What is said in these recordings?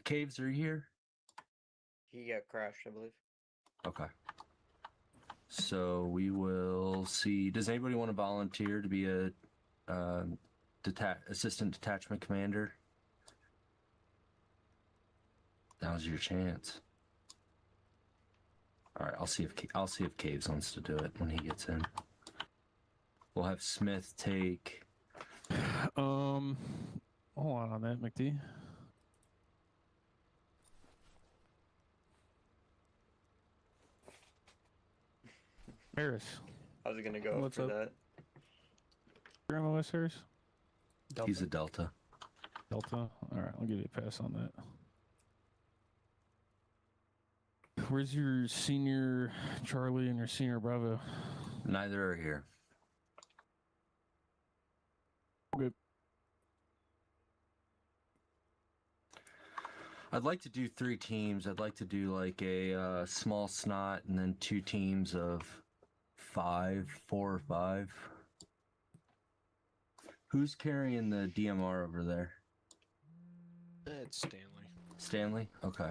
Caves, are you here? He got crashed, I believe. Okay. So we will see. Does anybody want to volunteer to be a assistant detachment commander? Now's your chance. All right, I'll see if Caves wants to do it when he gets in. We'll have Smith take. Hold on that, McD. Harris. I was gonna go What's for up? that. Your MOS, Harris? Delta. He's a Delta. Delta. All right, I'll give you a pass on that. Where's your senior Charlie and your senior Bravo? Neither are here. Okay. I'd like to do 3 teams. I'd like to do like a small snot and then 2 teams of 4 or 5. Who's carrying the DMR over there? It's Stanley. Stanley? Okay.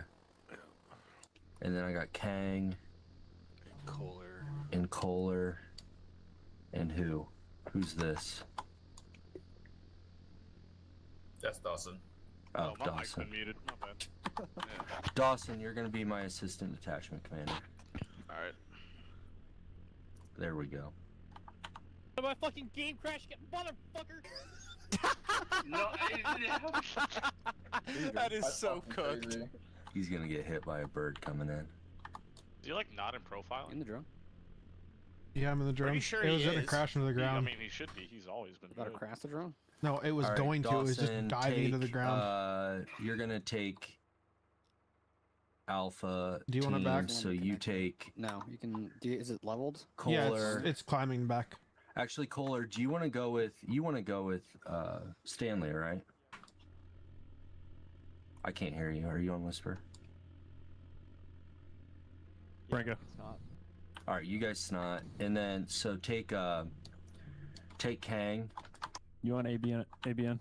And then I got Kang. And Kohler. And Kohler. And who? Who's this? That's Dawson. Oh, my mic's Dawson. been muted. Not bad. Yeah. Dawson, you're going to be my assistant detachment commander. Alright. There we go. My fucking game crashed, motherfucker! No, That is so cooked. Crazy. He's going to get hit by a bird coming in. Is he like not in profiling? In the drone. Yeah, I'm in the drone. Pretty sure it was he gonna is. crash into the I ground. mean, he should be. He's always been About to good. crash the drone? No, it was All right, going to. It was just Dawson, diving into the ground. You're going to take Alpha Do you want it team, back? so you take No, you can. Is it leveled? Yeah, Kohler. it's climbing back. Actually, Kohler, do you want to go with Stanley, right? I can't hear you. Are you on Whisper? Branko. It's not. All right, you guys snot, and then so take Kang. You want ABN? ABN?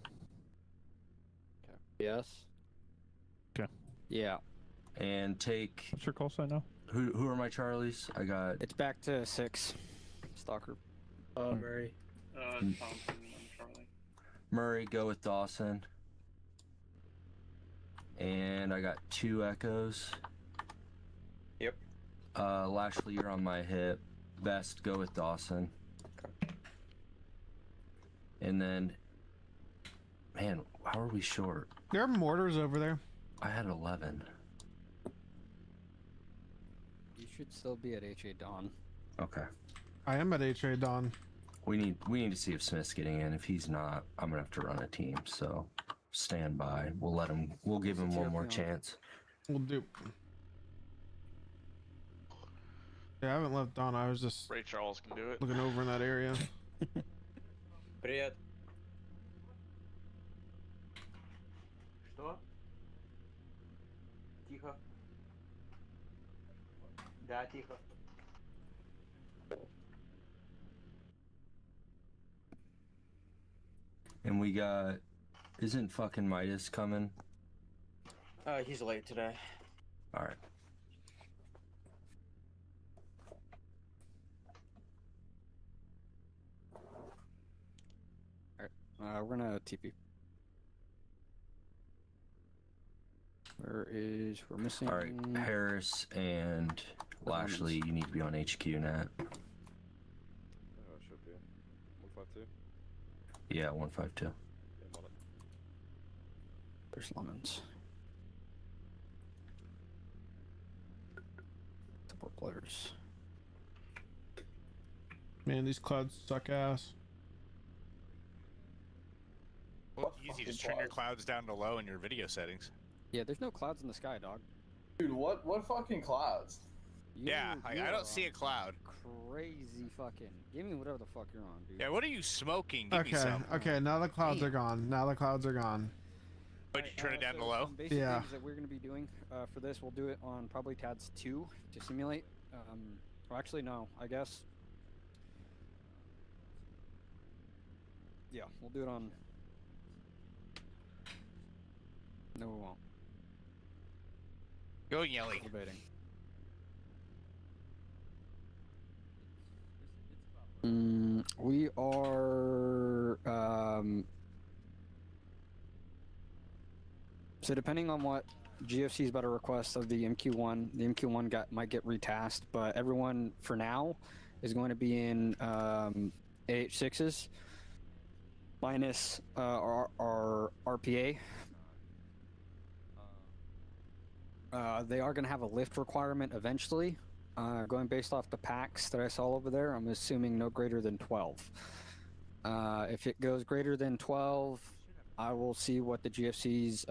Yes. Okay. Yeah. And take What's your call sign now? who are my Charlies? I got It's back to 6. Stalker. Murray. Mm. Thompson and Charlie. Murray. Go with Dawson. And I got 2 Echoes. Yep. Lashley, you're on my hip. Best, go with Dawson. And then, man, how are we short? There are mortars over there. I had 11. You should still be at HA Dawn. Okay. I am at HA Dawn. We need to see if Smith's getting in. If he's not, I'm gonna have to run a team. So stand by. We'll give him one more chance. We'll do. Yeah, I haven't left Dawn. I was just Ray Charles can do it. looking over in that area. Привет. Что? Тихо. Да, тихо. And we got, isn't fucking Midas coming? He's late today. All right. We're gonna TP. We're missing. All right. Harris and Lashley, you need to be on HQ net. Oh, it should be. 152? Yeah, 152. Yeah, I'm on it. There's lemons. Support players. Man, these clouds suck ass. Well, easy. Just turn your clouds down to low in your video settings. Yeah, there's no clouds in the sky, dog. Dude, what fucking clouds? Yeah, I don't see a cloud. Crazy fucking. Give me whatever the fuck you're on, dude. Yeah, what are you smoking? Give me Okay, some. okay, now the clouds are gone. Now the clouds are gone. But you turn it down to so low? some basic Yeah. things that we're going to be doing for this, we'll do it on probably TADS 2 to simulate. Well, actually, no, I guess. Yeah, we'll do it on. No, we won't. Go Yelly. Debating. We are. So depending on what GFC is about to request of the MQ1, the MQ1 might get retasked, but everyone for now is going to be in AH6s minus our RPA. They are going to have a lift requirement eventually. Going based off the packs that I saw over there, I'm assuming no greater than 12. If it goes greater than 12, I will see what the GFC's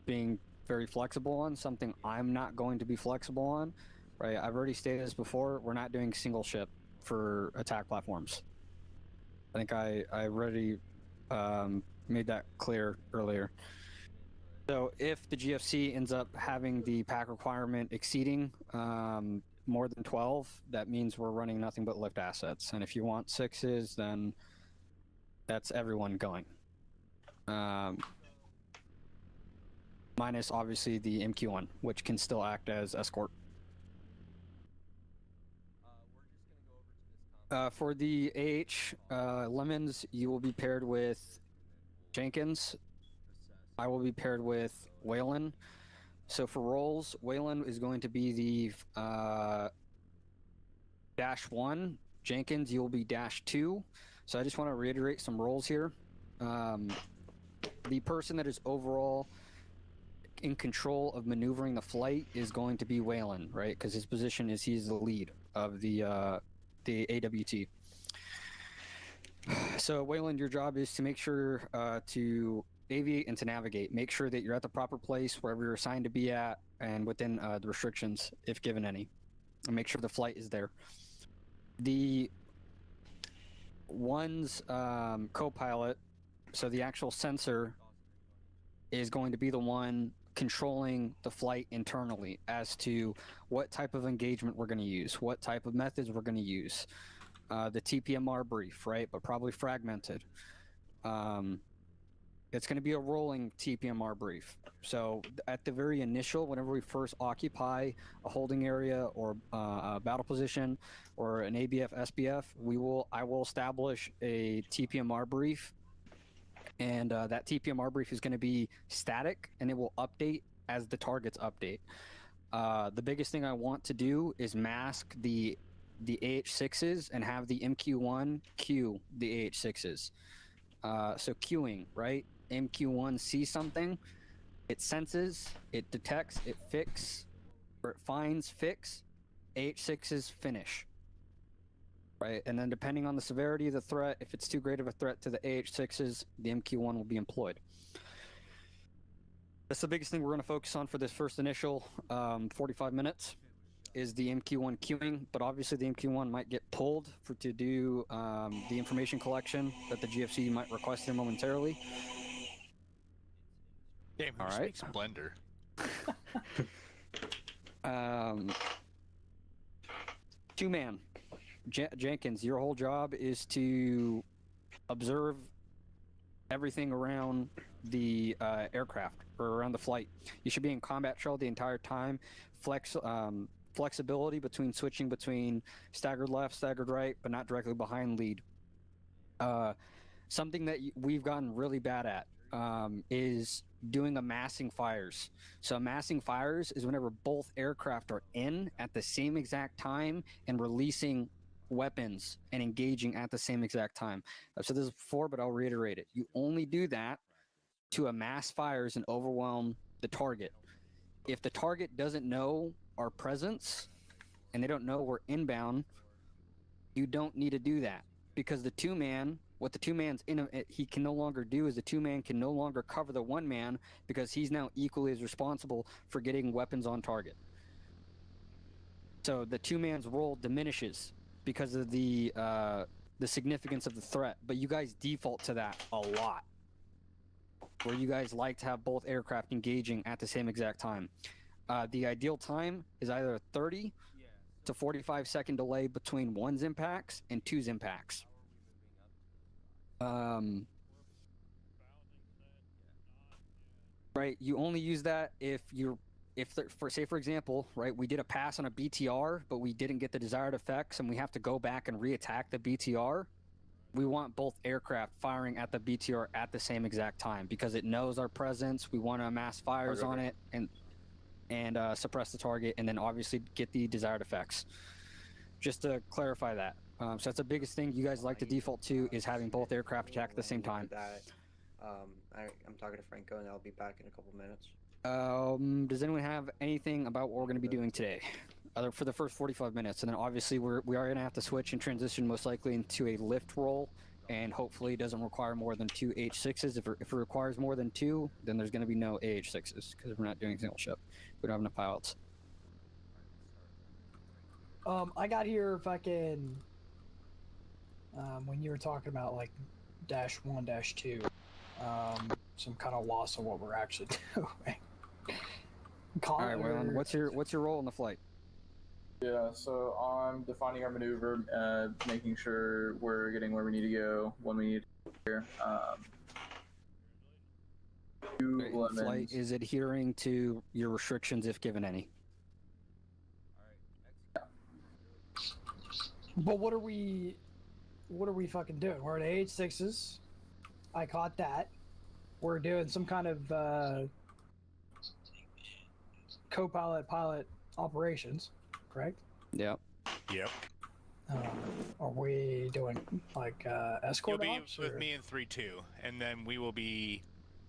being very flexible on, something I'm not going to be flexible on, right? I've already stated this before, we're not doing single ship for attack platforms. I think I already made that clear earlier. So if the GFC ends up having the pack requirement exceeding more than 12, that means we're running nothing but lift assets. And if you want 6s, then that's everyone going. Minus, obviously, the MQ1, which can still act as escort. For the AH Lemons, you will be paired with Jenkins. I will be paired with Whalen. So for roles, Whalen is going to be the -1. Jenkins, you'll be -2. So I just want to reiterate some roles here. The person that is overall in control of maneuvering the flight is going to be Whalen, right? Because his position is he's the lead of the AWT. So Whalen, your job is to make sure to aviate and to navigate. Make sure that you're at the proper place wherever you're assigned to be at and within the restrictions, if given any. And make sure the flight is there. The one's co-pilot, so the actual sensor, is going to be the one controlling the flight internally as to what type of engagement we're going to use, what type of methods we're going to use. The TPMR brief, right? But probably fragmented. It's going to be a rolling TPMR brief. So at the very initial, whenever we first occupy a holding area or a battle position or an ABF, SBF, I will establish a TPMR brief. And that TPMR brief is going to be static, and it will update as the targets update. The biggest thing I want to do is mask the AH6s and have the MQ1 queue the AH6s. So queuing, right? MQ1 sees something, it senses, it detects, it finds, fix, AH6s finish. Right, and then depending on the severity of the threat, if it's too great of a threat to the AH6s, the MQ1 will be employed. That's the biggest thing we're going to focus on for this first initial 45 minutes is the MQ1 queuing, but obviously the MQ1 might get pulled to do the information collection that the GFC might request here momentarily. Damn, who speaks Blender? Two-man. Jenkins, your whole job is to observe everything around the aircraft or around the flight. You should be in combat shell the entire time. Flexibility between switching between staggered left, staggered right, but not directly behind lead. Something that we've gotten really bad at is doing amassing fires. So amassing fires is whenever both aircraft are in at the same exact time and releasing weapons and engaging at the same exact time. I've said this before, but I'll reiterate it. You only do that to amass fires and overwhelm the target. If the target doesn't know our presence and they don't know we're inbound, you don't need to do that, because the two-man, what the two-man's he can no longer do is the two-man can no longer cover the one-man, because he's now equally as responsible for getting weapons on target. So the two-man's role diminishes because of the significance of the threat, but you guys default to that a lot, where you guys like to have both aircraft engaging at the same exact time. The ideal time is either a 30 to 45 second delay between one's impacts and two's impacts. Right, you only use that if you're if for example, right, we did a pass on a BTR, but we didn't get the desired effects, and we have to go back and reattack the BTR, we want both aircraft firing at the BTR at the same exact time because it knows our presence. We want to amass fires on it and suppress the target, and then obviously get the desired effects. Just to clarify that. So that's the biggest thing you guys like to default to is having both aircraft attack at the same time. I'm talking to Franco, and I'll be back in a couple minutes. Does anyone have anything about what we're going to be doing today? For the first 45 minutes, and then obviously we are going to have to switch and transition most likely into a lift roll, and hopefully it doesn't require more than 2 H6s. If it requires more than 2, then there's going to be no AH6s because we're not doing single ship. We don't have enough pilots. I got here fucking when you were talking about like -1, -2. Some kind of loss of what we're actually doing. All right, Waylon, what's your role in the flight? Yeah, so I'm defining our maneuver, making sure we're getting where we need to go when we need to here. Flight is adhering to your restrictions if given any. But what are we fucking doing? We're at AH6s. I caught that. We're doing some kind of co-pilot pilot operations, correct? Yep. Yep. Are we doing like escort You'll be ops, with or? me in 3-2, and then we will be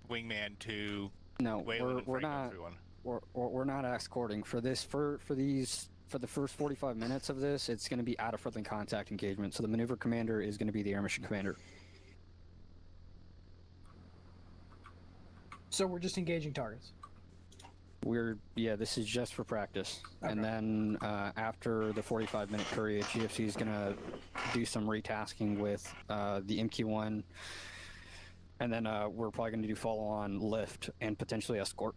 wingman to. No, Waylon and we're Franco not. 3-1. We're not escorting for this. For the first 45 minutes of this, it's going to be out of friendly contact engagement. So the maneuver commander is going to be the air mission commander. So we're just engaging targets. This is just for practice. Okay. And then after the 45-minute period, GFC is going to do some retasking with the MQ-1, and then we're probably going to do follow-on lift and potentially escort.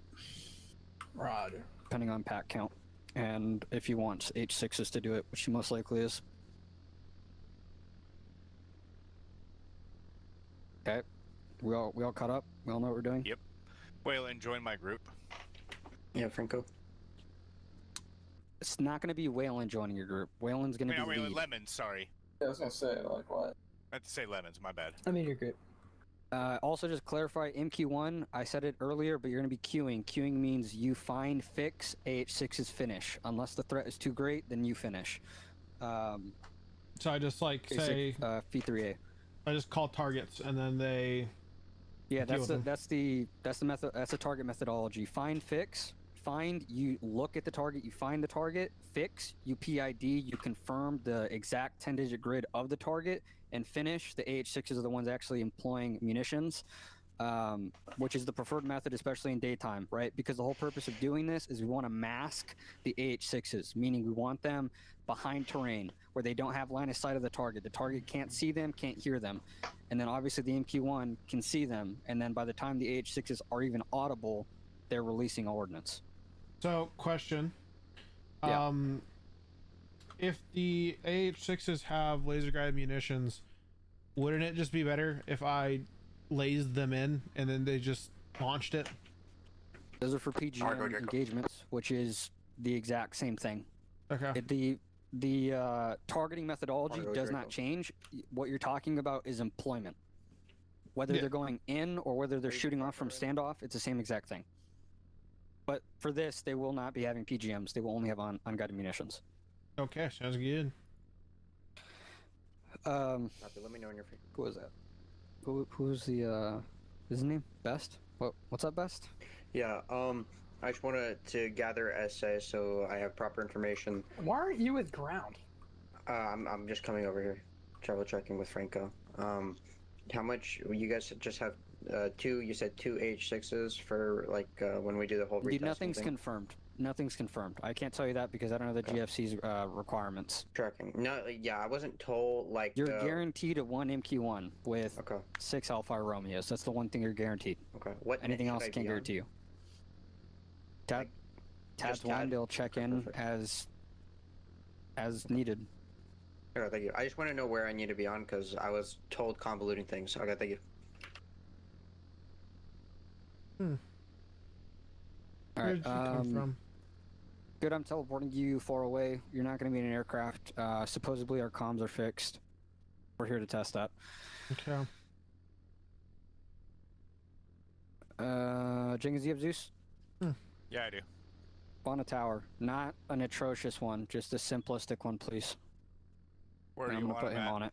Roger. Depending on pack count, and if he wants H6s to do it, which he most likely is. Okay, we all caught up. We all know what we're doing. Yep. Waylon, join my group. Yeah, Franco. It's not going to be Waylon joining your group. Waylon's going to be Waylon, lead. Lemons, sorry. Yeah, I was gonna say, like, what? I have to say Lemons, my bad. I mean, you're good. Also, just clarify MQ1. I said it earlier, but you're going to be queuing. Queuing means you find, fix, AH6's finish. Unless the threat is too great, then you finish. So I just like say P3A. I just call targets and then they. Yeah, deal with them. that's the method. That's the target methodology. Find, fix. Find, you look at the target, you find the target. Fix, you PID, you confirm the exact 10-digit grid of the target, and finish. The AH6s are the ones actually employing munitions, which is the preferred method, especially in daytime, right? Because the whole purpose of doing this is we want to mask the AH6s, meaning we want them behind terrain where they don't have line of sight of the target. The target can't see them, can't hear them. And then obviously the MQ-1 can see them, and then by the time the AH6s are even audible, they're releasing ordnance. So, question. Yeah. If the AH6s have laser guided munitions, wouldn't it just be better if I lased them in and then they just launched it? Those are for PGM engagements, which is the exact same thing. Okay. The targeting methodology does not change. What you're talking about is employment. Whether they're going in or whether they're shooting off from standoff, it's the same exact thing. But for this, they will not be having PGMs. They will only have unguided munitions. Okay, sounds good. Copy, let me know when you're free. Who is that? Who's the his name? Best? What's up, Best? Yeah, I just wanted to gather SA so I have proper information. Why aren't you with ground? I'm just coming over here, travel checking with Franco. How much? You guys just have two? You said 2 H6s for like when we do the whole retesting Nothing's thing? confirmed. Nothing's confirmed. I can't tell you that because I don't know the GFC's requirements. Tracking. No, yeah, I wasn't told like. You're guaranteed a 1 MQ1 with Okay. 6 Hellfire Romeos. That's the one thing you're guaranteed. Okay. What? Anything net else should I can't be on? guarantee you. Tabs just 1, Tad? they'll check in Perfect. as needed. Okay, thank you. I just want to know where I need to be on because I was told convoluting things. Okay, thank you. All Where right. did you come from? Good. I'm teleporting you far away. You're not going to be in an aircraft. Supposedly our comms are fixed. We're here to test that. Okay. Jenkins, you have Zeus? Yeah, I do. On a tower. Not an atrocious one. Just a simplistic one, please. Where And do I'm you going to want put him him at? on it.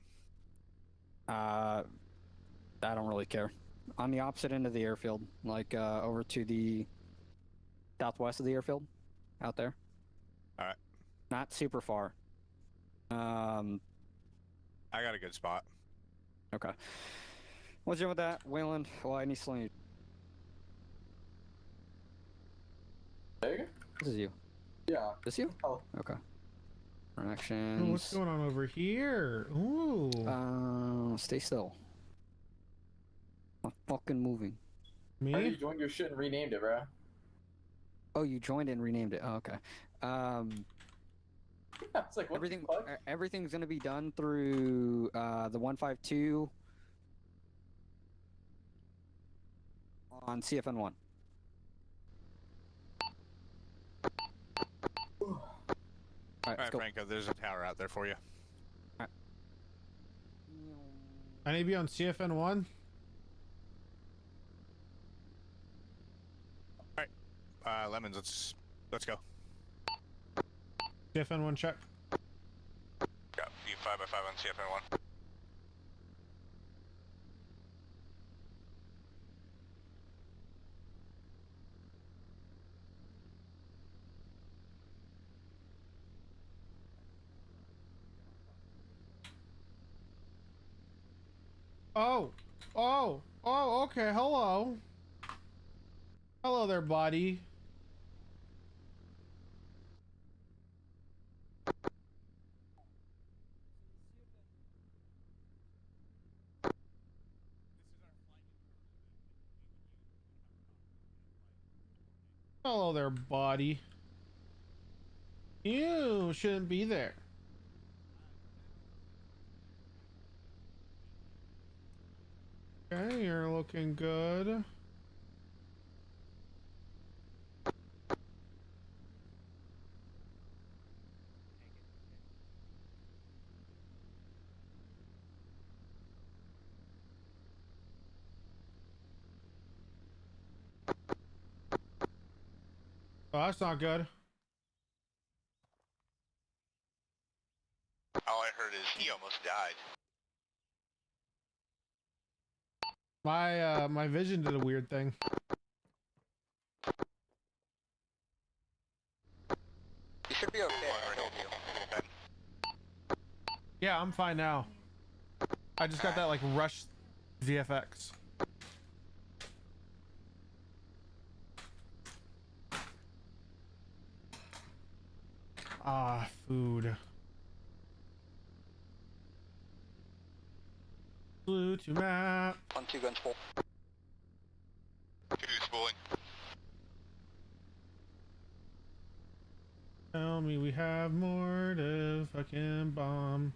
I don't really care. On the opposite end of the airfield. Like, over to the southwest of the airfield. Out there. Alright. Not super far. I got a good spot. Okay. What's wrong with that? Wayland, well, I need Sling. Hey? This is you. Yeah. This you? Oh. Okay. Oh, Actions. what's going on over here? Ooh. Stay still. I'm fucking moving. Me? You joined your shit and renamed it, bro. Oh, you joined it and renamed it. Oh, okay. It's like, what the fuck? Everything's gonna be done through the 152 on CFN1. Alright, let's Alright, go. Franco, there's a tower out there for you. I need to be on CFN1. Alright, Lemons, let's go. CFN1 check. Got you 5x5 on CFN1. Oh, okay, hello. Hello there, buddy. Hello there, buddy. You shouldn't be there. Okay, you're looking good. Oh, that's not good. All I heard is he almost died. My vision did a weird thing. You should be okay. Yeah, I'm fine now. I just got that like rush VFX. Ah, food. Blue to map. 1-2 guns full. 2 spooling. Tell me we have more to fucking bomb.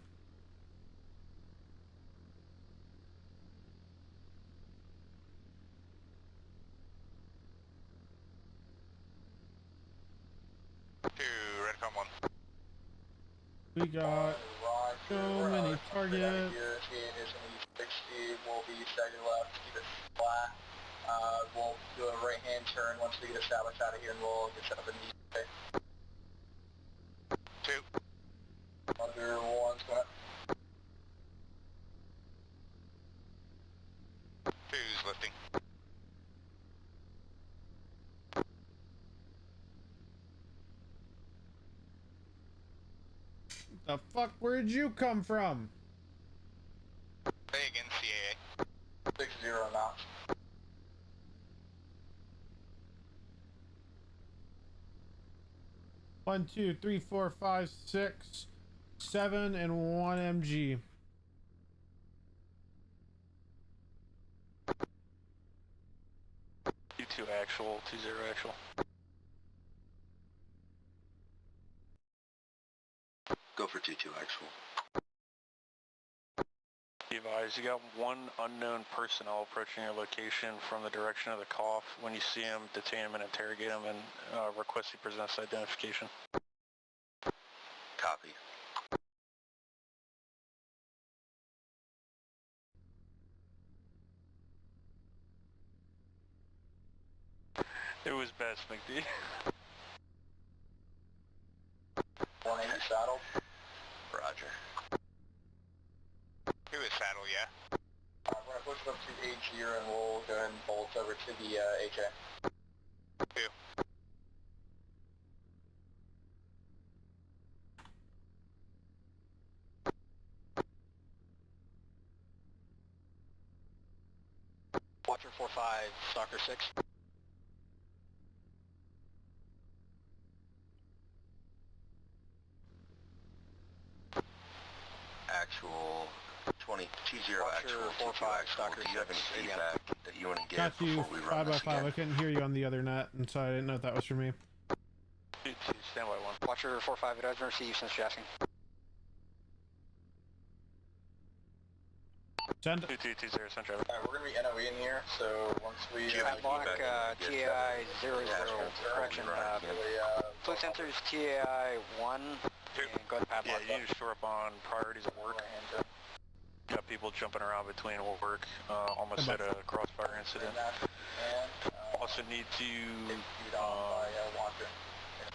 Redcom 1. We got so many targets. We'll be staggered left, keep it flat. We'll do a right hand turn once we get established out of here and we'll get set up in the 2. Under one's going up. 2's lifting. The fuck? Where'd you come from? Say again, CAA. 6-0 knots. One, two, three, 4, 5, 6, 7, and 1 MG. Two actual, 2-0 actual. Go for 2-2 actual. Be advised, you got one unknown personnel approaching your location from the direction of the cough. When you see him, detain him and interrogate him and request he presents identification. Copy. It was best, McD. Warning, saddle. Roger. Who is saddle, yeah? We're gonna push it up to H here and we'll go ahead and bolt over to the HA. Who? Watcher 4-5, Stalker 6. Actual 20 actual 4-5 Stalker. Do you have any feedback that you want to give Got you before we run 5 by this 5. again? I couldn't hear you on the other net, and so I didn't know if that was for me. 2-2, standby 1. Watcher 4-5, it hasn't received since asking. Send. 2-2-2-0, send driver. Alright, we're gonna be NOE in here, so once we... Block TAI 00, correction, fluke sensors TAI 1, and go to Yeah, padlock. you need to shore up on priorities at work. Got people jumping around between work, almost had a crossfire incident. Also need to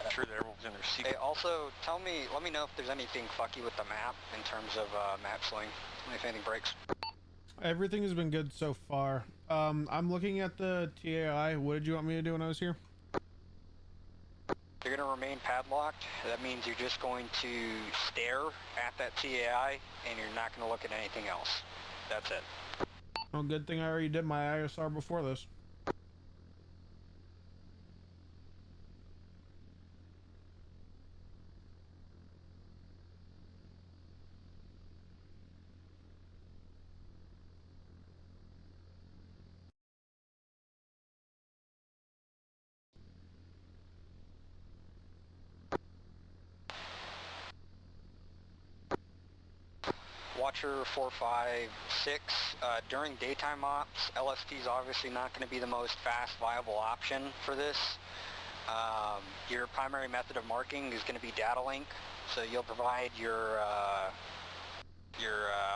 ensure that everyone's in their seat. Hey, also, let me know if there's anything fucky with the map in terms of map sling, if anything breaks. Everything has been good so far. I'm looking at the TAI. What did you want me to do when I was here? You're going to remain padlocked. That means you're just going to stare at that TAI, and you're not going to look at anything else. That's it. Well, good thing I already did my ISR before this. Watcher 456, during daytime ops, LST is obviously not going to be the most fast, viable option for this. Your primary method of marking is going to be data link, so you'll provide your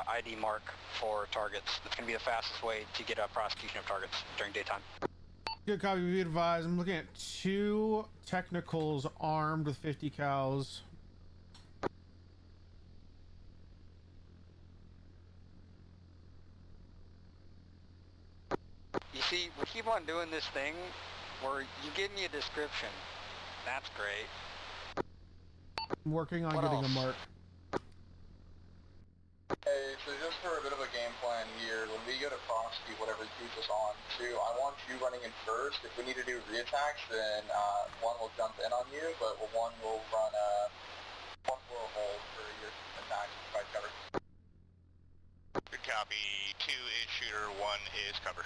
ID mark for targets. That's going to be the fastest way to get a prosecution of targets during daytime. Good copy, be advised. I'm looking at 2 technicals armed with 50 cals. You see, we keep on doing this thing where you give me a description. That's great. I'm working on What getting else? a mark. Hey, so just for a bit of a game plan here, when we go to prosecute whatever he keeps us on to, I want you running in first. If we need to do reattacks, then one will jump in on you, but one will run one will hold for your attacks and fight cover. Good copy. 2 is shooter, 1 is cover.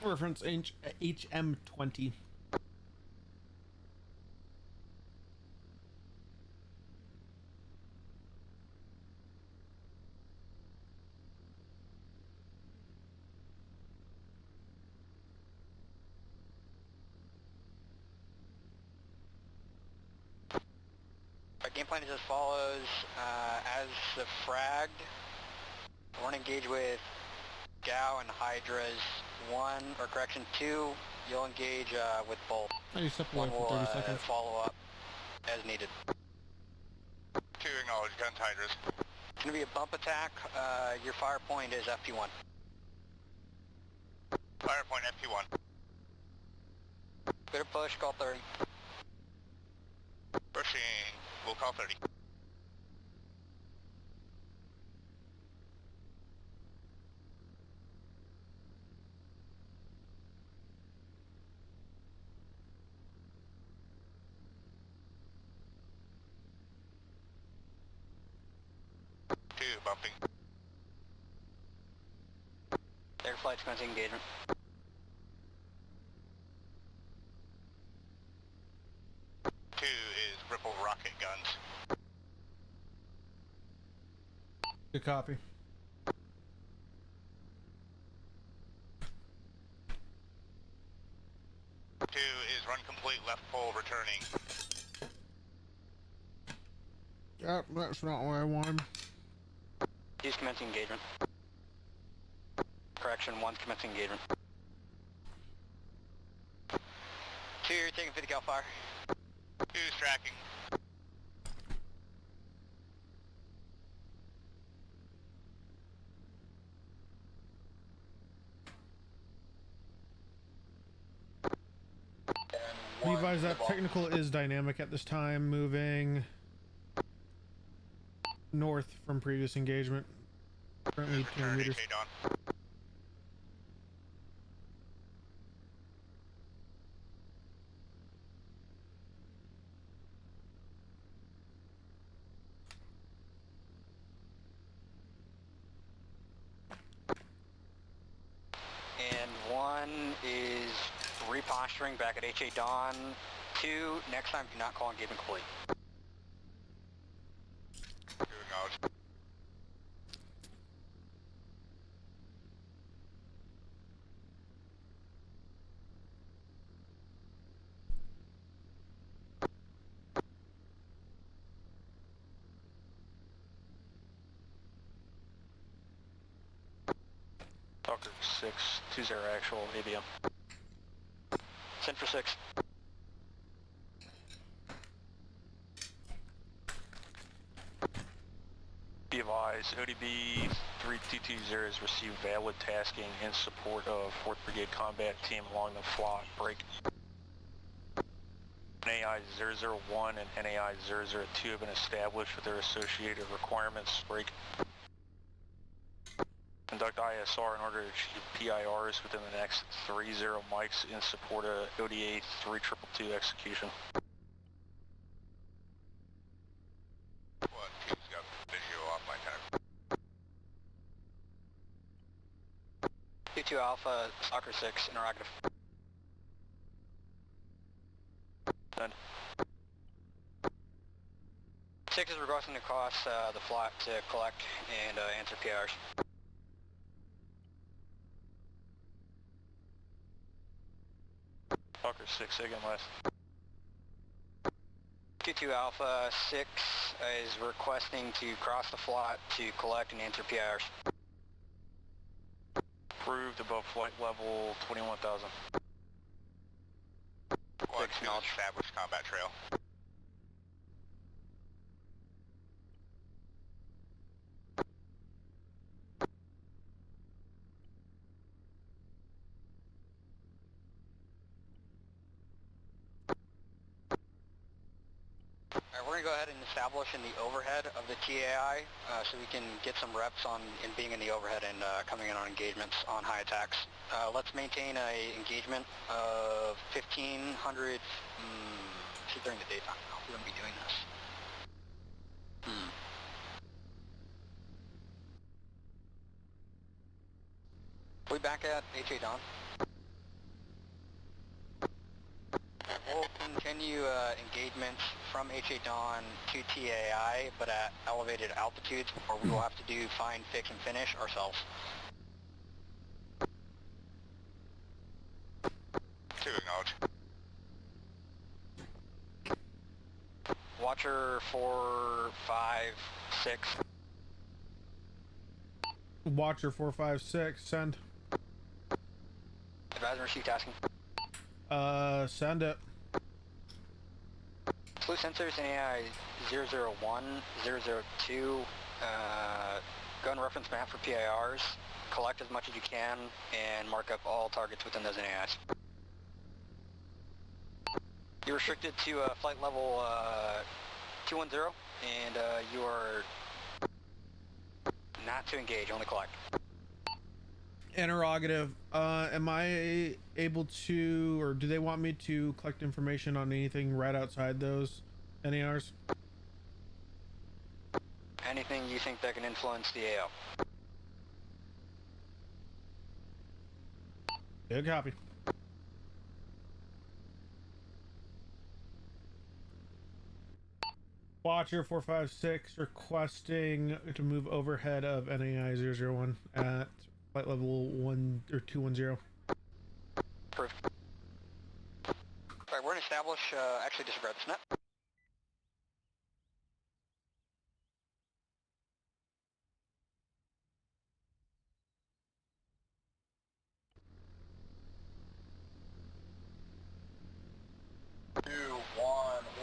Reference HM20. Our game plan is as follows. As the fragged, I want to engage with Gao and Hydra's 2. You'll engage with both. I need to step away One for will 30 seconds. follow up as needed. 2 acknowledge, guns hydras. It's going to be a bump attack. Your fire point is FP1. Fire point FP1. Good push, call 30. Pushing, we'll call 30. Bumping. Air flight's commencing engagement. Two is Ripple rocket guns. Good copy. patrol returning. Yep, that's not what I wanted. He's commencing engagement. Correction, 1's commencing engagement. 2, you're taking 50 cal fire. 2's tracking. Levi's, that technical is dynamic at this time, moving north from previous engagement. Currently 200 meters. And 1 is reposturing back at HA Dawn. 2, next time do not call engagement complete. Acknowledged. Tucker 620 actual ABM. Send for 6. Be advised, ODB 3220 has received valid tasking in support of 4th Brigade Combat Team along the FLOT break. NAI 001 and NAI 002 have been established with their associated requirements. Break. Conduct ISR in order to achieve PIRs within the next 30 mics in support of ODA 3222 execution. What? Two's got visual off my time. 2-2 Alpha, Soccer 6, interrogative. Send. 6 is requesting to cross the FLOT to collect and answer PIRs. Tucker 6 again last. 2-2 Alpha 6 is requesting to cross the FLOT to collect and answer PIRs. Approved above flight level 21,000. 1, 2, established combat trail. We're going to go ahead and establish in the overhead of the TAI so we can get some reps on in being in the overhead and coming in on engagements on high attacks. Let's maintain a engagement of 1,500, during the daytime. We're going to be doing this. We back at HA Dawn. We'll continue engagements from HA Dawn to TAI, but at elevated altitudes, or we will have to do find, fix, and finish ourselves. 2 acknowledged. Watcher 4, 5, 6. Watcher 456, send. Advisor receive tasking. Send it. Blue sensors in AI 001, 002, gun reference map for PIRs. Collect as much as you can and mark up all targets within those NAIs. You're restricted to flight level 210, and you are not to engage, only collect. Interrogative. Am I able to, or do they want me to collect information on anything right outside those NARs? Anything you think that can influence the AO. Good copy. Watcher 456 requesting to move overhead of NAI 001 at flight level 1 or 210. Approved. Alright, we're going to establish actually disregard the snap.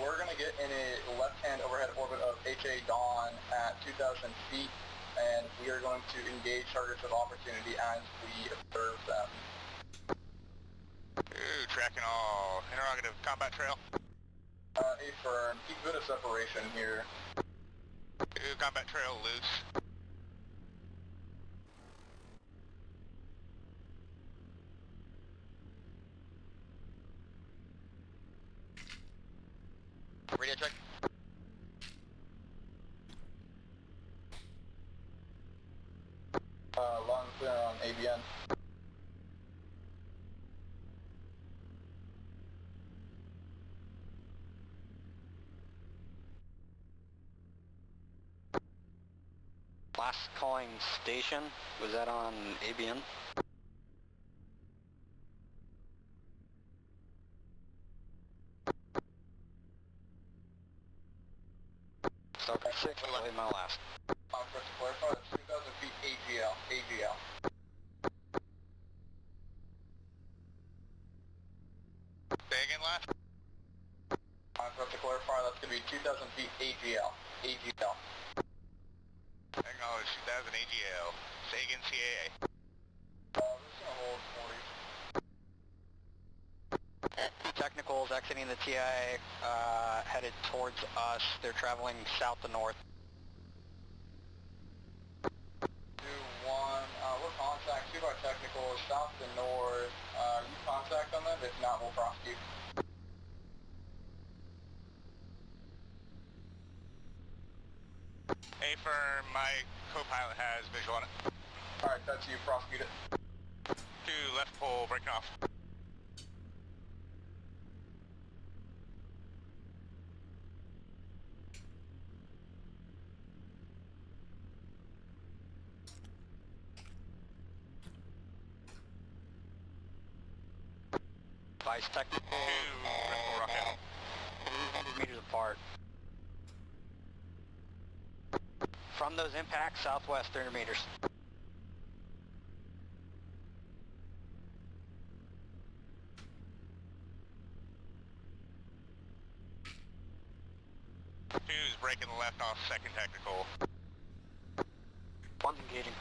We're going to get in a left-hand overhead orbit of HA Dawn at 2,000 feet, and we are going to engage targets of opportunity as we observe them. Ooh, tracking all interrogative combat trail. Affirm, keep a bit of separation here. Ooh, combat trail loose. Radio check. Long clear on ABN. Last calling station, was that on ABN? Stalker 6, I'll leave my last. First to clarify, that's 2,000 feet AGL. AGL. Say again, last. First to clarify, that's going to be 2,000 feet AGL. AGL. Acknowledge 2,000 AGL. Say again, CAA. This is going to hold 40. Technicals exiting the TIA, headed towards us. They're traveling south to north. 2-1, we'll contact 2 by technicals, south to north. You contact on them, if not, we'll prosecute. Affirm, my co-pilot has visual on it. Alright, that's you, prosecute it. 2 left pole, breaking off. Vice technical, 2 left pole, rock out. 100 meters apart. From those impacts, southwest 300 meters. Two's breaking left off second technical. One's engaging.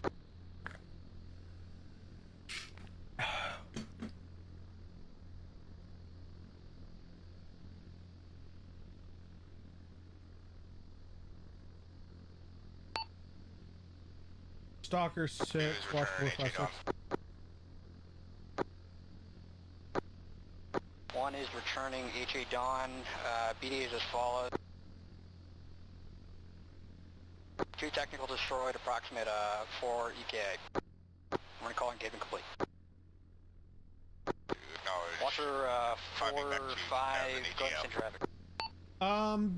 Stalker 6, watch 456. One is returning HA Dawn, BD is as follows. 2 technical destroyed, approximate 4 EKA. We're gonna call engagement complete. Acknowledge. Watcher 4, 5, go ahead and send traffic.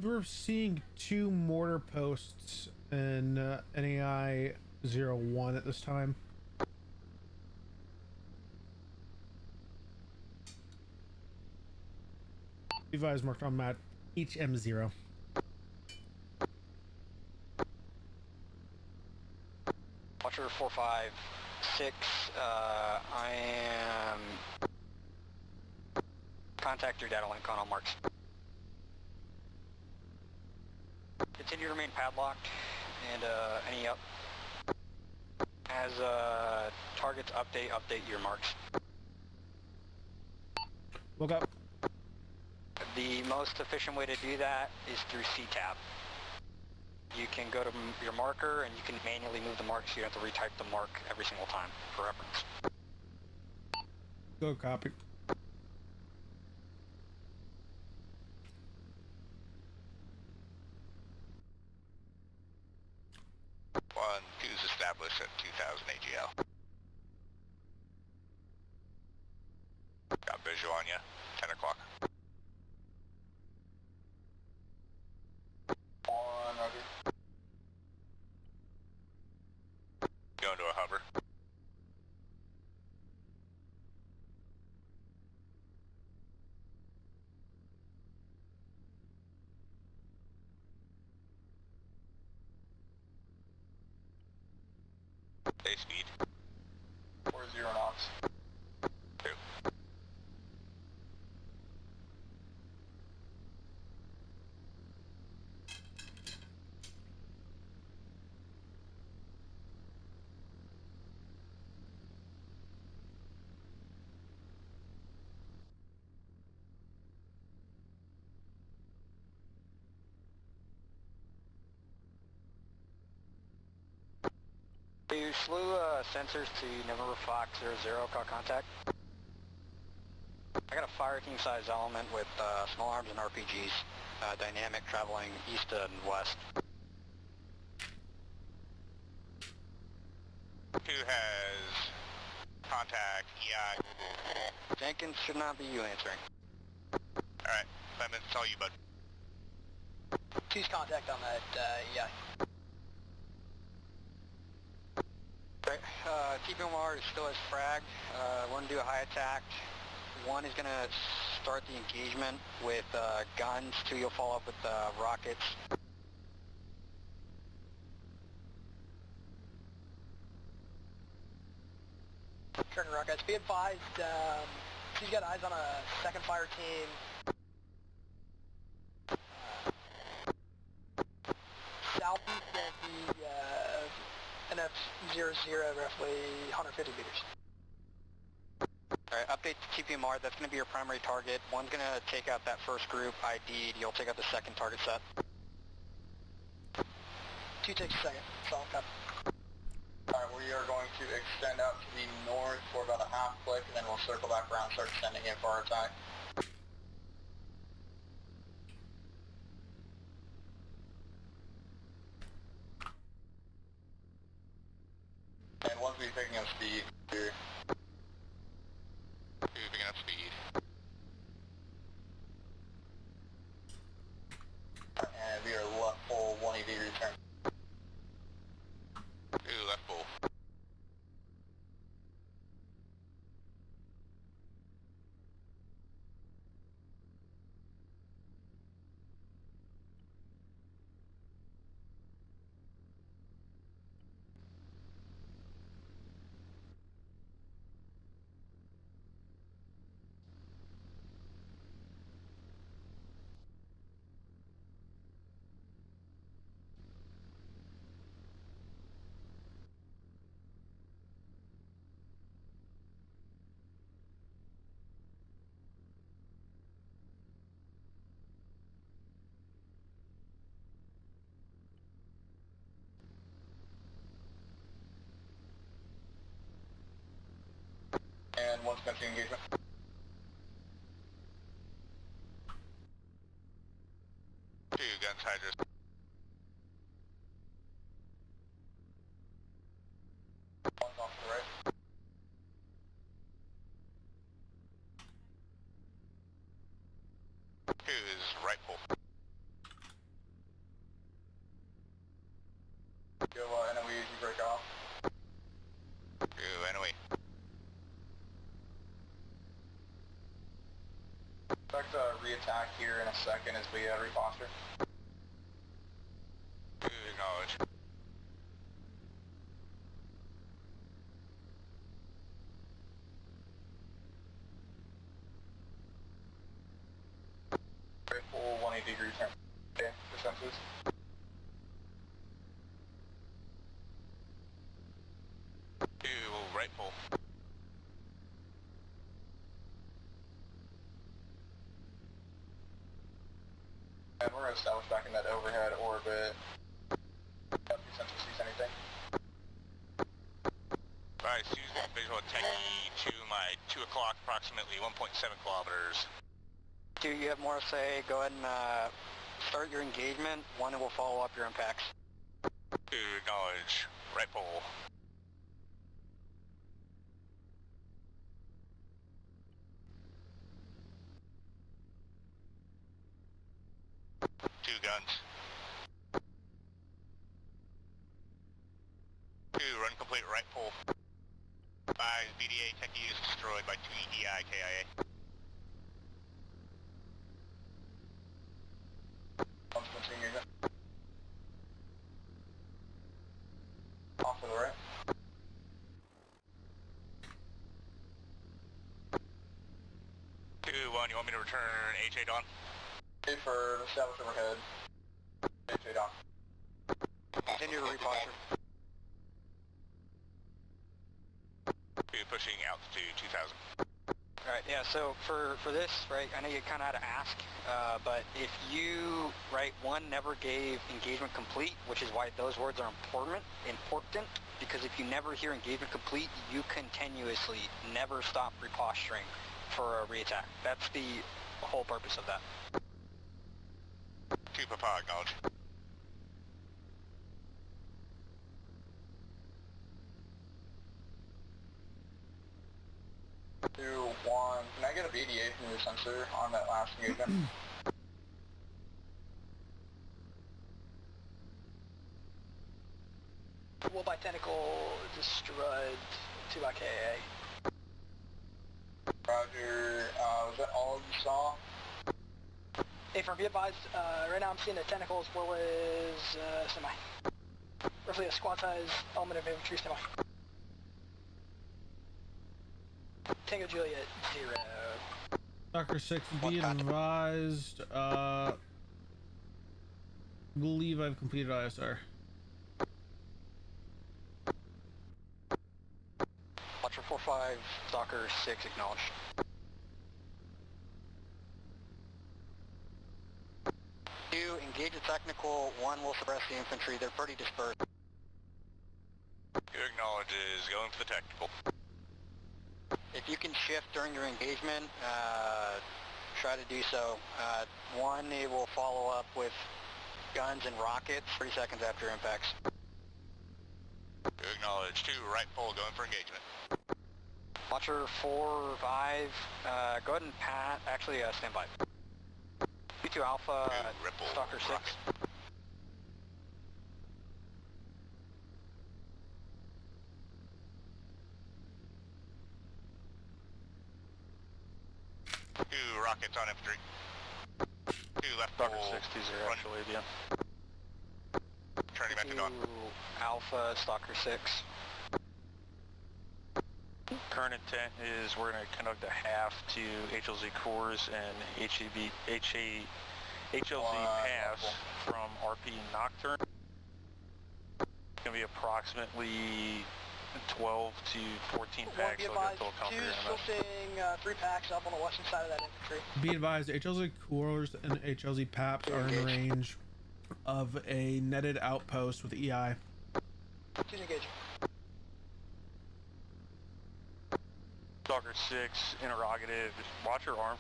We're seeing 2 mortar posts in NAI 01 at this time. Advise marked on map HM0. Watcher 4, 5, 6, I am... Contact your data link on all marks. Continue to remain padlocked, and any up. As targets update your marks. Look up. The most efficient way to do that is through CTAB. You can go to your marker and you can manually move the mark, so you don't have to retype the mark every single time for reference. Go copy. One, two's established at 2,000 AGL. Got visual on ya. 10 o'clock. On, roger. Going to a hover. slew sensors to November Fox 00, call contact. I got a fire team size element with small arms and RPGs, dynamic traveling east and west. Who has contact EI? Jenkins should not be you answering. Alright, Clement, it's all you, bud. Choose contact on that, yeah. Right, TPMR is still as frag. We're gonna do a high attack. One is gonna start the engagement with guns. Two, you'll follow up with rockets. Turn rockets. Be advised, she's got eyes on a second fire team. Southeast of the NF00, roughly 150 meters. Alright, update to TPMR. That's gonna be your primary target. One's gonna take out that first group ID'd. You'll take out the second target set. 2 takes a second. Solid copy. Alright, we are going to extend out to the north for about a half click, and then we'll circle back around and start extending in for our attack. And once we're picking up speed here. Picking up speed. And we are left full 180 return. Ooh, left full. And once continuing engagement. Two guns, Hydras. One's off to the right. Two is right full. Go NOE as you break off. Two, NOE. Expect a re-attack here in a second as we reposture. Two, acknowledge. Very full 180 degree turn. Okay, for senses. Two, right full. And we're going to establish back in that overhead orbit. If you sense sees anything. Alright, Susan, visual techie to my 2 o'clock, approximately 1.7 kilometers. Two, you have more to say. Go ahead and start your engagement. One will follow up your impacts. Two, acknowledge. Right full. Two guns. Two, run complete right full. Five, BDA techie is destroyed by 2 EDI KIA. Once continuing engagement. Off to the right. Two, one, you want me to return H8 on? For establish overhead. H8 on. Continue to reposture. Two, pushing altitude 2000. Alright, Yeah, so for this, right, I know you kind of had to ask, but if you, right, one never gave engagement complete, which is why those words are important, because if you never hear engagement complete, you continuously never stop reposturing for a reattack. That's the whole purpose of that. 2 Papa, acknowledge. Two, one. Can I get a BDA from your sensor on that last engagement? Will by tentacle destroyed 2 by KA. Roger. Was that all you saw? Hey, for be advised, right now I'm seeing the tentacles were with semi. Roughly a squad size element of infantry semi. Tango Juliet 0. Stalker 6, be advised. Believe I've completed ISR. Watcher 4-5, Stalker 6, acknowledged. Two, engage the technical, one will suppress the infantry, they're pretty dispersed. 2 acknowledges, going for the technical. If you can shift during your engagement, try to do so. One, it will follow up with guns and rockets 30 seconds after impacts. 2 acknowledge, 2 right pole, going for engagement. Watcher 4-5, go ahead and pat, actually stand by. B2 Alpha, Ripple, Stalker 6. rocket. 2 rockets on infantry. 2 left pole. Stalker 60 are actually, yeah. Turning back to dawn. Alpha, Stalker 6. Current intent is we're going to conduct a half to HLZ cores and HLZ pass from RP Nocturne. It's going to be approximately 12 to 14 packs. So I'll get total count for you in a minute. Still seeing 3 packs up on the western side of that infantry. Be advised, HLZ cores and HLZ paps are in range of a netted outpost with EI. She's engaging. Stalker 6, interrogative, Watcher armed.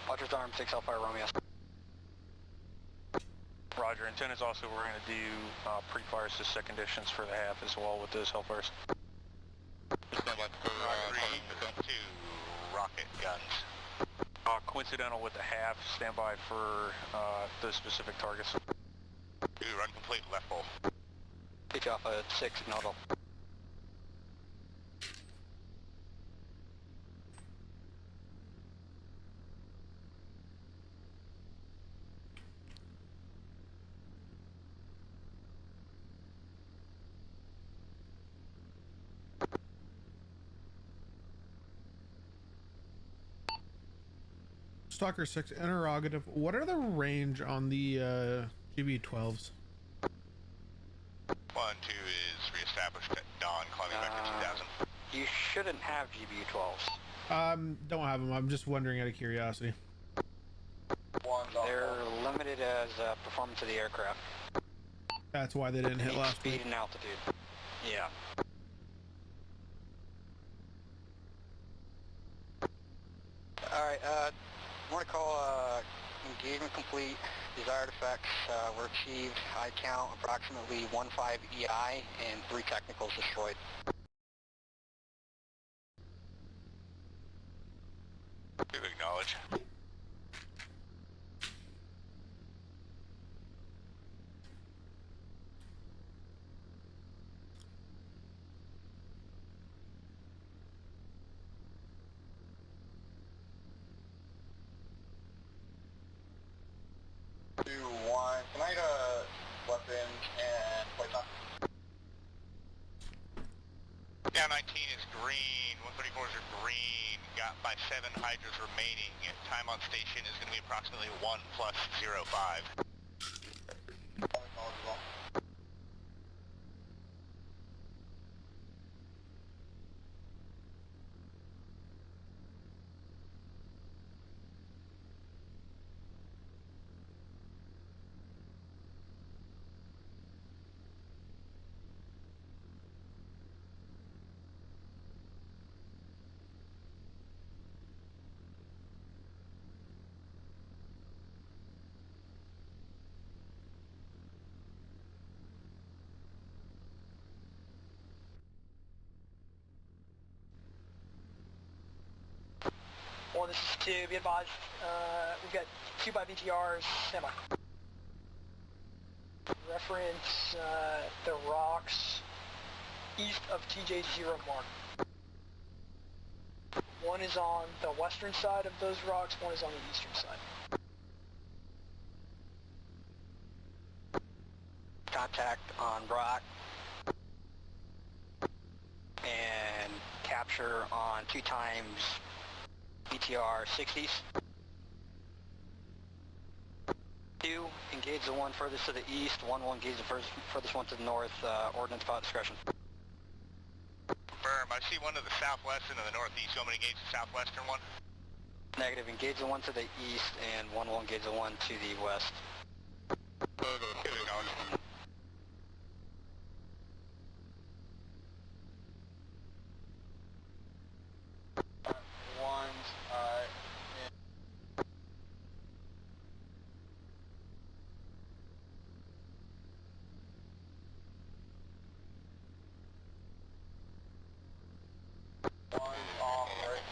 Watcher's armed, 6 Hellfire Romeo. Roger, intent is also we're going to do pre-fire suspect conditions for the half as well with those Hellfires. Stand by for 3, 2 rocket guns. Coincidental with the half, stand by for those specific targets. 2 run complete, left pole. Pitch off a 6, ignore. Stalker 6, interrogative. What are the range on the GB12s? 1, 2 is reestablished at dawn, climbing back to 2000. You shouldn't have GBU-12s. Don't have them. I'm just wondering out of curiosity. They're limited as performance of the aircraft. That's why they didn't hit last speed week. and altitude. Yeah. Alright, I want to call engagement complete. Desired effects were achieved. I count approximately 1-5 EI and 3 technicals destroyed. Do acknowledge. Can I get a weapon and play time? Down 19 is green, 134s are green, got by 7 hydras remaining. Time on station is going to be approximately 1 plus 05. this is 2. Be advised, we've got 2 by VTRs, standby. Reference the rocks east of TJ0 mark. One is on the western side of those rocks, one is on the eastern side. Contact on rock. And capture on 2 times BTR 60s. 2, engage the one furthest to the east, 1 will engage the furthest one to the north, ordnance pilot discretion. Confirm, I see one to the southwest and to the northeast. You want me to engage the southwestern one? Negative, engage the one to the east, and 1 will engage the one to the west. Acknowledged. One's, one's off, right?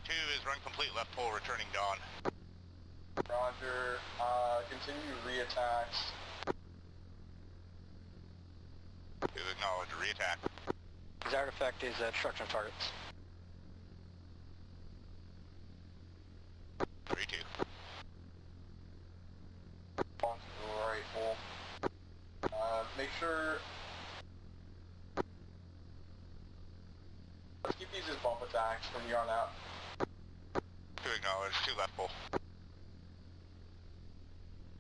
Two is run complete left pole, returning dawn. Roger, continue re-attacks. 2 acknowledge, re-attack. Desired effect is destruction of targets. 3-2. One's to the right pole. Make sure... Let's keep these as bump attacks from here on out. 2 acknowledge, 2 left pole.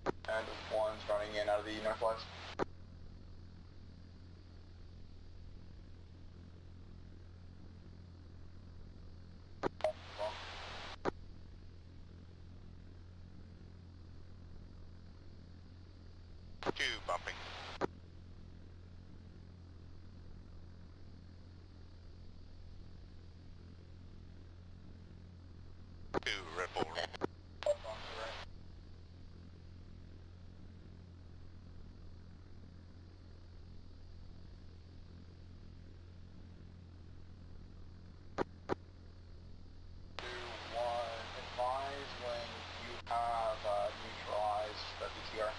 And one's running in out of the northwest. Two bumping. 2 ripple. Advise when you have neutralized the BTR.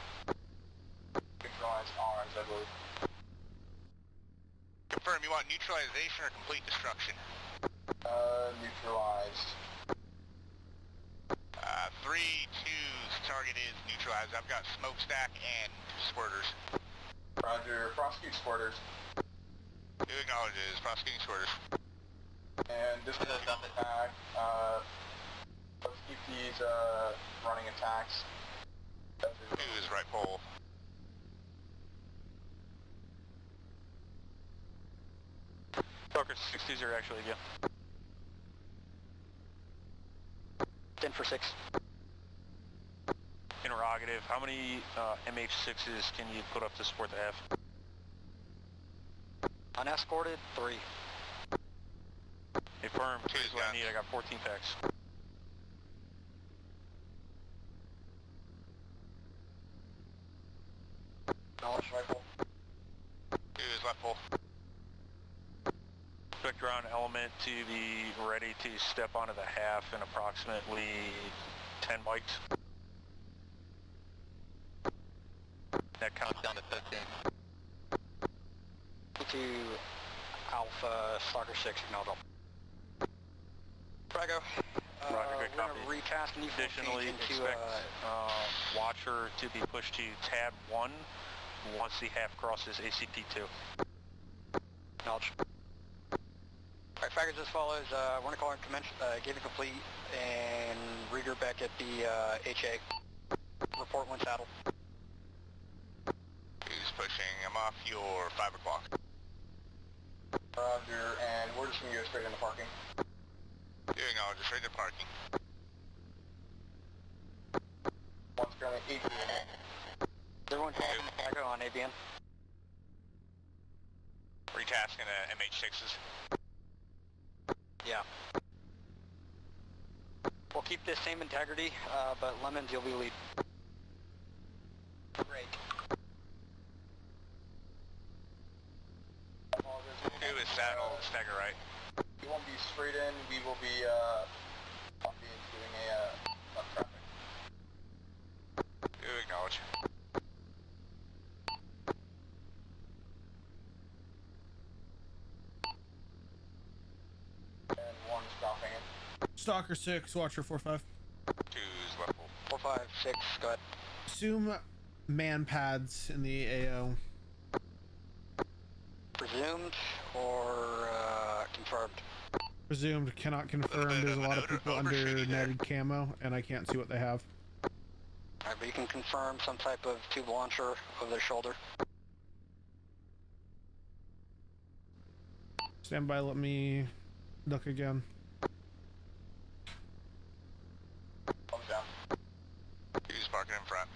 Neutralized arms, I believe. Confirm, you want neutralization or complete destruction? Neutralized. 3-2's target is neutralized. I've got smokestack and squirters. Roger, prosecute squirters. 2 acknowledges, prosecuting squirters. And this is a dump attack. Let's keep these running attacks. 2 is right pole. Fucker 60s are actually, yeah. 10 for 6. Interrogative, how many MH6s can you put up to support the half? Unescorted, 3. Hey, firm, Two here's what I guns. need. I got 14 packs. Knowledge rifle. 2 is left pole. Expect ground element to be ready to step onto the half in approximately 10 mics. That counts down to 15. To Alpha Stalker 6, acknowledge. Frago. Roger, good we're copy. gonna recast and Additionally, into expect Watcher to be pushed to tab 1 once the half crosses ACP2. Acknowledge. Alright, Fraggers as follows. We're gonna call and commence giving complete and regroup back at the HA. Report when saddled. 2's pushing. I'm off your 5 o'clock. Roger, and we're just gonna go straight into parking. 2 acknowledges, straight to parking. One's currently 8. Everyone Frago on ABN. Retasking MH6s. Yeah. 4 keep the same integrity, but Lemons, you'll be lead. Great. 2 is saddle, stagger right. We won't be straight in, we will be, doing a, left traffic. 2 acknowledge. And 1 stopping in. Stalker 6, Watcher 4-5. 2's level. 4, 5, 6, go ahead. Assume man pads in the AO. Presumed or confirmed? Presumed, cannot confirm. There's a lot of people under netted camo, and I can't see what they have. Alright, but you can confirm some type of tube launcher over their shoulder. Stand by, let me duck again. Thumbs down. 2's parking in front.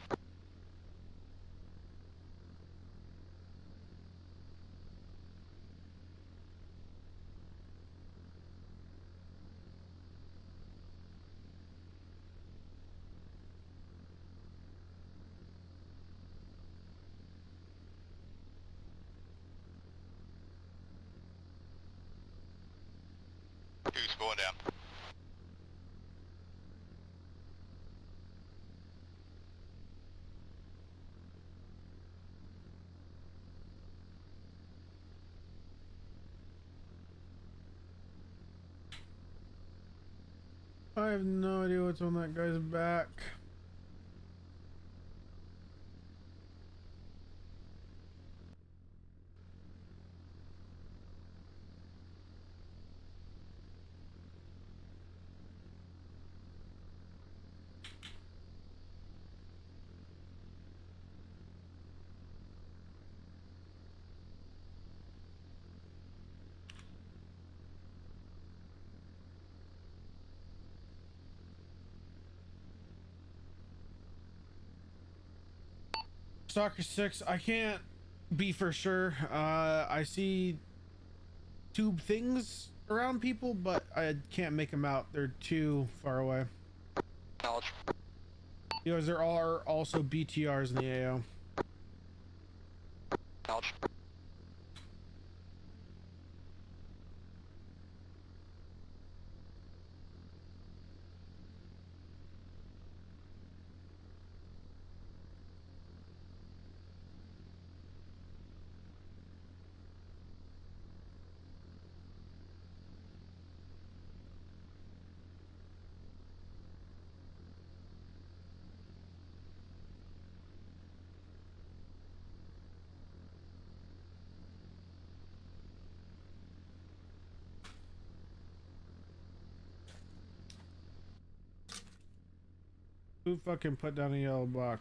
Who's going down? I have no idea what's on that guy's back. Stalker 6, I can't be for sure. I see tube things around people, but I can't make them out. They're too far away. Knowledge. Because there are also BTRs in the AO. Knowledge. Who fucking put down a yellow box?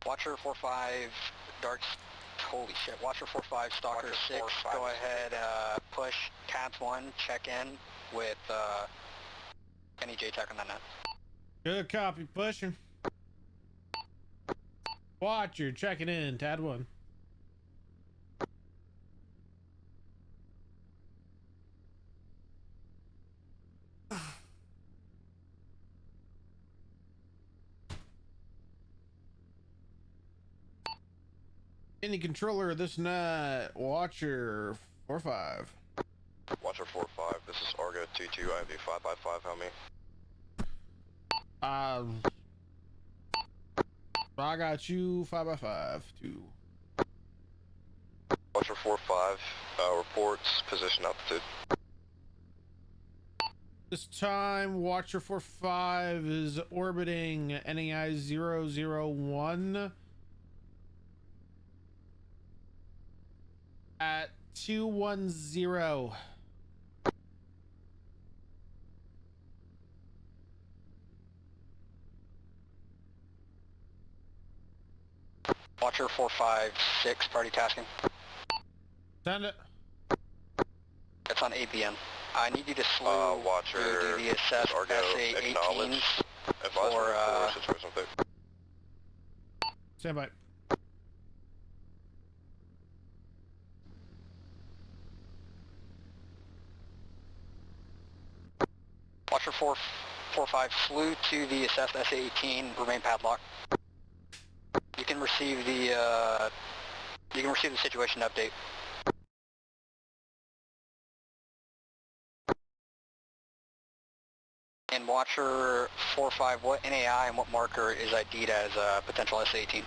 Watcher 4-5, darts. Holy shit. Watcher 4-5, Stalker Watcher 6. 4-5 Go is ahead, push. Cats 1, check in with any JTAC on that net. Good copy, pushing. Watcher, checking in, Tad 1. Any controller of this night, Watcher 4-5. Watcher 4-5, this is Argo 2-2, IV 5x5, how many? I got you 5x5 too. Watcher 4-5, reports position altitude. This time, Watcher 4-5 is orbiting NAI 001 at 210. Watcher 456, party tasking. Send it. That's on APN. I need you to slew Watcher, your duty assess Argo, SA-18s acknowledge. for, Situation update. Stand by. Watcher 445, slew to the assessed SA-18, remain padlock. You can receive the situation update. And Watcher 45, what NAI and what marker is ID'd as a potential SA-18?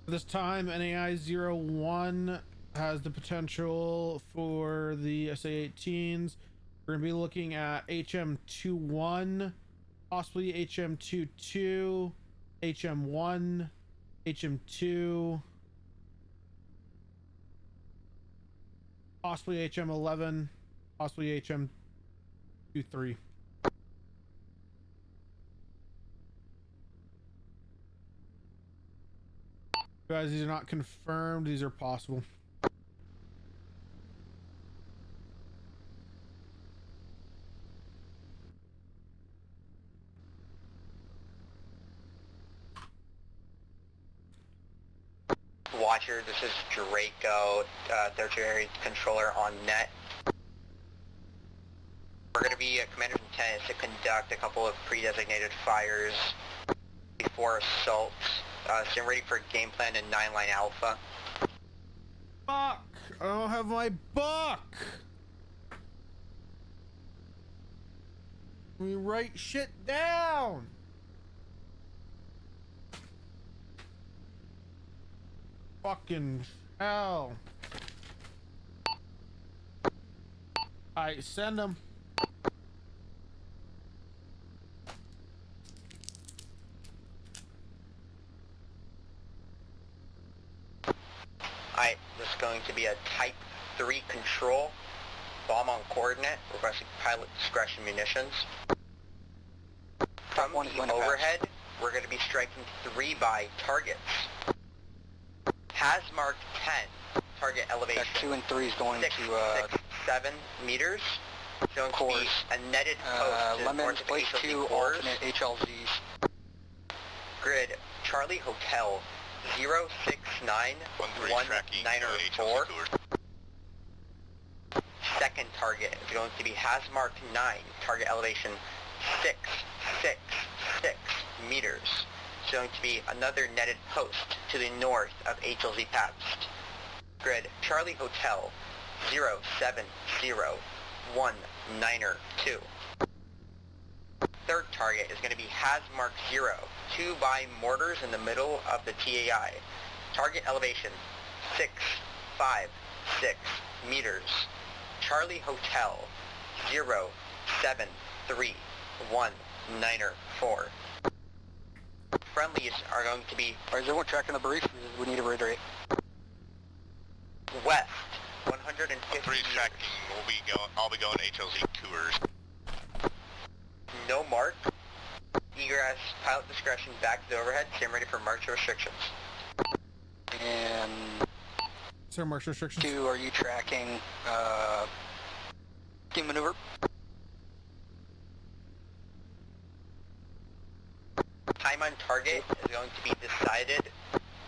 This time, NAI 01 has the potential for the SA-18s. We're going to be looking at HM21, possibly HM22, HM1, HM2, possibly HM11, possibly HM23. Guys, these are not confirmed, these are possible. Watcher, this is Draco, tertiary controller on net. We're going to be commander's intent is to conduct a couple of pre-designated fires before assault. Stand ready for game plan in 9-line alpha. Fuck! I don't have my book! Let me write shit down! Fucking hell. Alright, send them. Alright, this is going to be a Type 3 control. Bomb on coordinate, requesting pilot discretion munitions. From the overhead, we're going to be striking 3 by targets. Has marked 10, target elevation. That 2 and 3 is going 6, to 7 meters. Going to be a netted post to Lemon, north of place 2, HLZ cores. alternate HLZs. Grid, Charlie Hotel, 069-1904. Second target is going to be Hazmark 9, target elevation 666 meters. It's going to be another netted post to the north of HLZ Pabst. Grid, Charlie Hotel, 070-192. Third target is going to be Hazmark 0, 2 by mortars in the middle of the TAI. Target elevation 656 meters. Charlie Hotel 073-194. Friendlies are going to be... Is everyone tracking the brief? We need to reiterate. West, 150 Three's tracking. I'll be going HLZ tours. No mark. Egress, pilot discretion, back to the overhead. Stand ready for march restrictions. And... Sir, march restrictions. 2, are you tracking, team maneuver? Time on target is going to be decided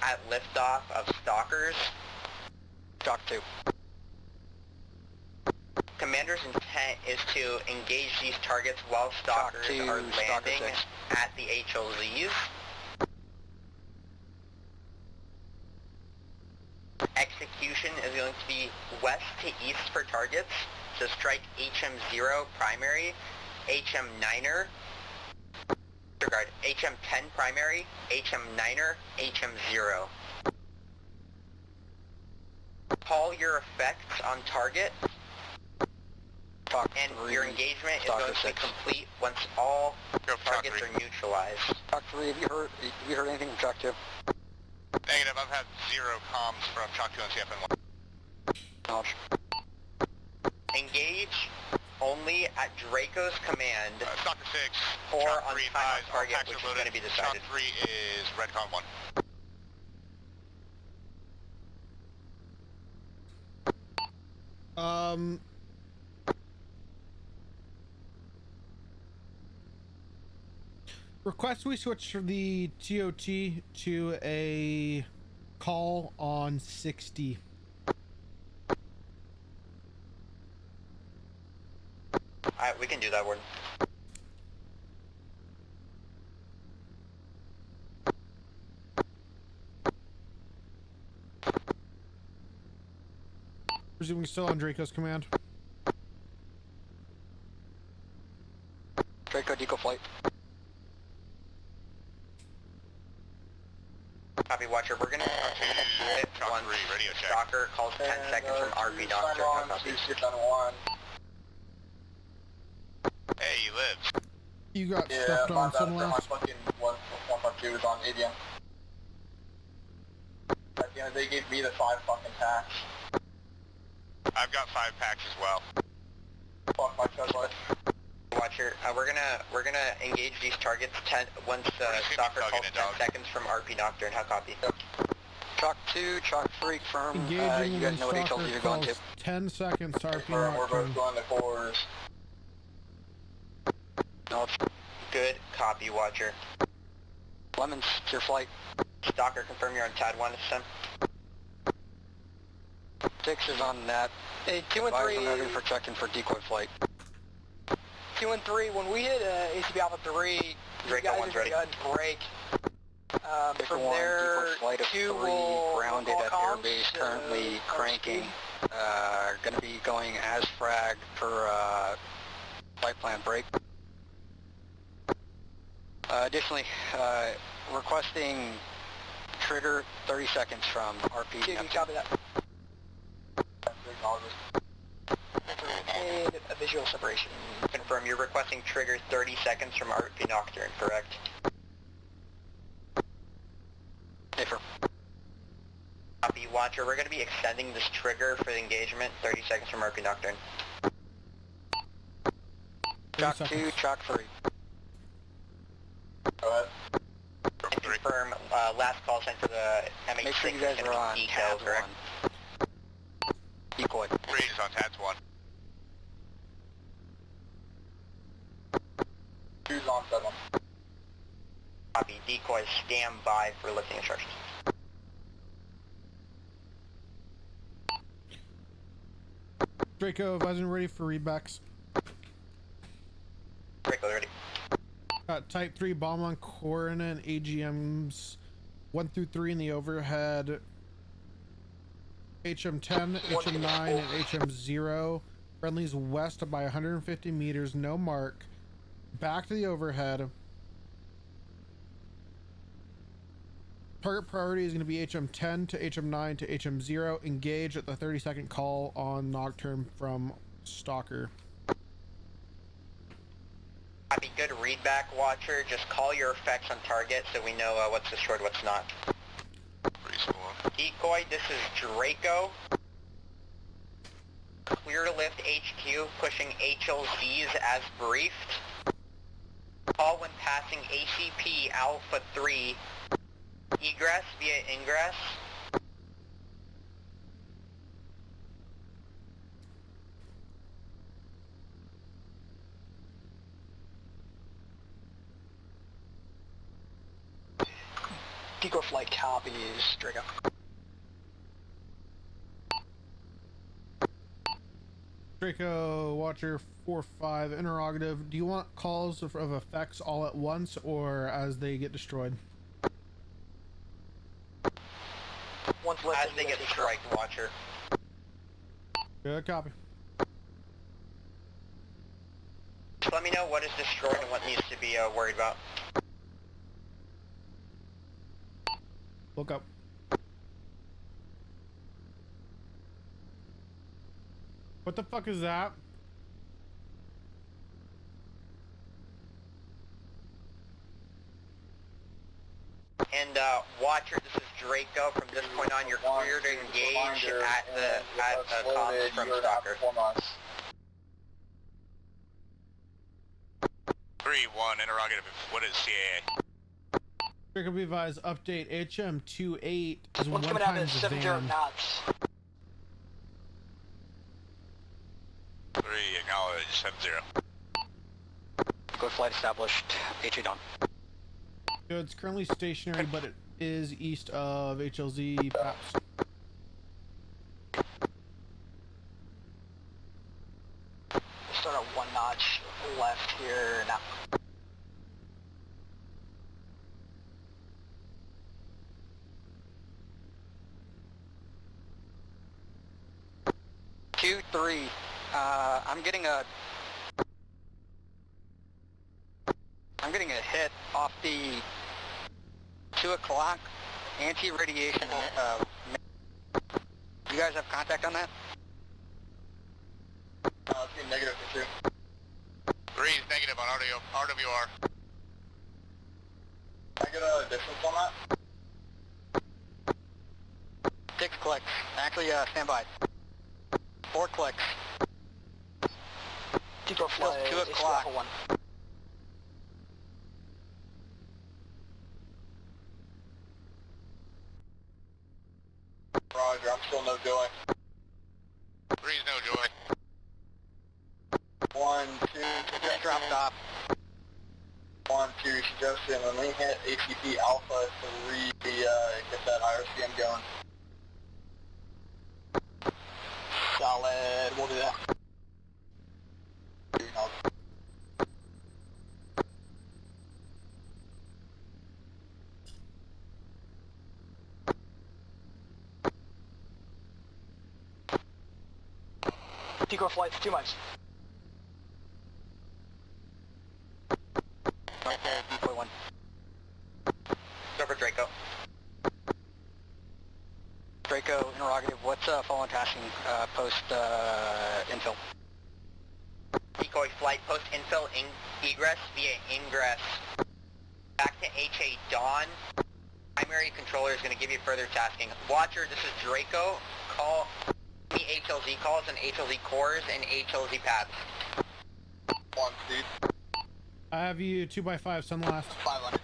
at liftoff of Stalkers. Dock 2. Commander's intent is to engage these targets while Stalkers are landing at the HLZs. Execution is going to be west to east for targets. So strike HM0 primary, HM9er, disregard, HM10 primary, HM9er, HM0. Call your effects on target, and your engagement is going to be complete once all targets are neutralized. Dock 3, have you heard anything from Dock 2? Negative, I've had 0 comms from Chalk 2 and CFN1. Knowledge. Engage only at Draco's command. Stalker 6, or Chop on 3 time on advised, all target, packs which are is loaded. going to be Chop decided. 3 is Redcon 1. Request we switch the TOT to a call on 60. Alright, we can do that, Warden. Presuming still on Draco's command. Draco deco flight. Copy, Watcher. We're gonna do it Chop once 3, radio check. Stalker calls 10 seconds from RP Doctor. Sign on, 2-6-1. Hey, he lives. You got Yeah, stepped my on bad, somewhere sir, my else? fucking 152 was on ADM. At the end of the day, gave me the 5 fucking packs. I've got 5 packs as well. Fuck my chug life. Watcher, we're gonna engage these targets once We're just gonna be Stalker tugging calls it, 10 dog. seconds from RP Doctor. And how copy? Chalk 2, Chalk 3, confirm. Engaging You when guys know what HLZ Stalker you're going calls to. 10 seconds to RP We're Nocturne. both going to cores. No, Good copy, Watcher. Lemons, it's your flight. Stalker, confirm you're on TAD 1 this time. 6 is on that. Hey, 2 and Advise 3. them ready for check-in for decoy flight. 2 and 3. When we hit ACB Alpha 3, you Draco guys are one's going ready. to go ahead and break. Victor From 1, there, decoy flight of 2 3, will grounded call at comms, airbase, currently our cranking. speed. Going to be going as frag for flight plan break. Additionally, requesting trigger 30 seconds from RP. You Neptune. copy that. And a visual separation. Confirm you're requesting trigger 30 seconds from RP Nocturne, correct? Affirm. Copy, Watcher. We're going to be extending this trigger for the engagement 30 seconds from RP Nocturne. Chalk 2, seconds. Chalk 3. Go ahead. And confirm last call sent for the MH6 Make sure you guys is are gonna on be tab deco, correct? 1. Decoy. 3 is on TADS 1. 2's on 7. Copy, decoys stand by for lifting instructions. Draco, advising ready for readbacks. Draco, ready. Type 3 bomb on coordinate AGMs 1 through 3 in the overhead. HM10, HM9, and HM0. Friendlies west by 150 meters, no mark. Back to the overhead. Target priority is going to be HM10 to HM9 to HM0. Engage at the 30-second call on Nocturne from Stalker. Copy, good readback, Watcher. Just call your effects on target so we know what's destroyed, what's not. Reasonable. Decoy, this is Draco. Clear to lift HQ, pushing HLZs as briefed. Call when passing ACP Alpha 3. Egress via ingress. Decoy flight copies, Draco. Draco, Watcher 4-5, interrogative. Do you want calls of effects all at once or as they get destroyed? Once As lifted, they you get guys strike, Watcher. Good copy. Just let me know what is destroyed and what needs to be worried about. Look up. What the fuck is that? And Watcher, this is Draco. From this point on, you're clear to engage at the comms from Stalker. 3-1, interrogative, what is CAA? Draco be advised, update HM28 is One's one coming out of times 70 van. knots. 3, acknowledge, 70. Good flight established. HA done. So it's currently stationary, but it is east of HLZ PAPS. Start at 1 notch left here now. Two, three. I'm getting a hit off the 2 o'clock anti-radiation. You guys have contact on that? It's negative for 2. 3 is negative on RWR. Can I get a distance on that? 6 clicks. Actually, stand by. 4 clicks. Deco Still flight 2 is o'clock. Alpha 1. Roger, I'm still no joy. 3 is no joy. 1, 2, Just dropped off. 1, 2, suggestion. When we hit ACP Alpha 3, get that IRCM going. Solid, we'll do that. Deco flight's 2 miles. Right there, decoy 1. Go for Draco. Draco, interrogative. What's following tasking post infill? Decoy flight post infill egress via ingress. Back to HA Dawn. Primary controller is going to give you further tasking. Watcher, this is Draco. Call me HLZ calls and HLZ cores and HLZ paths. 1, Steve. I have you 2x5 sun last. 500,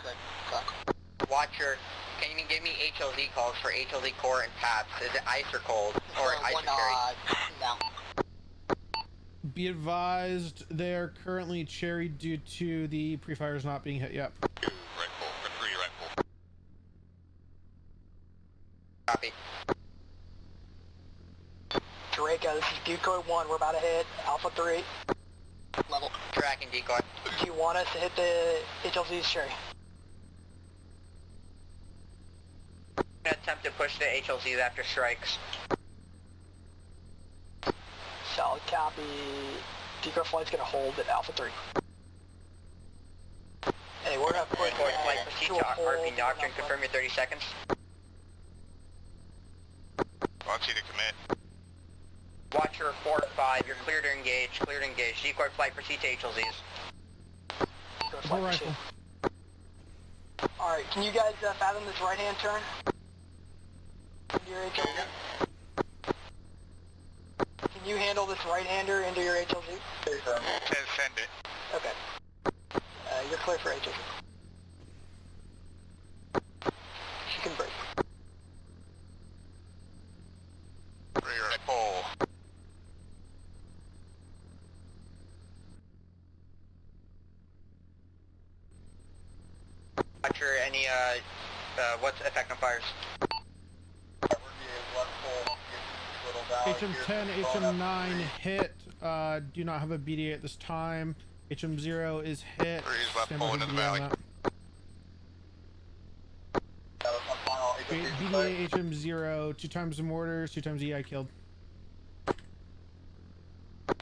correct. Watcher, can you give me HLZ calls for HLZ core and paths? Is it ice or cold? Or ice or cherry? Now. Be advised, they're currently cherry due to the pre-fires not being hit yet. 2, right full, or 3, right full. Copy. Draco, this is Decoy 1. We're about to hit Alpha 3. Level. Tracking decoy. Do you want us to hit the HLZ cherry? I'm going to attempt to push the HLZs after strikes. Solid copy. Decoy flight's gonna hold at Alpha 3. Hey, we're gonna put Decoy flight proceed to hold RP on doctrine. Alpha. Confirm your 30 seconds. Want you to commit. Watcher 4-5, you're clear to engage. Clear to engage. Decoy flight proceed to HLZs. Decoy Full flight rifle. proceed. Alright, can you guys fathom this right-hand turn? Into your HLZ? Can you handle this right-hander into your HLZ? Says send it. Okay. You're clear for HLZ. You can break. 3, right full. Watcher, any, what's effect on fires? HM10, HM9 hit. Do not have a BDA at this time. HM0 is hit. 3 is left Stand by full for into the BDA on valley. that. BDA HM0, 2 times the mortars, 2 times EI killed.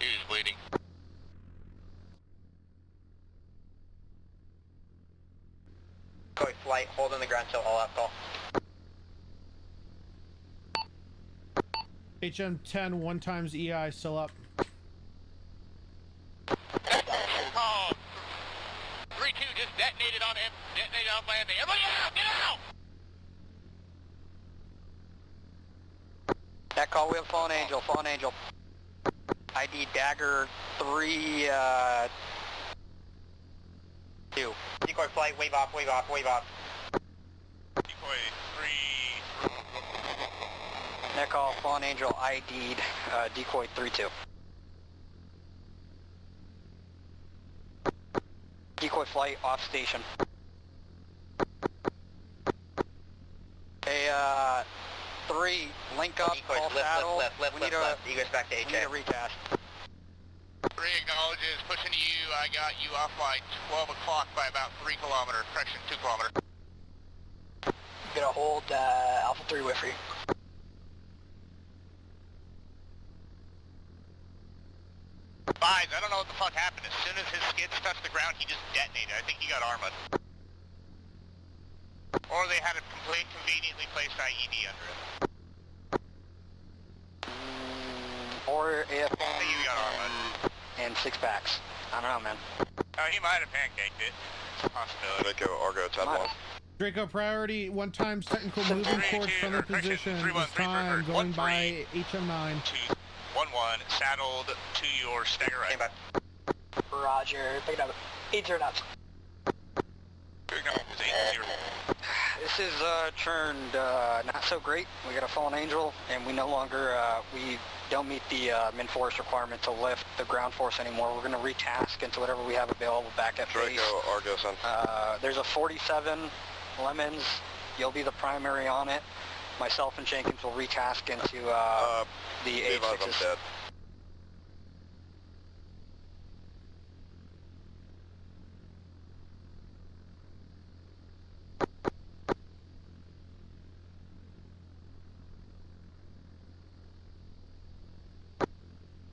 He's bleeding. Decoy flight, hold on the ground till all out call. HM10, 1 times EI still up. Call. 3-2 just detonated on him. Detonated on landing. Everybody out! Get out! That call, we have Fallen Angel, Fallen Angel. ID Dagger 3, 2. Decoy flight, wave off, wave off, wave off. Decoy 3. Net call, Fallen Angel ID'd, decoy 3-2. Decoy flight off station. Hey, 3, link up, Decoys, call lift, saddle. lift, We need a Egress back to we need HA. a retest. 3 acknowledges, pushing to you. I got you off my 12 o'clock by about 3 kilometers, correction, 2 kilometers. Gonna hold Alpha 3 with you. Vise, I don't know what the fuck happened. As soon as his skids touched the ground, he just detonated. I think he got armored. Or they had a conveniently placed IED under him. Or if I think he got armored. and 6 packs. I don't know, man. He might have pancaked it. Possibility. Draco, Argo, tab Might- 1. Draco priority, 1 times technical moving towards friendly position. This time going by HM9. 211, saddled to your stagger right. Stand by. Roger, pick it up. 80 knots. This is churned not so great. We got a Fallen Angel, and we no longer we don't meet the min force requirement to lift the ground force anymore. We're going to retask into whatever we have available back at base. Draco, Argo, son. There's a 47 Lemons. You'll be the primary on it. Myself and Jenkins will retask into the Be advised, I'm 86s. dead.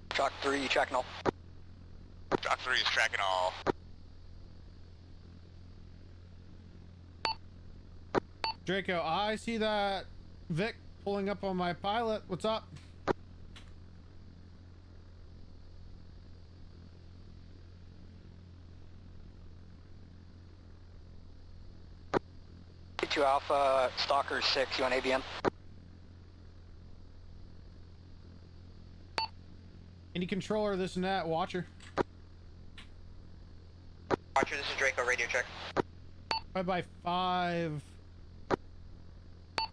Truck 3, checking all. Doc 3 is tracking all. Draco, I see that Vic pulling up on my pilot. What's up? Two Alpha, Stalker 6, you on ABM? Any controller, this and that, watcher. Watcher, this is Draco, radio check. 5x5.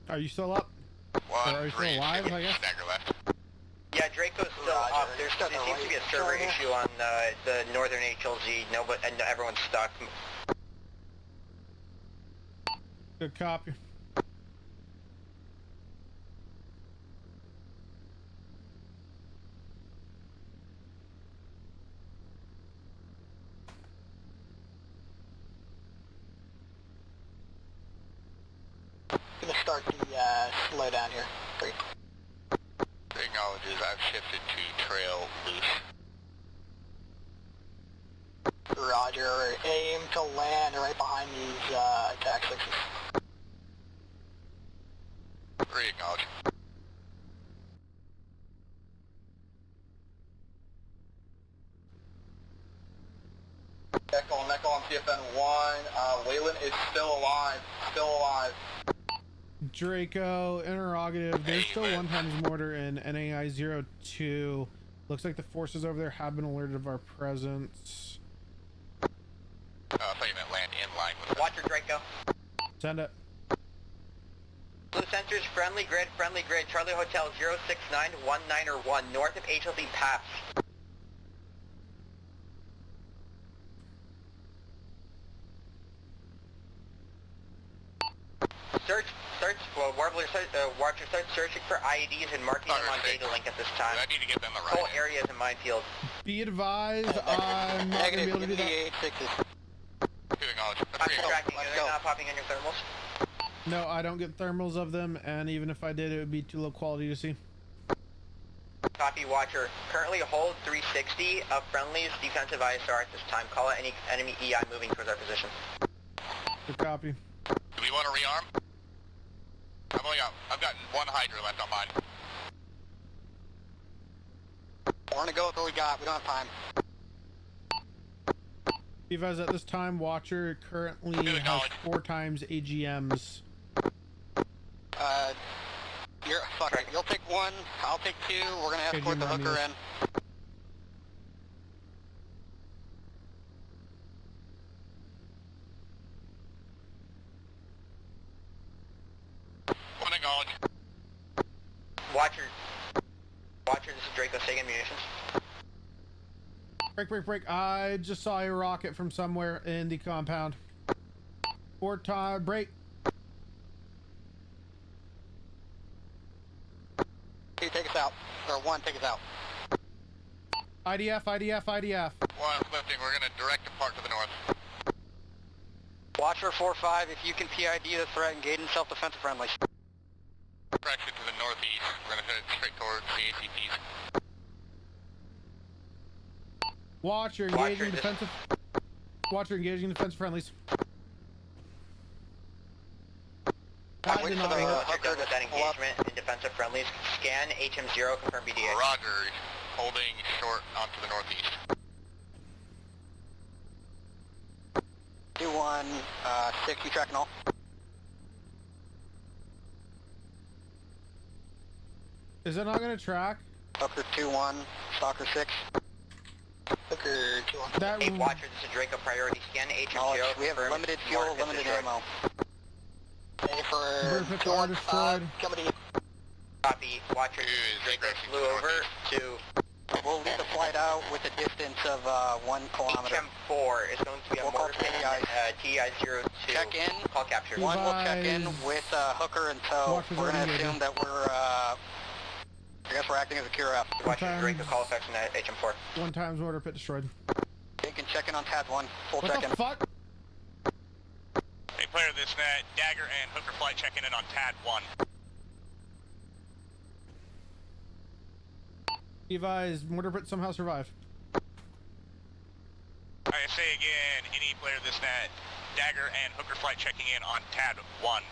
Are you still up? 1, Or are you 3, still alive, I guess? stagger left. Yeah, Draco's still Roger. up. There seems to be a server issue on the northern HLZ. And everyone's stuck. Good copy. Gonna start the slowdown here. 3. Acknowledges, I've shifted to trail loose. Roger, aim to land right behind these attack 6s. 3 acknowledge. Echo on TFN1. Wayland is still alive. Still alive. Draco, interrogative. There's still 1 times mortar in NAI 02. Looks like the forces over there have been alerted of our presence. I thought you meant land in line with Watcher, Draco. Send it. Blue sensors, friendly grid, Charlie Hotel 06919 or 1, north of HLZ Pass. Watcher, start searching for IEDs and marking them on data link at this time. I need to get them the Whole right. area is a minefield. Be advised, I'm not going to be able to do that. 6s. 2 acknowledge. Watcher 3 tracking, let's they're go. not popping on your thermals. No, I don't get thermals of them, and even if I did, it would be too low quality to see. Copy, Watcher. Currently hold 360 of friendlies, defensive ISR at this time. Call out any enemy EI moving towards our position. Good copy. Do we want to rearm? I've got 1 Hydra left on mine. We're gonna go with what we got. We don't have time. Be advised, at this time, Watcher currently has 4 times AGMs. Fuck it. You'll take 1. I'll take 2. We're gonna Okay, escort the Jim hooker Romeo. in. Watcher, this is Draco, Sagan Munitions. Break. I just saw a rocket from somewhere in the compound. 4 time break. 2, take us out. Or 1, take us out. IDF. 1 lifting, we're gonna direct depart to the north. Watcher 4-5, if you can PID the threat, engage in self-defensive friendly. Direction to the northeast, we're gonna head straight towards the ACPs. Watcher engaging defensive. Watcher engaging defensive friendlies. That did not work. You're done with that engagement in defensive friendlies. Scan HM0, confirm BDA. Roger, holding short onto the northeast. 2-1, 6, you tracking all? Is it not going to track? Hooker 2-1, Stalker 6. Hooker 2-1. That Hey, Watcher, this is Draco, priority scan HM0. We have limited fuel, limited ammo. Hey, for Perfect, are destroyed. coming to you. Copy, Watcher, Draco flew over to We'll lead the flight out with a distance of 1 kilometer. HM4 is going to be a We'll call mortar pin, TI-02. Check in. Call capture. Be- 1 will check in with Hooker in tow. Watch We're going to the assume that we're, I guess we're acting as a QRF. Watcher, Draco, call effects in HM4. 1 times mortar pit destroyed. You can check in on TAD 1. Full What check in. the fuck? Hey, player of this net, Dagger and Hooker flight checking in on TAD 1. Levi's mortar pit somehow survived. I say again, any player of this net, Dagger and Hooker flight checking in on TAD 1.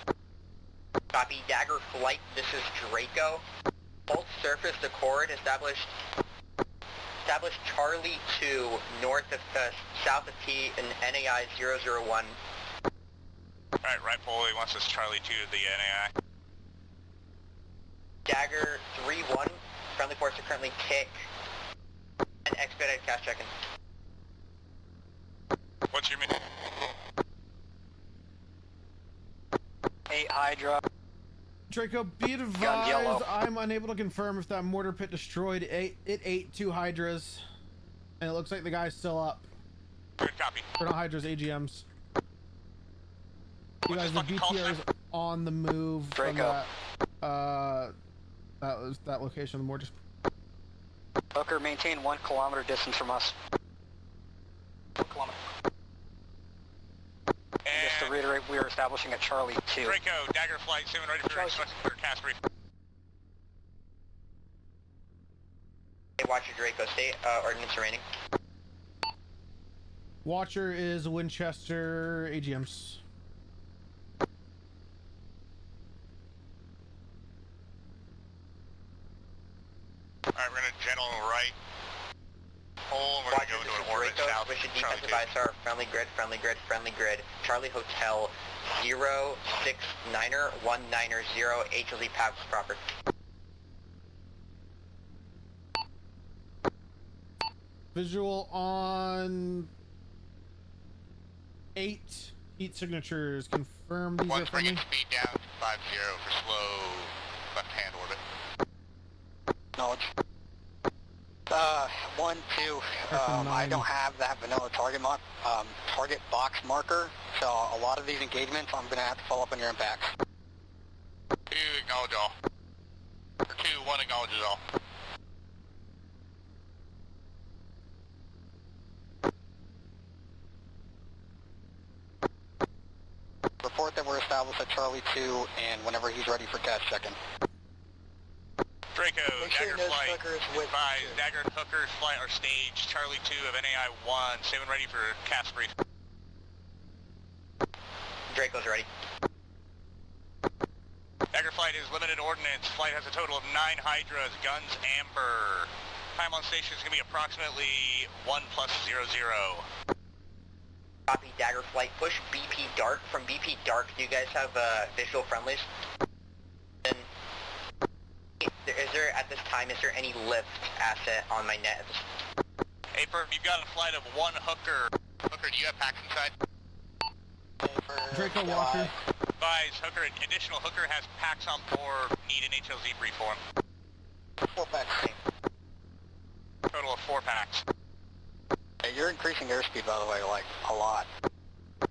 Copy, Dagger flight, this is Draco. Bolt surface accord established Charlie 2 north of, south of T in NAI 001. Alright, rightful, he wants us Charlie 2 to the NAI. Dagger 3-1, friendly forces are currently tick. And expedited cash check-in. What's your minute? 8 Hydra. Draco, be yellow. advised, I'm unable to confirm if that mortar pit destroyed. It ate 2 Hydras. And it looks like the guy's still up. Good copy. Or not Hydras, AGMs. You What's guys, this the fucking call BTR is sign? on the move from Draco. that location. The mortar. Hooker, maintain 1 kilometer distance from us. 1 kilometer. Just to And reiterate, we are establishing at Charlie 2. Draco, Dagger flight 7 ready for instruction for cast brief. Hey, Watcher, Draco, state ordnance remaining. Watcher is Winchester AGMs. Alright, we're gonna gentle right. Hole, and we're Watcher, gonna go this into is an orbit Draco, south. switch to Charlie defensive 2. ISR, friendly grid. Charlie Hotel 069er 190 HLZ Paths proper. Visual on 8 heat signatures. Confirm these are One's friendly. bringing speed down to 50 for slow left-hand orbit. Knowledge. 1, 2. I don't have that vanilla target target box marker, so a lot of these engagements I'm gonna have to follow up on your impacts. 2, acknowledge all. Or 2, 1 acknowledges all. Report that we're established at Charlie 2, and whenever he's ready for cash check-in. Draco, Make sure Dagger those flight. hookers with- Advise, Dagger and Hooker's flight are staged. Charlie 2 of NAI 1, 7 ready for cast brief. Draco's ready. Dagger flight is limited ordnance. Flight has a total of 9 Hydras, guns amber. Time on station is going to be approximately 1+00. Copy, Dagger flight, push BP dark. From BP dark, do you guys have visual friendlies? And is there, at this time, is there any lift asset on my net? Hey, Perp, you've got a flight of 1 Hooker. Hooker, do you have packs inside? Draco Watcher. Advise, Hooker, additional Hooker has packs on board. Need an HLZ brief for him. 4 packs. Total of 4 packs. Hey, you're increasing airspeed, by the way, like, a lot.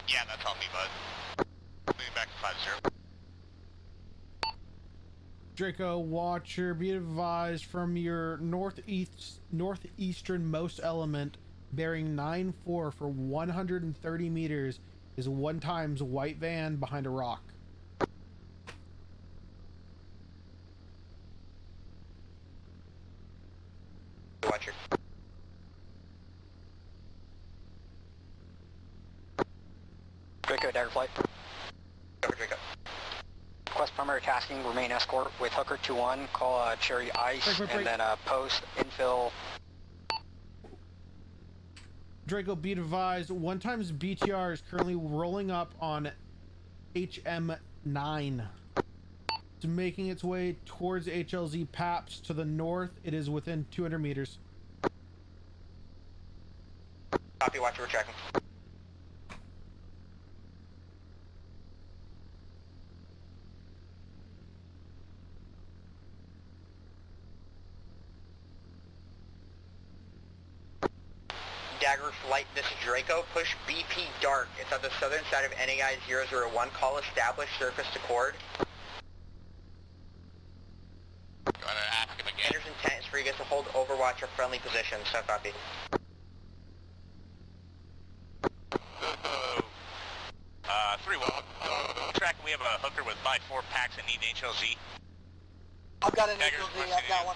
Yeah, that's on me, bud. Moving back to 5-0. Draco, Watcher, be advised from your northeasternmost element, bearing 9-4 for 130 meters, is 1 times white van behind a rock. Watcher. Draco, dagger flight. Over Draco. Request primary tasking, remain escort with Hooker 2-1, call Cherry Ice, break. and then post, infill. Draco, be advised, 1 times BTR is currently rolling up on HM9. It's making its way towards HLZ PAPS. To the north, it is within 200 meters. Copy, Watcher, we're tracking. Dagger flight, this is Draco. Push BP dark. It's on the southern side of NAI 001. Call established surface to cord. You want to ask him again? Anderson intent is for you guys to hold Overwatch or friendly position. So copy. Uh, 3-1. Tracking, we have a hooker with by 4 packs that need HLZ. I've got an Daggers, HLZ, what's I've it got in? one.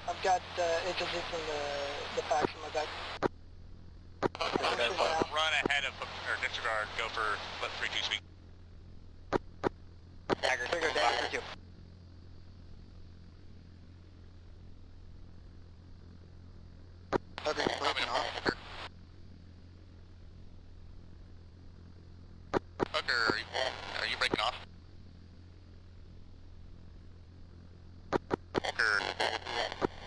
I've got HLZ from the packs in my bag. Run ahead of or disregard, go for let 3-2 speak. Dagger, trigger, Dagger 2. Hooker's breaking off. Hooker, are you breaking off? Hooker,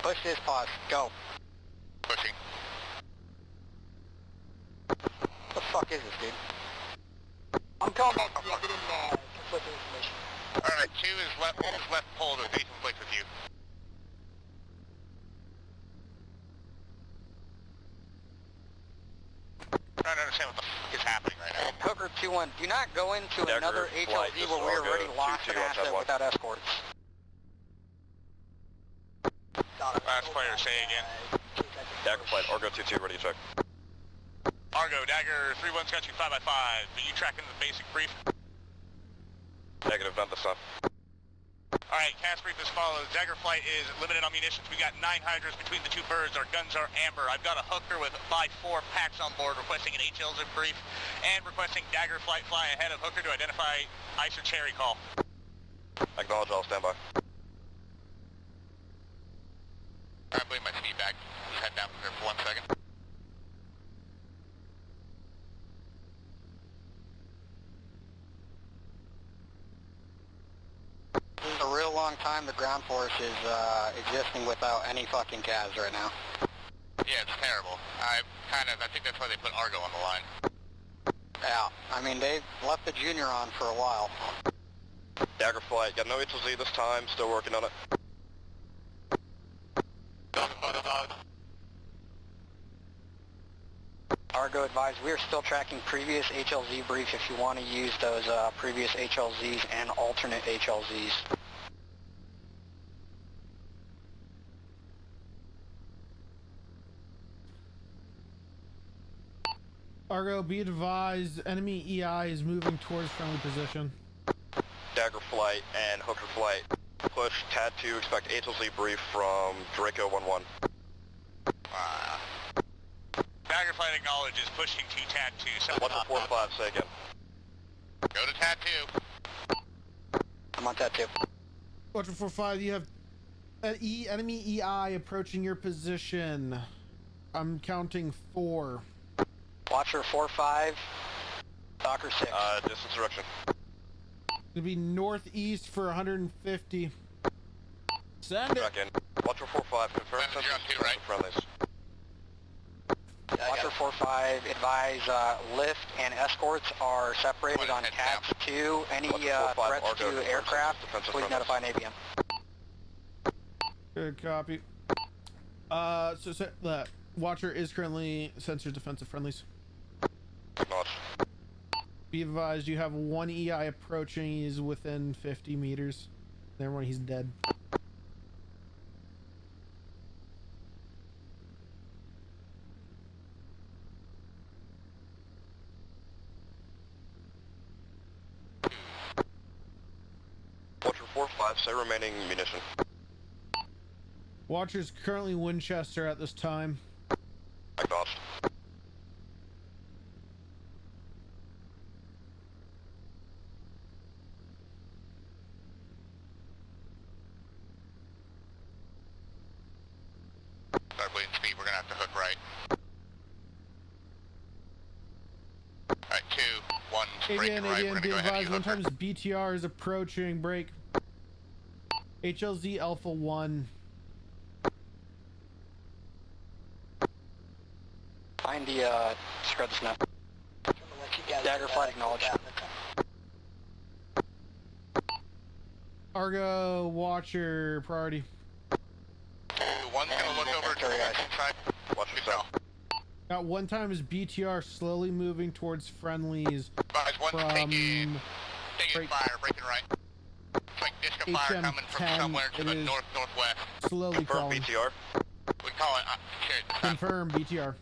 Push this pause, go. pushing. What the fuck is this, dude? I'm calling back to you, I'm getting conflicting information. Alright, 2 is left pole to Nathan Place with you. Trying to understand what the fuck is happening right now. Hooker 2-1, do not go into Dagger another flight, HLZ just where we're Argo already lost 2-2 an on asset 10-1. without escorts. Last player, say again. Dagger flight, Argo 2-2, ready to check. Argo, Dagger, 3-1's got you 5x5. Are you tracking the basic brief? Negative, not this time. Alright, cast brief as follows. Dagger flight is limited on munitions. We got 9 hydras between the 2 birds. Our guns are amber. I've got a hooker with by 4 packs on board requesting an HLZ brief and requesting Dagger flight fly ahead of hooker to identify ice or cherry call. Acknowledge, I'll stand by. I believe my feedback. Just head down there for 1 second. This is a real long time the ground force is existing without any fucking CAS right now. Yeah, it's terrible. I think that's why they put Argo on the line. Yeah, I mean, they've left the junior on for a while. Dagger flight, got no HLZ this time, still working on it. Argo advised, we are still tracking previous HLZ briefs if you want to use those previous HLZs and alternate HLZs. Argo, be advised, enemy EI is moving towards friendly position. Dagger flight and hooker flight. Push, TAD 2, expect HLZ brief from Draco 1-1. Dagger flight acknowledges pushing to TAD 2. Watch for 4-5, say again. Go to TAD 2. I'm on that too. Watcher 4-5, you have enemy EI approaching your position. I'm counting 4. Watcher 4-5, Soccer 6. Distance direction. It'll be northeast for 150. Send it. Back in. Watcher 4-5, confirm Remember, you're on census two, right? friendlies. Watcher 4-5, advise lift and escorts are separated on tabs 2. Any Watcher 4-5, threats Argo, to aircraft, defensive please friendlies. notify an ABM. Good copy. The Watcher is currently sensor defensive friendlies. Be advised, you have one EI approaching. He's within 50 meters. Everyone, he's dead. Watcher 4-5, say remaining munition. Watcher's currently Winchester at this time. Acknowledged. Start bleeding speed, we're gonna have to hook right. Alright, 2, 1, breaking right, we're gonna be go ahead advised, and one hooker. times BTR is approaching, break. HLZ Alpha 1. Find the, scrub the snow. Dagger flight acknowledged. Argo, Watcher, priority. 1's gonna look over to the direction side. Watch yourself. Got one time is BTR slowly moving towards friendlies Guys, 1's from taking fire, breaking right. It's like disc of fire coming from HM10 somewhere to the is northwest. slowly Confirm crawling. BTR. We call it, shit. Confirm BTR.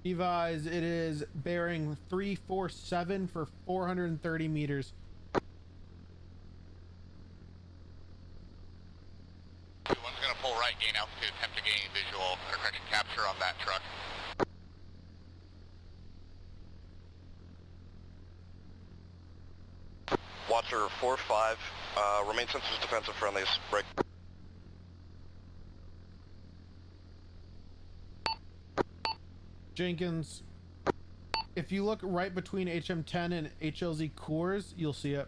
Advise, it is bearing 347 for 430 meters. 1's gonna pull right, gain altitude, attempt to gain visual or correction capture on that truck. Watcher 4-5, remain sensors defensive friendlies, break. Jenkins, if you look right between HM10 and HLZ cores, you'll see it.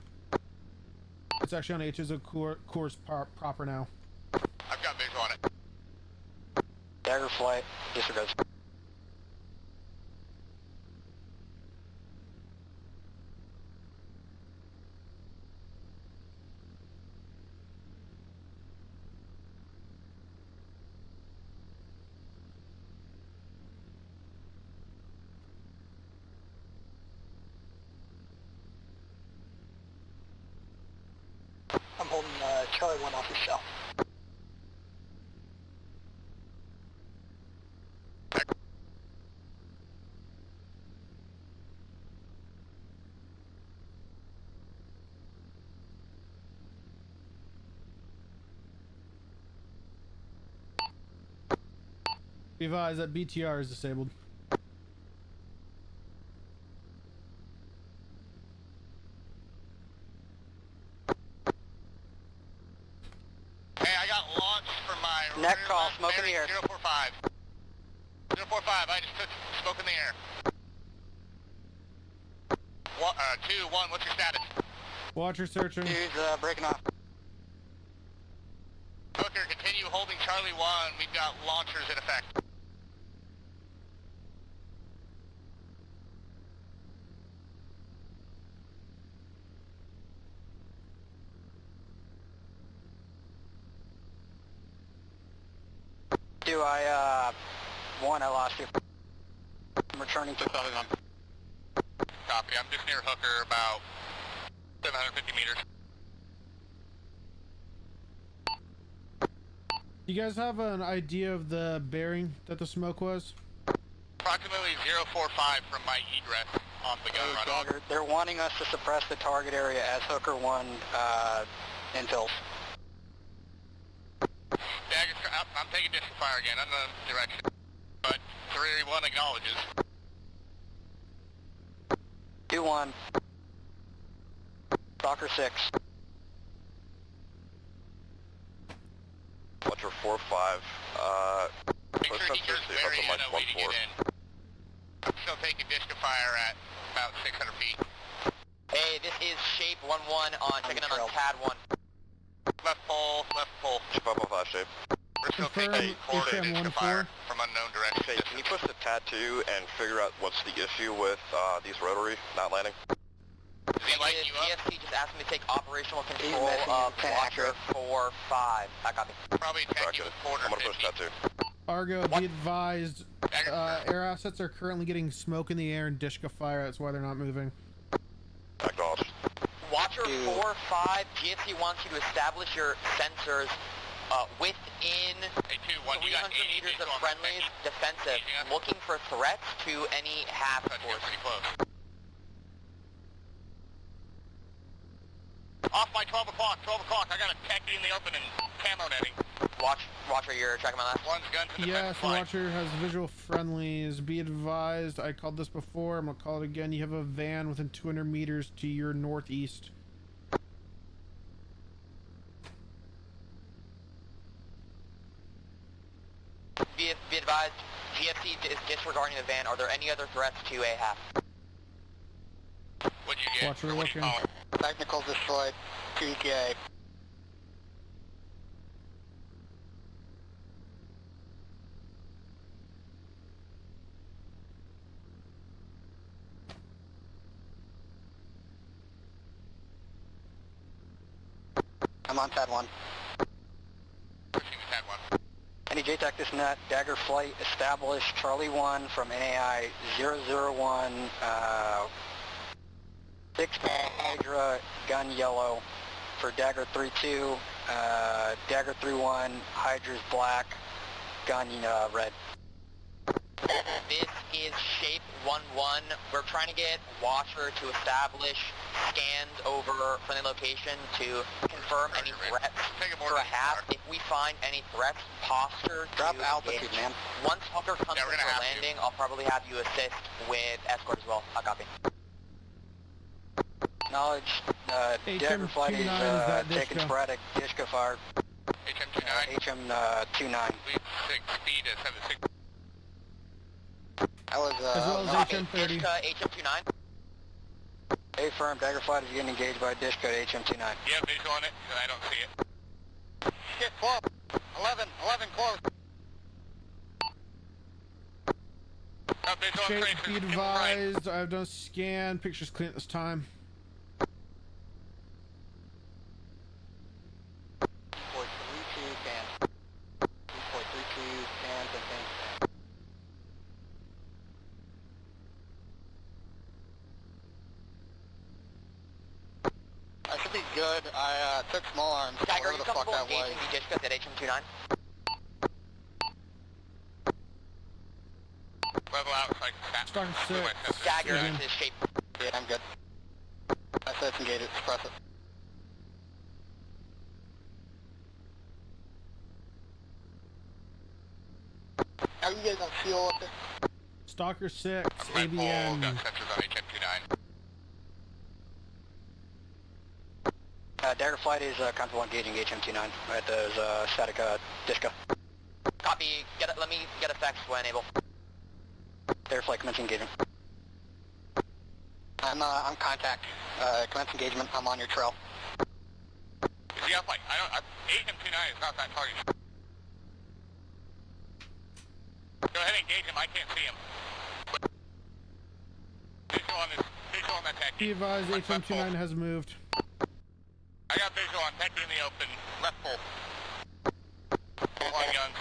It's actually on HLZ cores proper now. I've got visual on it. Dagger flight, disregards. I'm holding Charlie 1 off yourself. Be advised that BTR is disabled. Hey, I got launched from my Neck rear call, left smoke in the bearing air. 045. 045, I just took smoke in the air. 2, 1, what's your status? Watcher searching. Dude's breaking off. Hooker, continue holding Charlie 1, we've got launchers in effect. I lost you. I'm returning to Copy, I'm just near Hooker, about 750 meters. You guys have an idea of the bearing that the smoke was? Approximately 045 from my egress on the gun run. Dogger, they're wanting us to suppress the target area as Hooker 1 infills. Dagger, I'm taking distant fire again, unknown direction. But 3-1 acknowledges. 2-1. Stalker 6. Watcher 4-5, Make sure Eager's very in a way to get in. I'm still taking disc of fire at about 600 feet. Hey, this is Shape 1-1 on checking in on TAD 1. Left pole, left pole. Shape up on 5 Shape. We're still Confirm taking coordinated HM14. fire from unknown direction. Shape, can you push to TAD 2 and figure out what's the issue with these rotary not landing? Is he lighting you up? DFC just asked me to take operational control missing of you, Watcher 4-5. I copy. Probably attack you with quarter I'm gonna push 50. TAD 2. Argo, be advised, air assets are currently getting smoke in the air and Dishka fire. That's why they're not moving. Acknowledged. Watcher 4-5, GFC wants you to establish your sensors within Hey, 2-1, you got 300 80 meters of visual on friendlies, defensive, looking for threats to any half That's force. pretty close. Off by 12 o'clock, 12 o'clock. I got a tech in the open and camo netting. Watcher, you're checking my last. One's gun to the Yes, flank. Watcher has visual friendlies. Be advised, I called this before, I'm gonna call it again. You have a van within 200 meters to your northeast. Be advised, GFC is disregarding the van. Are there any other threats to a half? What'd you get? Watcher What do you looking. call it? Technical destroyed. 2 ETA. I'm on TAD 1. Pushing the TAD 1. Any JTAC this net, Dagger flight established, Charlie 1 from NAI 001, 6 Hydra, gun yellow for Dagger 3-2, Dagger 3-1, Hydra's black, gun red. This is Shape 1-1. We're trying to get Watcher to establish scans over friendly location to confirm any threats for a half. If we find any threats, posture Drop to altitude, engage. man. Once Hooker comes in for landing, I'll probably have you assist with escort as well. I copy. Knowledge, Dagger flight is taking Dishka. sporadic Dishka fire. HM29. HM29. Please speed at 76. That was, As well as HM30. HM29. A firm, Dagger flight is getting engaged by Dishka at HM29. You have visual on it? I don't see it. Get close. 11 close. Got visual on Shape, tracers. be Get them right. advised, I've done a scan. Picture's clean at this time. 3.32 cans. 3.32 cans and things. I should be good. I took small arms. Tiger, are Whatever you the fuck comfortable that was. engaging the Dishka at HM29? Level out so I can Starting stat. 6. Dagger, Again. this is Shape. Yeah, I'm good. I said engage it. Suppress it. How are you guys on fuel up there? Stalker 6, Red pole, ABN. gun sensors on HM29. Dagger flight is comfortable engaging HM29 at those static Dishka. Copy. Let me get effects when able. Dagger flight commence engagement. I'm contact. Commence engagement. I'm on your trail. Is he up like, HM29 is not that target. Go ahead and engage him, I can't see him. Visual on that tech. Be advised, HM29 has moved. I got visual on tech in the open, left pole. Full on guns.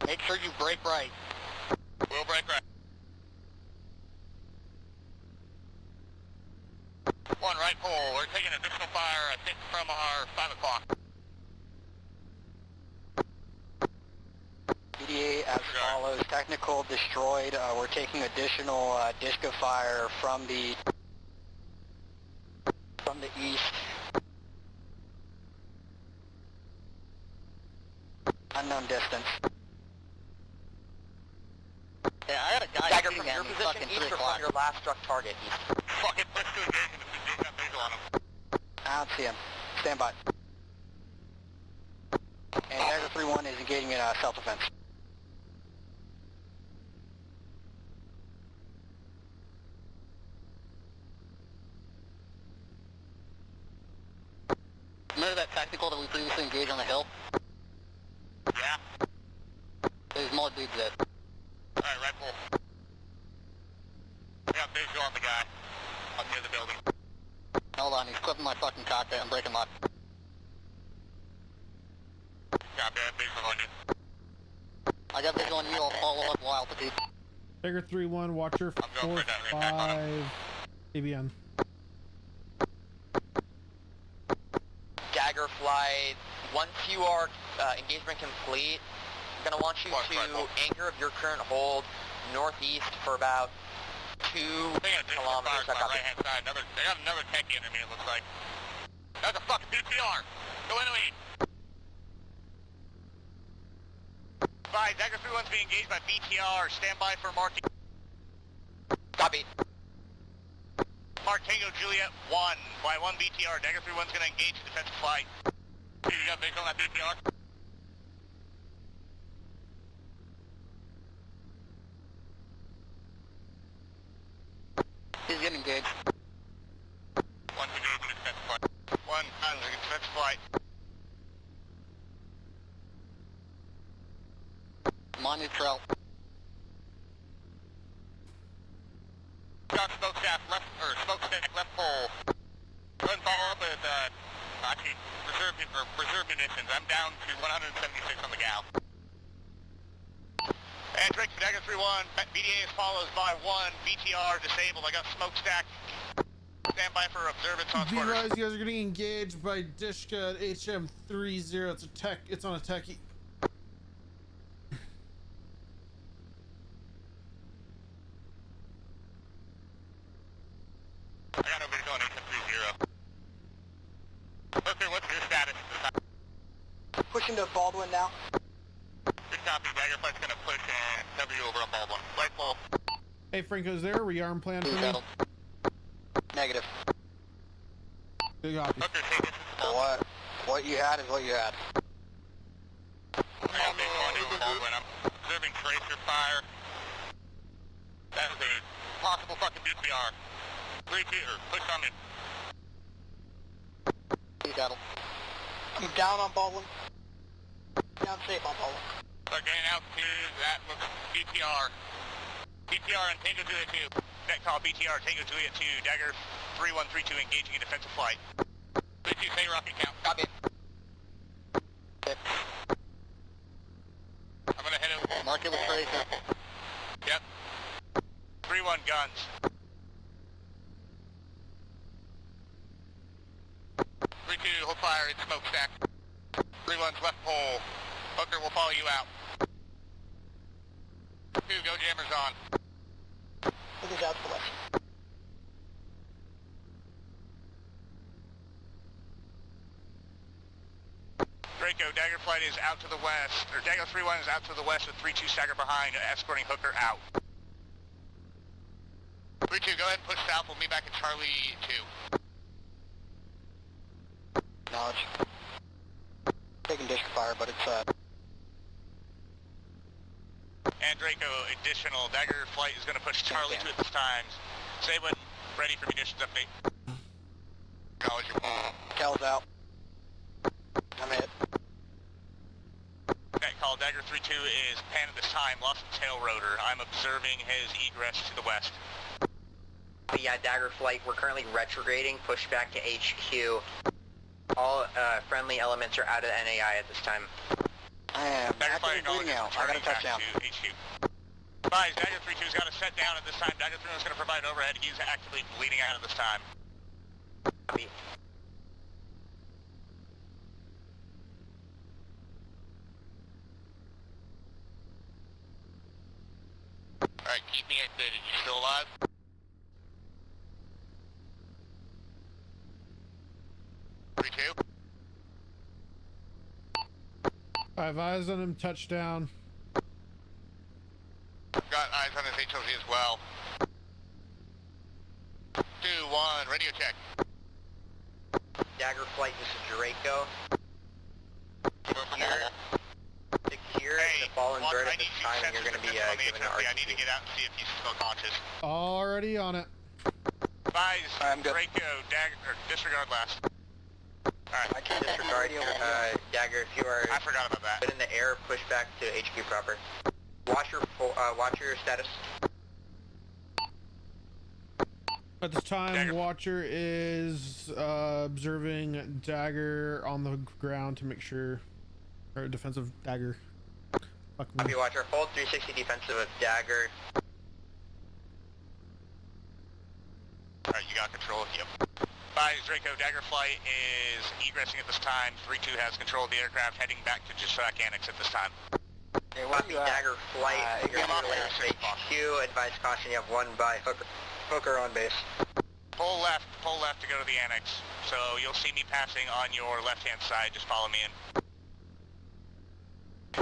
Make sure you break right. We'll break right. One right pole, we're taking additional fire, I think from our 5 o'clock. EDA as follows. Technical destroyed. We're taking additional Dishka fire from the east. Unknown distance. Yeah, I got a guy Dagger shooting from at your me position fucking east 3 or from o'clock. your last struck target east? Fuck it, let's do engagement if we got visual on him. I don't see him. Stand by. And Dagger 3-1 is engaging in self-defense. that tactical that we previously engaged on the hill? Yeah. There's more dudes there. Alright, Red Bull. I got visual on the guy. Up near the building. Hold on, he's clipping my fucking cockpit. I'm breaking lock. Copy, I have visual on you. I got visual on you. I'll follow up low altitude. Tiger 3-1, Watcher I'm going for that 4-5, ABN. Dagger Flight, once you are engagement complete, I'm going to want you to anchor of your current hold northeast for about 2 kilometers. On the right-hand side. They got another techie under me, it looks like. That's a fucking BTR. Go into me. Bye, Dagger 3-1's being engaged by BTR. Stand by for marking. Copy. Mark Tango Juliet 1 by 1 BTR. Dagger 3-1's going to engage the defensive flight. You got visual on that BTR? He's getting engaged. 1's engaging the defensive flight. 1 on the defensive flight. I'm on neutral. Got smokestack left pole. Go ahead and follow up with, actually, reserve munitions. I'm down to 176 on the gal. And Drake to Dagger 3-1, BDA is followed by 1, BTR disabled. I got smokestack. Stand by for observance on quarters. V-Rise, you guys are getting engaged by Dishka HM30. It's on a techie. I got no visual on HM30. Okay, what's your status? Pushing to Baldwin now. Good copy. Dagger Flight's gonna push and cover you over on Baldwin. Light full. Hey, Franco, is there a rearm plan for me? Settled. Negative. Good copy. Okay, take it. What you had is what you had. I got visual on you on Baldwin. I'm observing tracer fire. That is a possible fucking BTR. 3-2, push on me. He's settled. I'm down on Baldwin. Down safe on Baldwin. Start getting out to that looks BTR. BTR and Tango Juliet 2. Net call BTR, Tango Juliet 2, Dagger 3132 engaging a defensive flight. 32, say rocket count. Copy. I'm gonna hit it. Mark it with tracer. Yep. 3-1 guns. 3-2, hold fire, it's smokestack. 3-1's left pole. Hooker will follow you out. 2, go jammers on. Hooker's out to the west. Draco, Dagger Flight is out to the west, or Dagger 3-1 is out to the west with 3-2 stagger behind, escorting Hooker out. 3-2, go ahead and push south, we'll meet back at Charlie 2. Knowledge. Taking dish fire, but it's And Draco, additional, Dagger Flight is going to push Charlie 2 at this time. Say when ready for munitions update. Acknowledge your pull. Cal's out. I'm hit. Net call, Dagger 3-2 is pan at this time, lost the tail rotor. I'm observing his egress to the west. Yeah, Dagger Flight, we're currently retrograding, push back to HQ. All friendly elements are out of NAI at this time. I am Dagger Flight actively bleeding out. I got a touchdown. To HQ. Advise, Dagger 3-2's got to set down at this time. Dagger 3-1's going to provide overhead. He's actively bleeding out at this time. Copy. Alright, keep me updated. You still alive? I have eyes on him, touchdown. Got eyes on his HLG as well. 2-1, radio check. Dagger Flight, this is Draco. Secure the fallen bird at this time, and you're going to be given an I need to get out and see if he's still conscious. Already on it. Advise, Draco, Dagger, or disregard last. Alright. I can disregard your, Dagger, if you are I forgot about that. in the air, push back to HQ proper. Watch your status. At this time, Dagger. Watcher is observing Dagger on the ground to make sure, or defensive Dagger. Fuck me. Copy, Watcher. Hold 360 defensive of Dagger. Alright, you got control? Yep. Advise Draco, Dagger Flight is egressing at this time. 3-2 has control of the aircraft, heading back to Jasak Annex at this time. Hey, where Copy, you at? Dagger Flight. Figure I'm out off your there, lane 6 o'clock. HQ. Advise caution, you have one by Hooker on base. Pull left to go to the annex. So you'll see me passing on your left-hand side, just follow me in.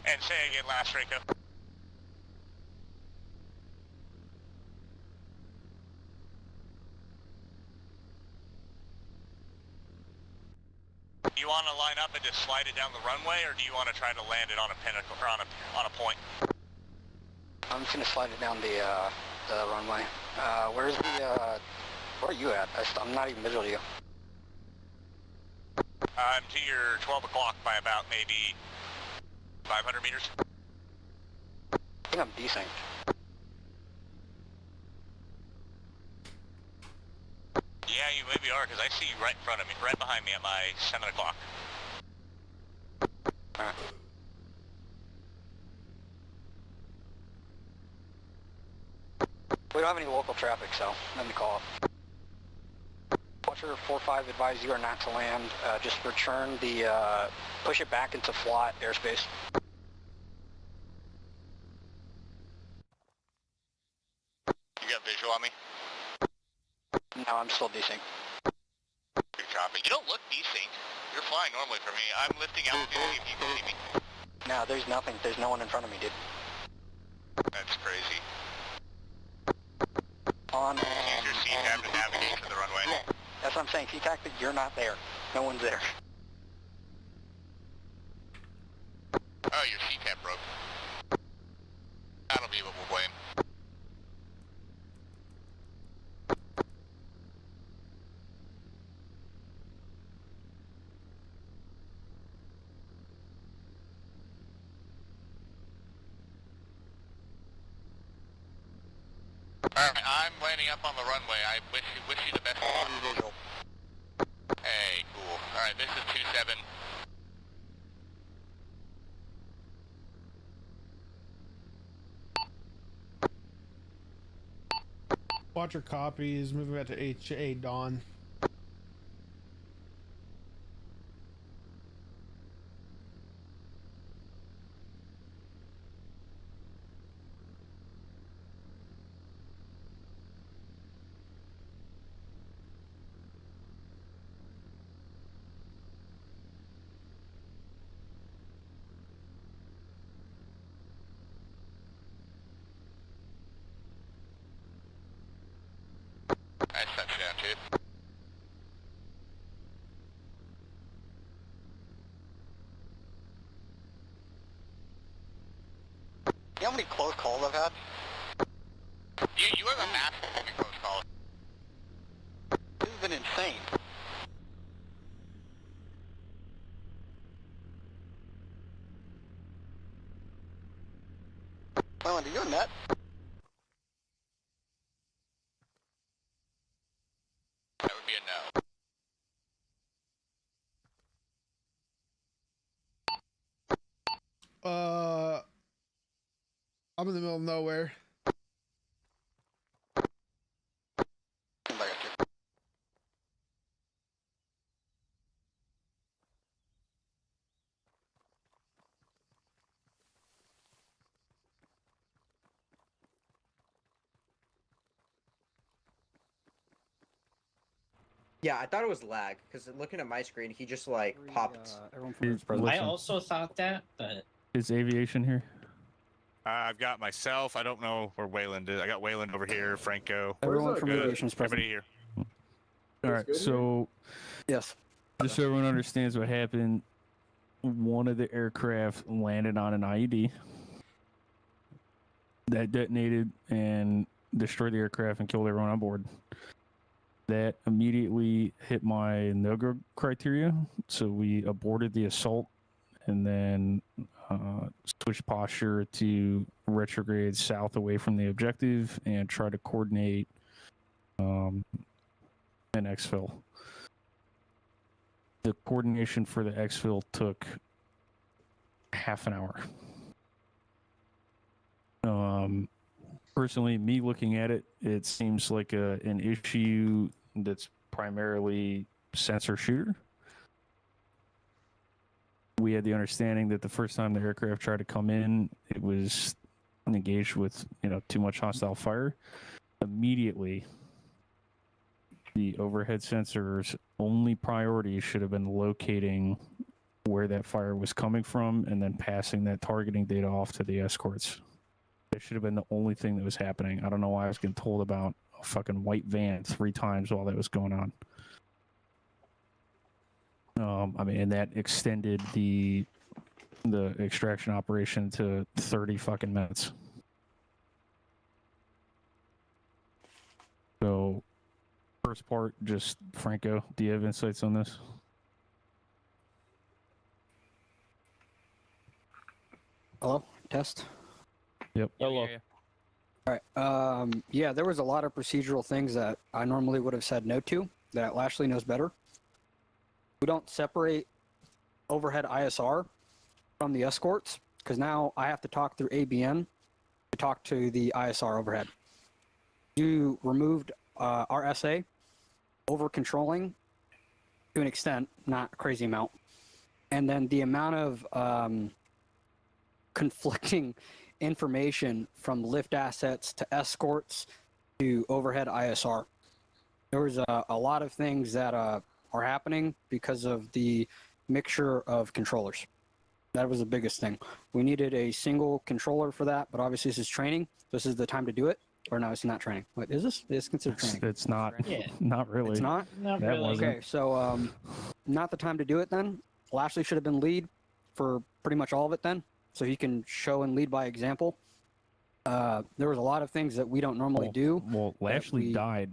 And say again last, Draco. Do you want to line up and just slide it down the runway, or do you want to try to land it on a pinnacle, or on a point? I'm just gonna slide it down the runway. Where's the, where are you at? I'm not even visual to you. I'm to your 12 o'clock by about maybe 500 meters. I think I'm desync. Yeah, you maybe are, because I see you right in front of me, right behind me at my 7 o'clock. Alright. We don't have any local traffic, so let me call it. Watcher 4-5 advise you are not to land. Just return the, push it back into flat airspace. You got visual on me? No, I'm still desync. Good copy. You don't look desync. You're flying normally for me. I'm lifting altitude if you can see me. No, there's nothing. There's no one in front of me, dude. That's crazy. On. Use your CTAB to navigate to the runway. That's what I'm saying. CTAC, you're not there. No one's there. Oh, your CTAB broke. That'll be what we'll blame. Alright, I'm landing up on the runway. I wish you the best of luck. Hey, cool. Alright, this is 27. Watcher copies, moving back to HA Dawn. Nice touchdown, too. You know how many close calls I've had? You have a massive close call. This has been insane. Well, are you in that? That would be a no. I'm in the middle of nowhere. Yeah, I thought it was lag because looking at my screen, he just like popped. I also thought that, but Is aviation here? I've got myself. I don't know where Wayland is. I got Wayland over here, Franco. Everyone from Good. aviation is present. Everybody here. All right, so Yes. just so everyone understands what happened, one of the aircraft landed on an IED that detonated and destroyed the aircraft and killed everyone on board. That immediately hit my no-go criteria, so we aborted the assault and then switched posture to retrograde south away from the objective and try to coordinate an exfil. The coordination for the exfil took half an hour. Personally, me looking at it, it seems like an issue that's primarily sensor shooter. We had the understanding that the first time the aircraft tried to come in, it was engaged with, too much hostile fire. Immediately, the overhead sensors' only priority should have been locating where that fire was coming from and then passing that targeting data off to the escorts. That should have been the only thing that was happening. I don't know why I was getting told about a fucking white van 3 times while that was going on. And that extended the extraction operation to 30 fucking minutes. So, first part, just Franco, do you have insights on this? Hello, test. Yep. Hello. All right. Yeah, there was a lot of procedural things that I normally would have said no to that Lashley knows better. We don't separate overhead ISR from the escorts because now I have to talk through ABN to talk to the ISR overhead. You removed our SA over controlling to an extent, not a crazy amount. And then the amount of conflicting information from lift assets to escorts to overhead ISR. There was a lot of things that are happening because of the mixture of controllers. That was the biggest thing. We needed a single controller for that, but obviously this is training. This is the time to do it. Or no, it's not training. What is this? It's considered training. It's not. Yeah. Not really. It's not? Not That really. wasn't. Okay, so not the time to do it then. Lashley should have been lead for pretty much all of it then, so he can show and lead by example. There was a lot of things that we don't normally do. Well, Lashley died.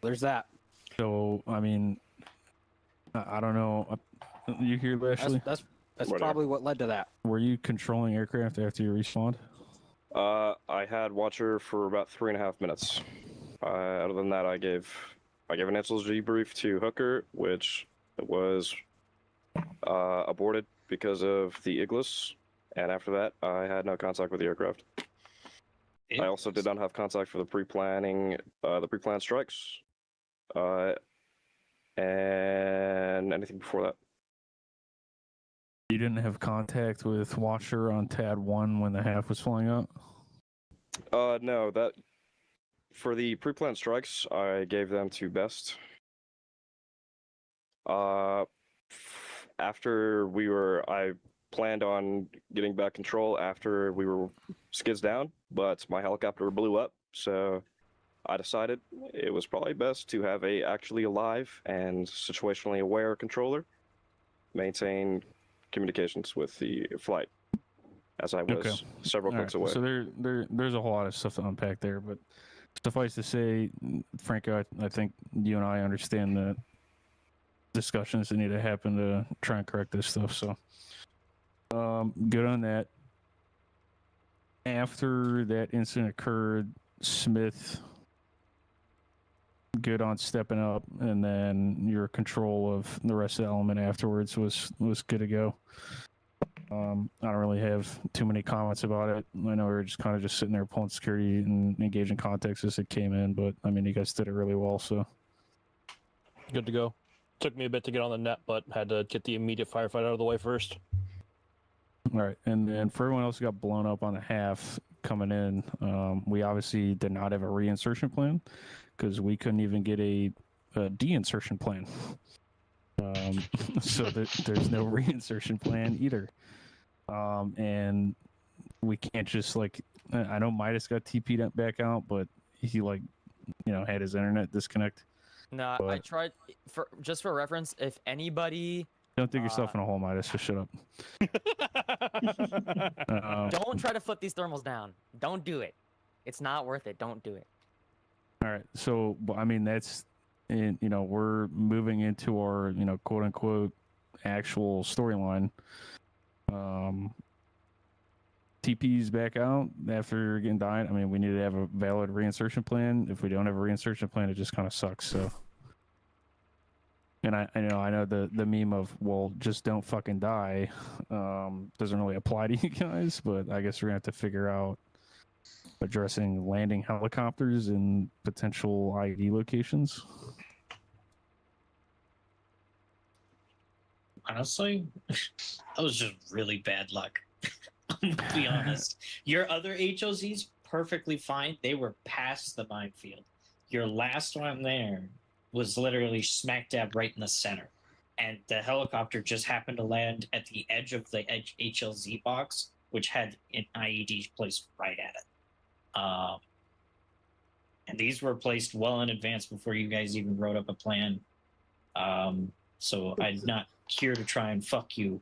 There's that. So, I don't know. You hear Lashley? That's Whatever. probably what led to that. Were you controlling aircraft after you respawned? I had Watcher for about 3.5 minutes. Other than that, I gave an SLG brief to Hooker, which was aborted because of the Iglis, and after that, I had no contact with the aircraft. I also did not have contact for the pre-planned strikes, and anything before that. You didn't have contact with Watcher on TAD 1 when the half was flying out? No, that for the pre-planned strikes, I gave them to Best. I planned on getting back control after we were skids down, but my helicopter blew up, so I decided it was probably best to have a actually alive and situationally aware controller maintain communications with the flight, as I was several clicks away. So there's a whole lot of stuff to unpack there, but suffice to say, Franco, I think you and I understand the discussions that need to happen to try and correct this stuff. So, good on that. After that incident occurred, Smith, good on stepping up, and then your control of the rest of the element afterwards was good to go. I don't really have too many comments about it. I know we were just kind of just sitting there pulling security and engaging context as it came in, but you guys did it really well. So good to go. Took me a bit to get on the net, but had to get the immediate firefight out of the way first. All right, and then for everyone else who got blown up on the half coming in, we obviously did not have a reinsertion plan because we couldn't even get a deinsertion plan. So there's no reinsertion plan either. And we can't just I know Midas got TP'd back out, but he had his internet disconnect. No, I tried just for reference. If anybody, don't dig yourself in a hole, Midas. Just shut up. Don't try to flip these thermals down. Don't do it. It's not worth it. Don't do it. All right. So, I mean, that's, and we're moving into our, quote unquote, actual storyline. TP's back out after getting died. I mean, we need to have a valid reinsertion plan. If we don't have a reinsertion plan, it just kind of sucks. So, and I know the meme of, well, just don't fucking die, doesn't really apply to you guys, but I guess we're gonna have to figure out addressing landing helicopters in potential IED locations. Honestly, that was just really bad luck. I'm gonna be honest. Your other HOZs perfectly fine. They were past the minefield. Your last one there was literally smack dab right in the center, and the helicopter just happened to land at the edge of the HLZ box, which had an IED placed right at it. And these were placed well in advance before you guys even wrote up a plan. So I'm not here to try and fuck you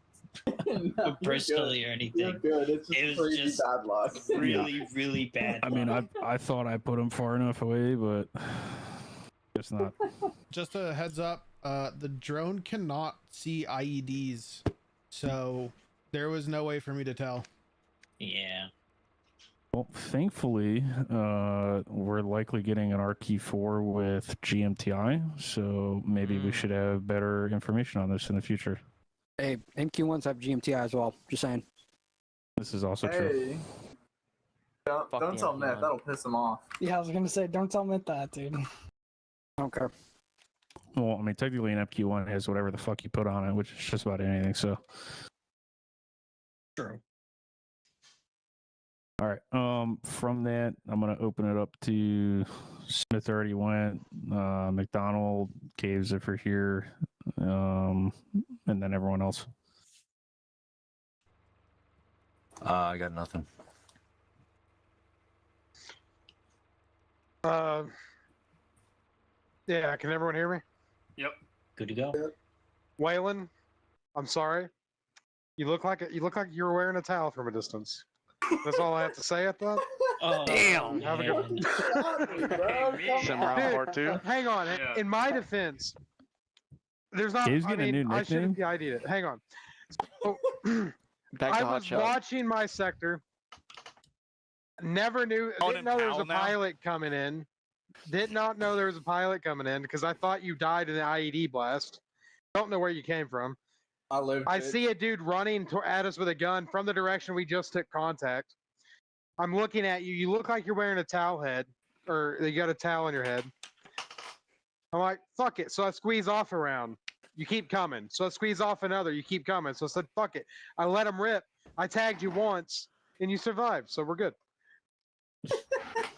No, personally or anything. You're good. It's just It was crazy just bad luck. really, really bad. I mean, I thought I put him far enough away, but guess not. Just a heads up, the drone cannot see IEDs, so there was no way for me to tell. Yeah. Well, thankfully, we're likely getting an RQ4 with GMTI, so maybe we should have better information on this in the future. Hey, MQ1s have GMTI as well. Just saying. This is also true. Hey. Don't tell Myth. That'll piss him off. Yeah, I was gonna say, don't tell Myth that, dude. I don't care. Well, I mean, technically an MQ1 has whatever the fuck you put on it, which is just about anything, so. True. All right. From that, I'm gonna open it up to Smith already went, McDonald, Caves if you're here, and then everyone else. I got nothing. Yeah, can everyone hear me? Yep. Good to go. Waylon, I'm sorry. You look like you were wearing a towel from a distance. That's all I have to say at that. Oh, damn! Have a good Simround Part 2. Hang on. Yeah. In my defense, there's not. Dave's I getting a mean, new I should nickname? have ID'd it. Hang on. So, Back to I Hot was Shot. watching my sector. Never knew. On Didn't know there was a Impel now? pilot coming in. Did not know there was a pilot coming in because I thought you died in the IED blast. Don't know where you came from. I see a dude running at us with a gun from the direction we just took contact. I'm looking at you. You look like you're wearing a towel head, or you got a towel on your head. I'm like, fuck it. So I squeeze off a round. You keep coming. So I squeeze off another. You keep coming. So I said, fuck it. I let him rip. I tagged you once, and you survived. So we're good.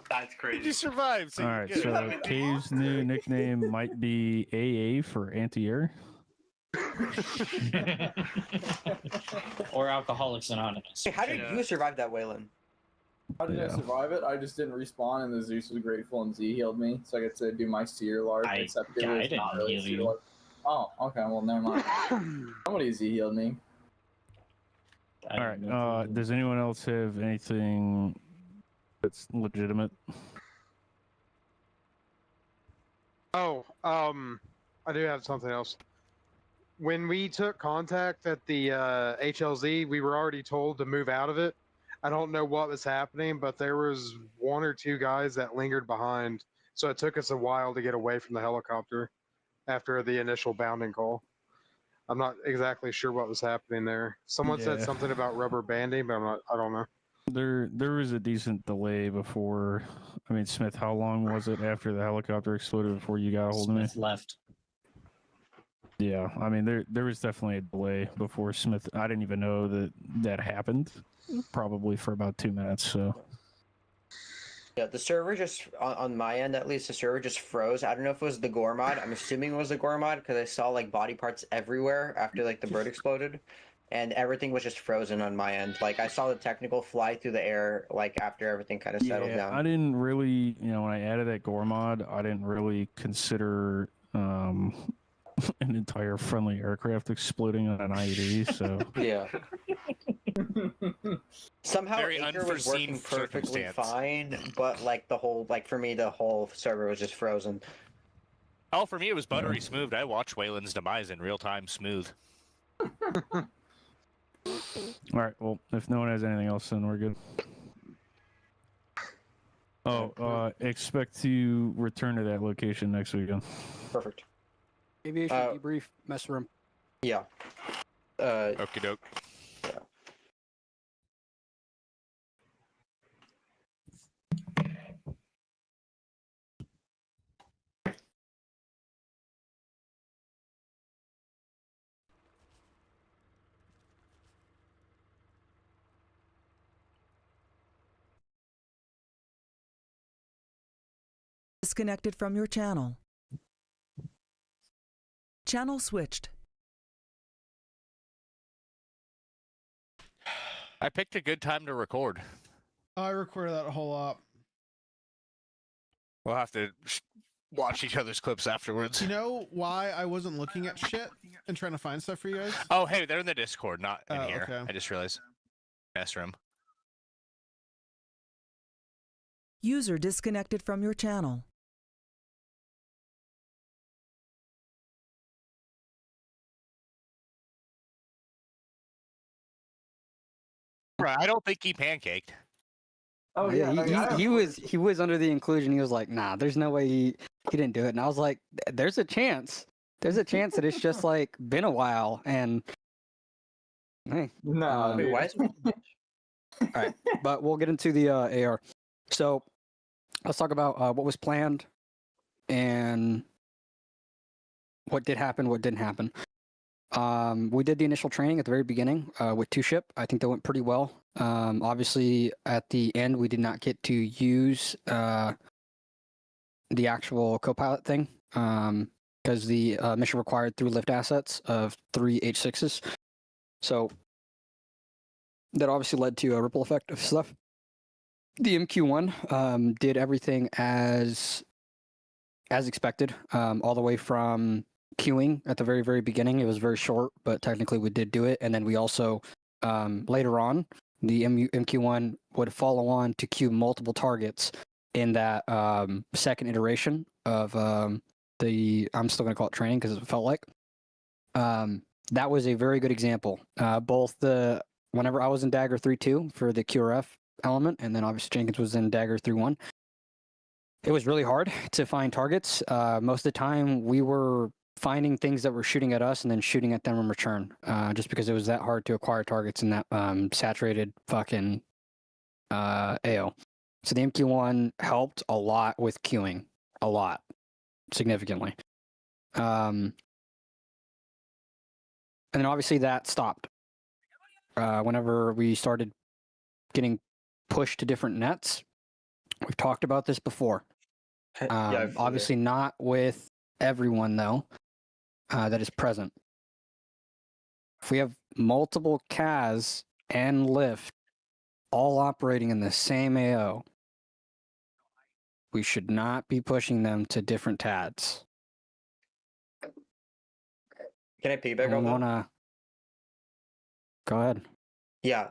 That's crazy. You survived. So All you're right, good. so Cave's new nickname might be AA for anti-air. Or Alcoholics Anonymous. Hey, how did you survive that, Waylon? How did I Yeah. survive it? I just didn't respawn, and the Zeus was grateful, and Z healed me, so I get to do my seer large. Except it was didn't not really heal seer you. large. Oh, okay. Well, never mind. Somebody Z healed me. All right. Does anyone else have anything that's legitimate? Oh, I do have something else. When we took contact at the HLZ, we were already told to move out of it. I don't know what was happening, but there was one or two guys that lingered behind, so it took us a while to get away from the helicopter after the initial bounding call. I'm not exactly sure what was happening there. Someone said Yeah. something about rubber banding, but I don't know. There was a decent delay before. I mean, Smith, how long was it after the helicopter exploded before you got a hold of me? Smith left. Yeah, I mean, there was definitely a delay before Smith. I didn't even know that happened. Probably for about 2 minutes. So Yeah, the server just, on my end at least, the server just froze. I don't know if it was the gore mod. I'm assuming it was the gore mod because I saw like body parts everywhere after like the bird exploded. And everything was just frozen on my end. Like I saw the technical fly through the air like after everything kind of settled down. I didn't really, when I added that gore mod, I didn't really consider an entire friendly aircraft exploding on an IED. So Yeah. Somehow Very Acre was unforeseen working perfectly circumstance. fine, but like for me, the whole server was just frozen. Oh, for me, it was buttery smooth. I watched Waylon's demise in real time, smooth. All right. Well, if no one has anything else, then we're good. Oh, expect to return to that location next weekend. Perfect. Aviation debrief, mess room. Yeah. Okie doke. Disconnected from your channel. Channel switched. I picked a good time to record. I recorded that a whole lot. We'll have to watch each other's clips afterwards. You know why I wasn't looking at shit and trying to find stuff for you guys? Oh, hey, they're in the Discord, not in here. Okay. I just realized. Mess room. User disconnected from your channel. Right, I don't think he pancaked. Oh yeah, he was under the inclusion. He was like, nah, there's no way he didn't do it. And I was like, there's a chance. There's a chance that it's just like been a while and hey. No, dude. Why is it? All right, but we'll get into the AR. So let's talk about what was planned and what did happen, what didn't happen. We did the initial training at the very beginning with 2-ship. I think that went pretty well. Obviously, at the end, we did not get to use the actual co-pilot thing because the mission required 3 lift assets of 3 H6s. So that obviously led to a ripple effect of stuff. The MQ-1 did everything as expected, all the way from queuing at the very, very beginning. It was very short, but technically we did do it. And then we also, later on, the MQ-1 would follow on to queue multiple targets in that second iteration of I'm still going to call it training because it felt like. That was a very good example. Whenever I was in Dagger 3-2 for the QRF element, and then obviously Jenkins was in Dagger 3-1, it was really hard to find targets. Most of the time, we were finding things that were shooting at us and then shooting at them in return, just because it was that hard to acquire targets in that saturated fucking AO. So the MQ-1 helped a lot with queuing, a lot, significantly. And then obviously that stopped. Whenever we started getting pushed to different nets, we've talked about this before. Obviously not with everyone, though, that is present. If we have multiple CAS and lift all operating in the same AO, we should not be pushing them to different TADs. Can I piggyback on that? Go ahead. Yeah.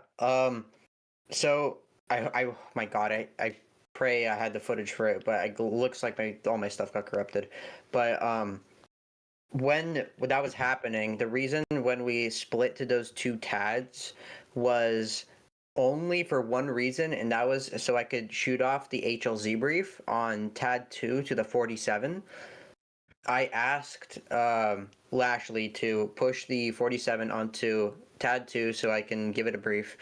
So my God, I pray I had the footage for it, but it looks like all my stuff got corrupted. But when that was happening, the reason when we split to those 2 TADs was only for one reason, and that was so I could shoot off the HLZ brief on TAD 2 to the 47. I asked Lashley to push the 47 onto TAD 2 so I can give it a brief.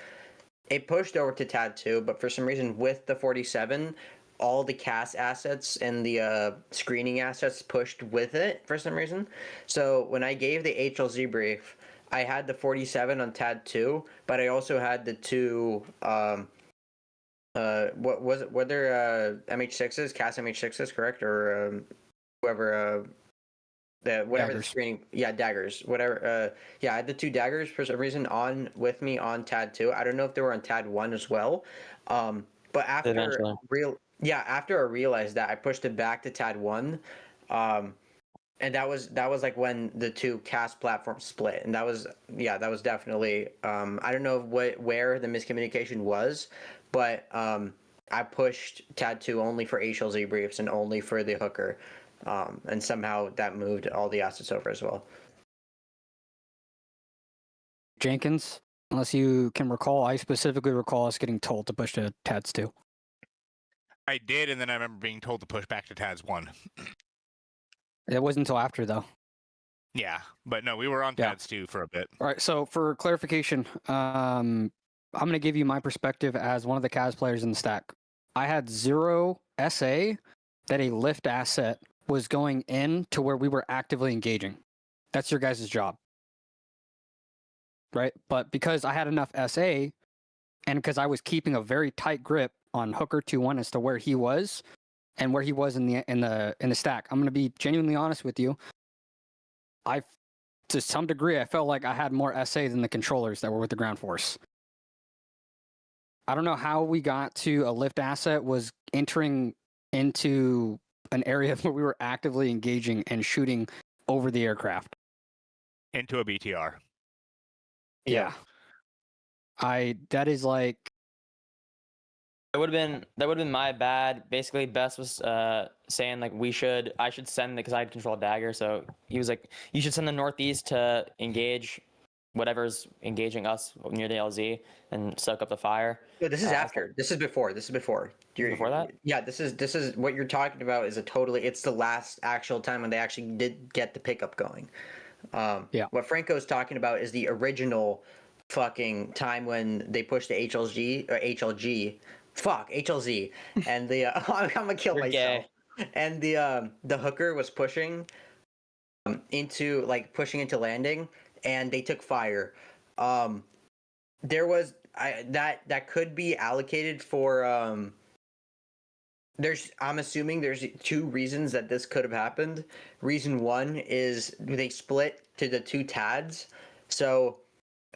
It pushed over to TAD 2, but for some reason with the 47, all the CAS assets and the screening assets pushed with it for some reason. So when I gave the HLZ brief, I had the 47 on TAD 2, but I also had the 2 what was it? Were there MH6s, CAS MH6s, correct? Or whoever whatever daggers. The screening, daggers, whatever. I had the 2 daggers for some reason on with me on TAD 2. I don't know if they were on TAD 1 as well. But after after I realized that, I pushed it back to TAD 1. And that was like when the two cast platforms split, and that was definitely I don't know where the miscommunication was, but I pushed TAD 2 only for HLZ briefs and only for the hooker, and somehow that moved all the assets over as well. Jenkins, unless you can recall, I specifically recall us getting told to push to TADS 2. I did, and then I remember being told to push back to TADS 1. It wasn't until after, though. Yeah, but no, we were on TADS 2 for a bit. All right, so for clarification, I'm going to give you my perspective as one of the CAS players in the stack. I had 0 SA that a lift asset was going in to where we were actively engaging. That's your guys' job. Right? But because I had enough SA, and because I was keeping a very tight grip on Hooker 2-1 as to where he was and where he was in the stack, I'm going to be genuinely honest with you. To some degree, I felt like I had more SA than the controllers that were with the ground force. I don't know how we got to a lift asset was entering into an area where we were actively engaging and shooting over the aircraft. Into a BTR. Yeah. That is like... That would have been my bad. Basically, Bess was saying like I should send because I had control dagger. So he was like, you should send the northeast to engage whatever's engaging us near the LZ and soak up the fire. No, this is after. This is before. Before that? Yeah, this is what you're talking about. It's the last actual time when they actually did get the pickup going. Yeah. What Franco's talking about is the original fucking time when they pushed the HLZ, and the I'm gonna kill myself. Gay. And the hooker was pushing into landing, and they took fire. There was that could be allocated for I'm assuming there's 2 reasons that this could have happened. Reason 1 is they split to the 2 TADs. So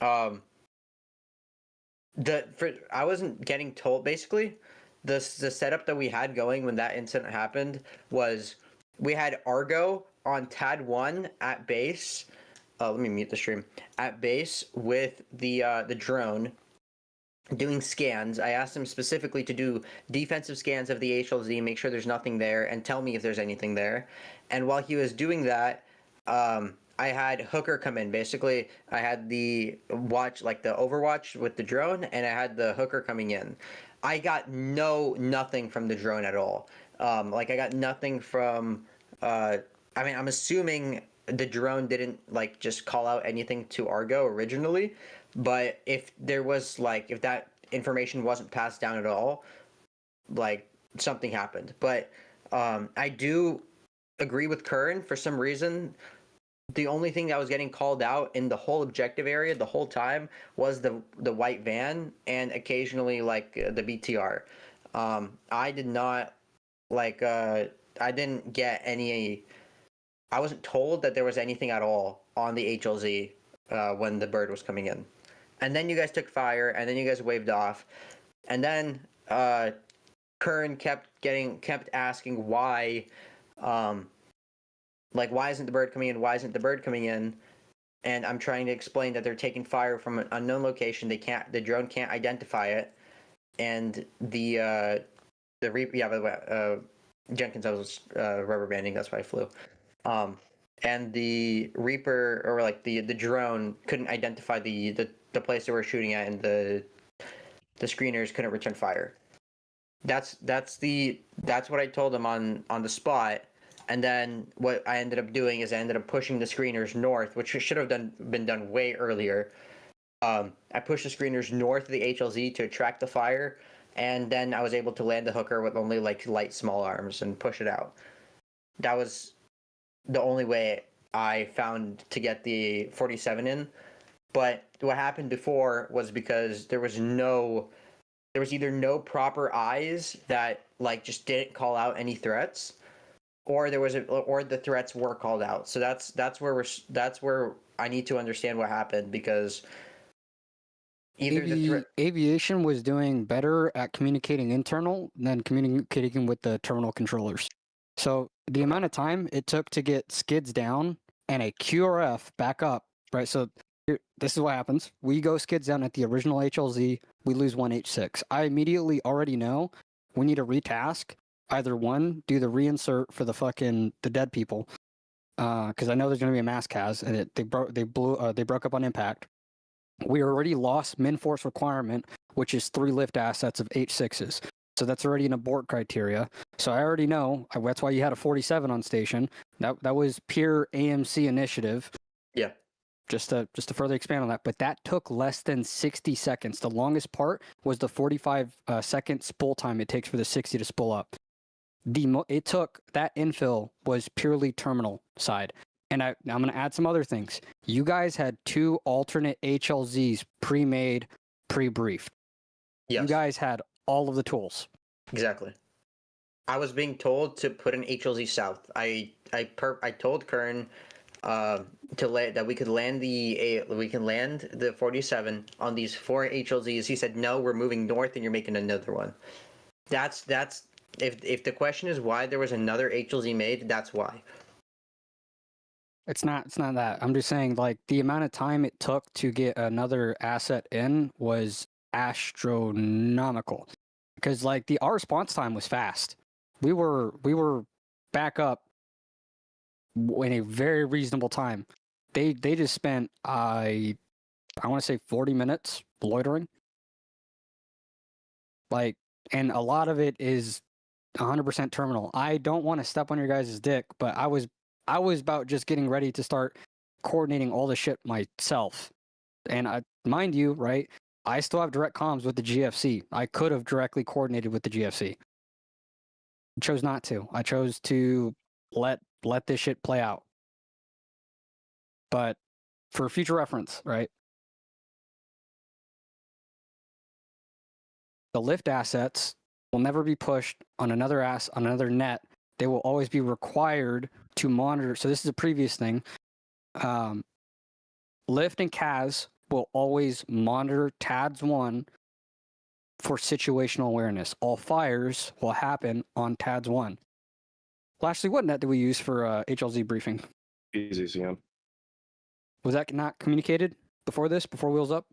I wasn't getting told. Basically, the setup that we had going when that incident happened was we had Argo on TAD 1 at base. Let me mute the stream. At base with the drone doing scans. I asked him specifically to do defensive scans of the HLZ, make sure there's nothing there, and tell me if there's anything there. And while he was doing that, I had Hooker come in. Basically, I had the Overwatch with the drone, and I had the Hooker coming in. I got nothing from the drone at all. I got nothing from... I'm assuming the drone didn't just call out anything to Argo originally, but if there was if that information wasn't passed down at all, something happened. But I do agree with Curran. For some reason, the only thing that was getting called out in the whole objective area the whole time was the white van and occasionally the BTR. I did not I didn't get any. I wasn't told that there was anything at all on the HLZ when the bird was coming in. And then you guys took fire, and then you guys waved off. And then Curran kept asking why, why isn't the bird coming in? Why isn't the bird coming in? And I'm trying to explain that they're taking fire from an unknown location. The drone can't identify it. And Jenkins, I was rubber banding, that's why I flew. And the Reaper, or the drone, couldn't identify the place they were shooting at, and the screeners couldn't return fire. That's what I told them on the spot. And then what I ended up doing is I ended up pushing the screeners north, which should have been done way earlier. I pushed the screeners north of the HLZ to attract the fire, and then I was able to land the hooker with only light small arms and push it out. That was the only way I found to get the 47 in. But what happened before was because there was either no proper eyes that just didn't call out any threats, or the threats were called out. So that's where I need to understand what happened, because either Aviation was doing better at communicating internal than communicating with the terminal controllers. So the amount of time it took to get skids down and a QRF back up, right? So this is what happens. We go skids down at the original HLZ, we lose 1H6. I immediately already know we need to retask. Either one, do the reinsert for the dead people, because I know there's going to be a mass cas, and they broke up on impact. We already lost min force requirement, which is 3 lift assets of H6s. So that's already an abort criteria. So I already know that's why you had a 47 on station. That was pure AMC initiative. Yeah. Just to further expand on that, but that took less than 60 seconds. The longest part was the 45 second spool time it takes for the 60 to spool up. It took that infill was purely terminal side. And I'm going to add some other things. You guys had 2 alternate HLZs pre-made, pre-briefed. Yes. You guys had all of the tools. Exactly. I was being told to put an HLZ south. I told Kern that we could land the 47 on these 4 HLZs. He said, "No, we're moving north, and you're making another one." That's if the question is why there was another HLZ made, that's why. It's not that. I'm just saying, like, the amount of time it took to get another asset in was astronomical. Because, like, our response time was fast. We were back up in a very reasonable time. They just spent I want to say 40 minutes loitering. Like, and a lot of it is 100% terminal. I don't want to step on your guys' dick, but I was about just getting ready to start coordinating all the shit myself. And mind you, right, I still have direct comms with the GFC. I could have directly coordinated with the GFC. I chose not to. I chose to let this shit play out. But for future reference, right, the lift assets will never be pushed on another net. They will always be required to monitor. So this is a previous thing. Lift and CAS will always monitor TADS 1 for situational awareness. All fires will happen on TADS 1. Lastly, what net did we use for HLZ briefing? PZCN. Was that not communicated before Wheels Up?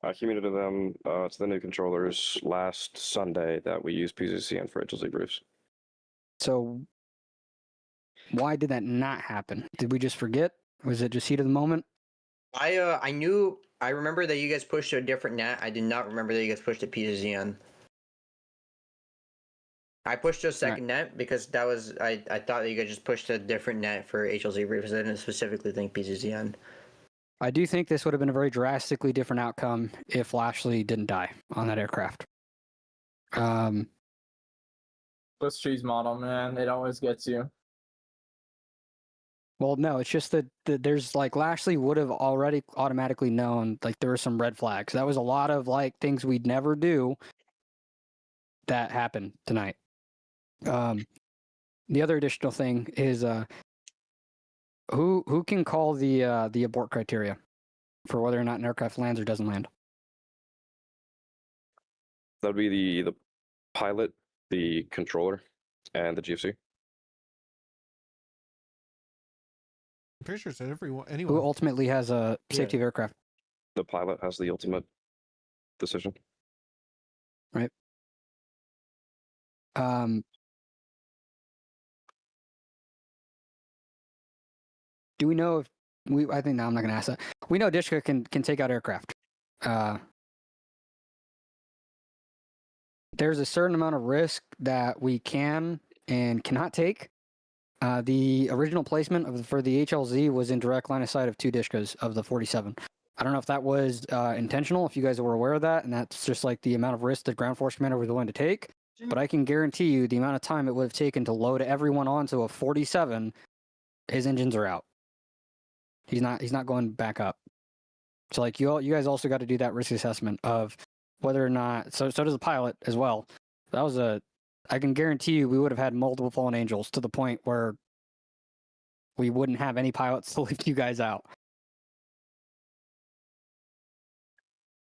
I communicated to them, to the new controllers last Sunday that we use PZCN for HLZ briefs. So why did that not happen? Did we just forget? Was it just heat of the moment? I remember that you guys pushed to a different net. I did not remember that you guys pushed to PZCN. I pushed to a second net because that was I thought that you guys just pushed to a different net for HLZ briefs. I didn't specifically think PZCN. I do think this would have been a very drastically different outcome if Lashley didn't die on that aircraft. Let's cheese model, man. It always gets you. Well, no, it's just that there's like Lashley would have already automatically known like there were some red flags. That was a lot of like things we'd never do that happened tonight. The other additional thing is who can call the abort criteria for whether or not an aircraft lands or doesn't land? That would be the pilot, the controller, and the GFC. I'm pretty sure it's anyone. Who ultimately has a safety of aircraft? The pilot has the ultimate decision. Right. Do we know if I think I'm not going to ask that. We know Dishka can take out aircraft. There's a certain amount of risk that we can and cannot take. The original placement for the HLZ was in direct line of sight of 2 Dishkas of the 47. I don't know if that was intentional, if you guys were aware of that, and that's just like the amount of risk that Ground Force Commander was willing to take. But I can guarantee you the amount of time it would have taken to load everyone onto a 47, his engines are out. He's not going back up. So like you guys also got to do that risk assessment of whether or not. So does the pilot as well. That was I can guarantee you we would have had multiple fallen angels to the point where we wouldn't have any pilots to lift you guys out.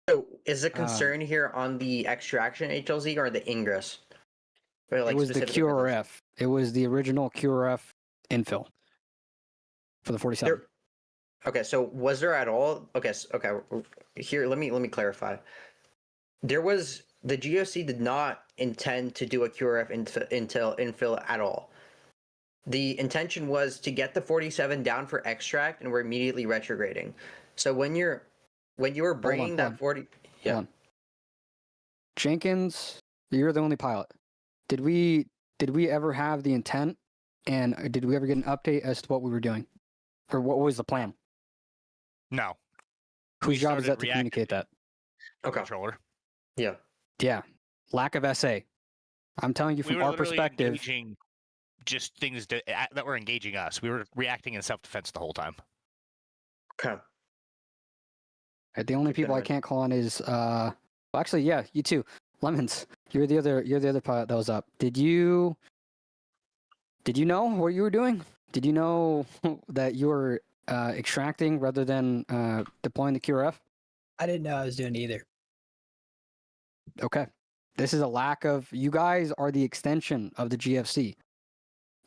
So is the concern here on the extraction HLZ or the ingress? Or, like, it was the specifically for this? QRF. It was the original QRF infill for the 47. Okay, so was there at all? Okay, okay. Here, let me clarify. There was the GOC did not intend to do a QRF infill at all. The intention was to get the 47 down for extract, and we're immediately retrograding. So when you were bringing that 40, Hold on. Jenkins, you're the only pilot. Did we ever have the intent, and did we ever get an update as to what we were doing, or what was the plan? No. Whose job is that to communicate that? Okay. Controller. Yeah. Yeah. Lack of SA. I'm telling you We from were our literally perspective. engaging just things that were engaging us. We were reacting in self-defense the whole time. Okay. The only people I can't call on is well, actually, yeah, you too. Lemons. You're the other pilot that was up. Did you know what you were doing? Did you know that you were extracting rather than deploying the QRF? I didn't know I was doing either. Okay. This is a lack of. You guys are the extension of the GFC.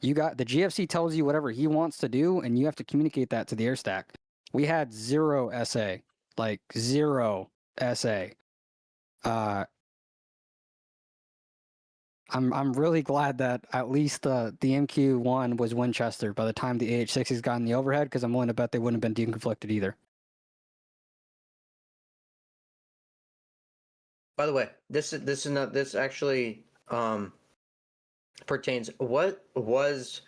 The GFC tells you whatever he wants to do, and you have to communicate that to the air stack. We had 0 SA, like 0 SA. I'm really glad that at least the MQ1 was Winchester by the time the AH-60s got in the overhead, because I'm willing to bet they wouldn't have been deconflicted either. By the way, this actually pertains. What was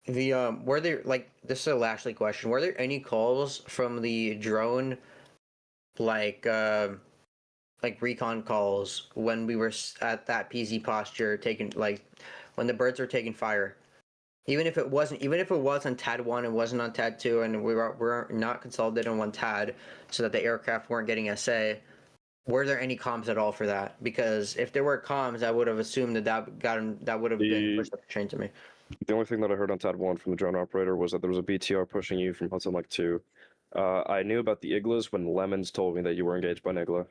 the were there, like, this is a Lashley question, were there any calls from the drone, like recon calls when we were at that PZ posture taking, like, when the birds were taking fire? Even if it was on TAD 1 and wasn't on TAD 2, and we're not consolidated on one TAD, so that the aircraft weren't getting SA, were there any comms at all for that? Because if there were comms, I would have assumed that would have been pushed up the chain to me. The only thing that I heard on TAD 1 from the drone operator was that there was a BTR pushing you from Hudson Lake 2. I knew about the Iglas when Lemons told me that you were engaged by Nigla,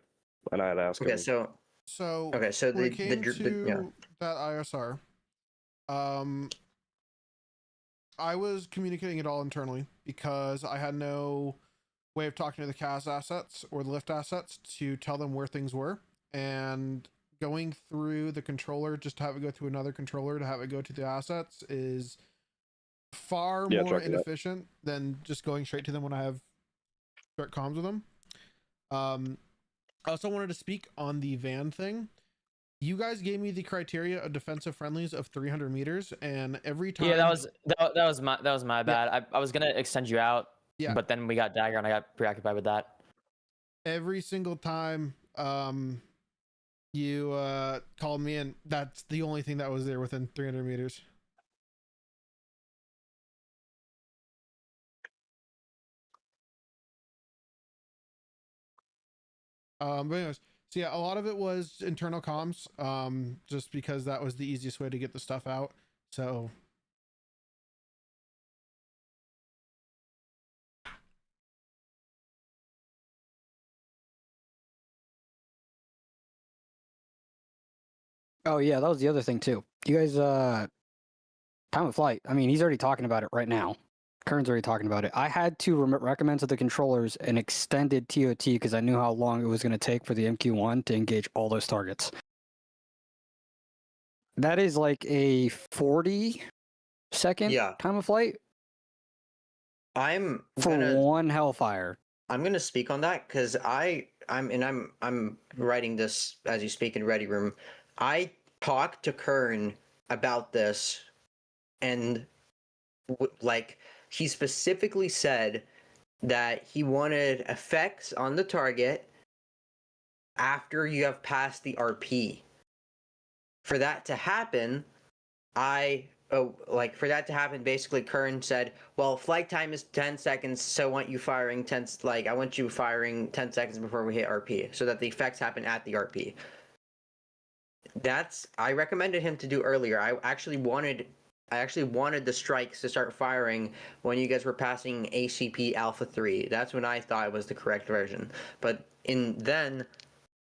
and I had asked him. So okay, so when it came to that ISR, I was communicating it all internally because I had no way of talking to the CAS assets or the lift assets to tell them where things were, and going through the controller just to have it go through another controller to have it go to the assets is far more inefficient than just going straight to them when I have direct comms with them. I also wanted to speak on the van thing. You guys gave me the criteria of defensive friendlies of 300 meters, and every time. Yeah, that was my bad. Yeah. I was gonna extend you out, but then we got Dagger, and I got preoccupied with that. Every single time, you called me, and that's the only thing that was there within 300 meters. But anyways, so yeah, a lot of it was internal comms, just because that was the easiest way to get the stuff out. So. Oh yeah, that was the other thing too. You guys, time of flight. I mean, he's already talking about it right now. Kern's already talking about it. I had to recommend to the controllers an extended TOT because I knew how long it was going to take for the MQ1 to engage all those targets. That is like a 40-second time of flight. I'm one Hellfire. I'm gonna speak on that because I'm writing this as you speak in Ready Room. I talked to Kern about this, and like, he specifically said that he wanted effects on the target after you have passed the RP. For that to happen, basically Kern said, well, flight time is 10 seconds, so I want you firing 10 seconds before we hit RP, so that the effects happen at the RP. I recommended him to do earlier. I actually wanted the strikes to start firing when you guys were passing ACP Alpha 3. That's when I thought it was the correct version. But then,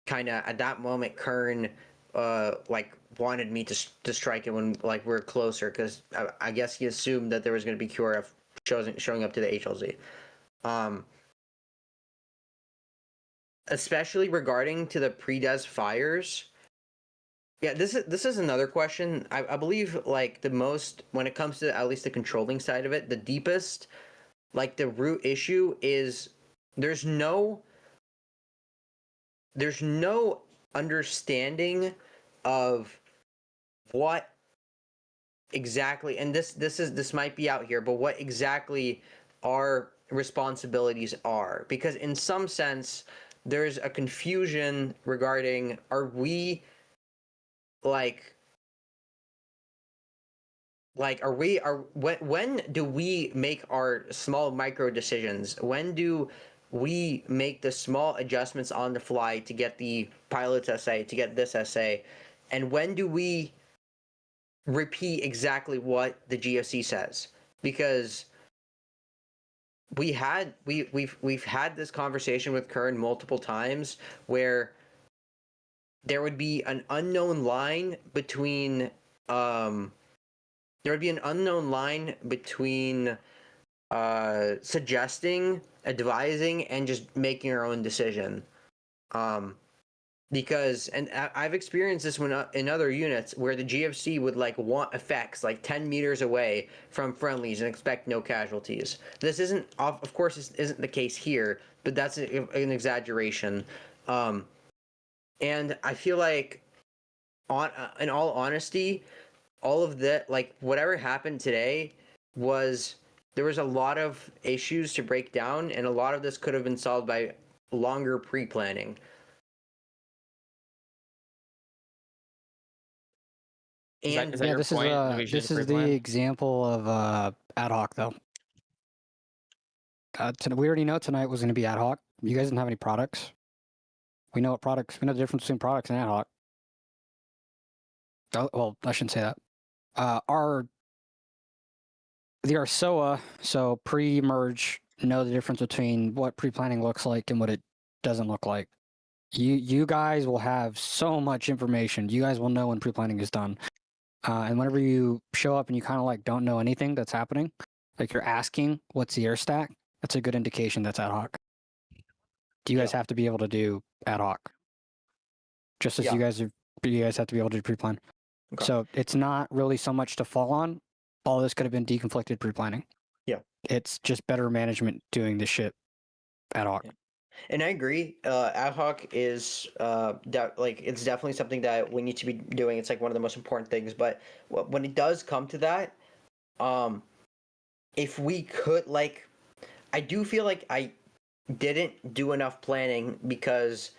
kind of at that moment, Kern wanted me to strike it when like we're closer, because I guess he assumed that there was going to be QRF showing up to the HLZ. Especially regarding to the pre-des fires. Yeah, this is another question. I believe like the most, when it comes to at least the controlling side of it, the deepest, like the root issue is there's no understanding of what exactly, and this might be out here, but what exactly our responsibilities are, because in some sense there's a confusion regarding, are we when do we make our small micro decisions? When do we make the small adjustments on the fly to get the pilot's essay, to get this essay? And when do we repeat exactly what the GOC says? Because we've had this conversation with Kern multiple times where there would be an unknown line between suggesting, advising, and just making our own decision. Because, and I've experienced this when in other units where the GFC would like want effects like 10 meters away from friendlies and expect no casualties. This isn't, of course, this isn't the case here, but that's an exaggeration. And I feel like, in all honesty, all of that, like whatever happened today, there was a lot of issues to break down, and a lot of this could have been solved by longer pre-planning. And yeah, this is the example of ad hoc though. We already know tonight was going to be ad hoc. You guys didn't have any products. We know the difference between products and ad hoc. Oh, well, I shouldn't say that. The ARSOA, so pre-merge, know the difference between what pre-planning looks like and what it doesn't look like. You guys will have so much information. You guys will know when pre-planning is done. And whenever you show up and you kind of like don't know anything that's happening, like you're asking what's the air stack, that's a good indication that's ad hoc. You guys have to be able to do ad hoc, just as you guys have to be able to do pre-plan. Okay. So it's not really so much to fall on. All this could have been deconflicted pre-planning. Yeah, it's just better management doing this shit ad hoc. Yeah. And I agree. Ad hoc is it's definitely something that we need to be doing. It's like one of the most important things. But when it does come to that, if we could, like, I do feel like I didn't do enough planning because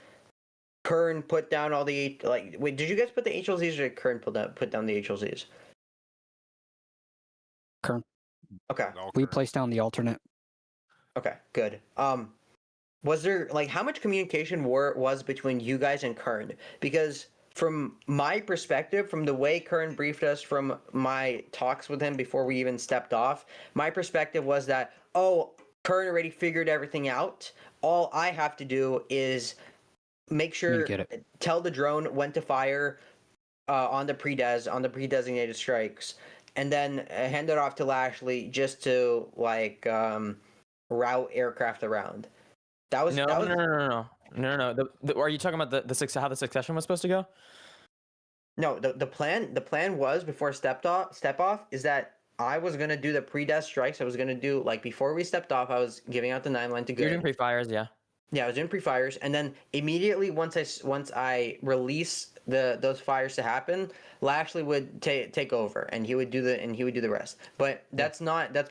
Kern put down all the Wait, did you guys put the HLZs or did Kern put down the HLZs? Kern. Okay. We placed down the alternate. Okay, good. Was there how much communication was between you guys and Kern? Because from my perspective, from the way Kern briefed us, from my talks with him before we even stepped off, my perspective was that, Kern already figured everything out. All I have to do is make sure, tell the drone when to fire on the pre-designated strikes, and then hand it off to Lashley just to route aircraft around. No. Are you talking about how the succession was supposed to go? No, the plan was before step off is that I was gonna do the pre-des strikes. I was gonna do before we stepped off. I was giving out the 9-line to good. You're doing pre-fires, yeah. Yeah, I was doing pre-fires, and then immediately once I release those fires to happen, Lashley would take over, and he would do the rest. But that's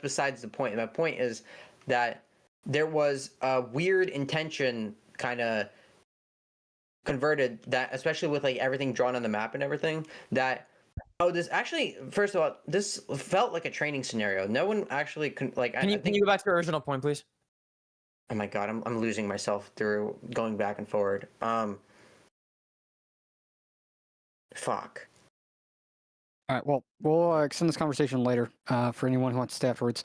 besides the point. My point is that there was a weird intention kind of converted, that especially with everything drawn on the map and everything, that this actually, first of all, this felt like a training scenario. No one actually can you go back to your original point, please? Oh my god, I'm losing myself through going back and forward. Fuck. All right, well, we'll extend this conversation later for anyone who wants to stay afterwards.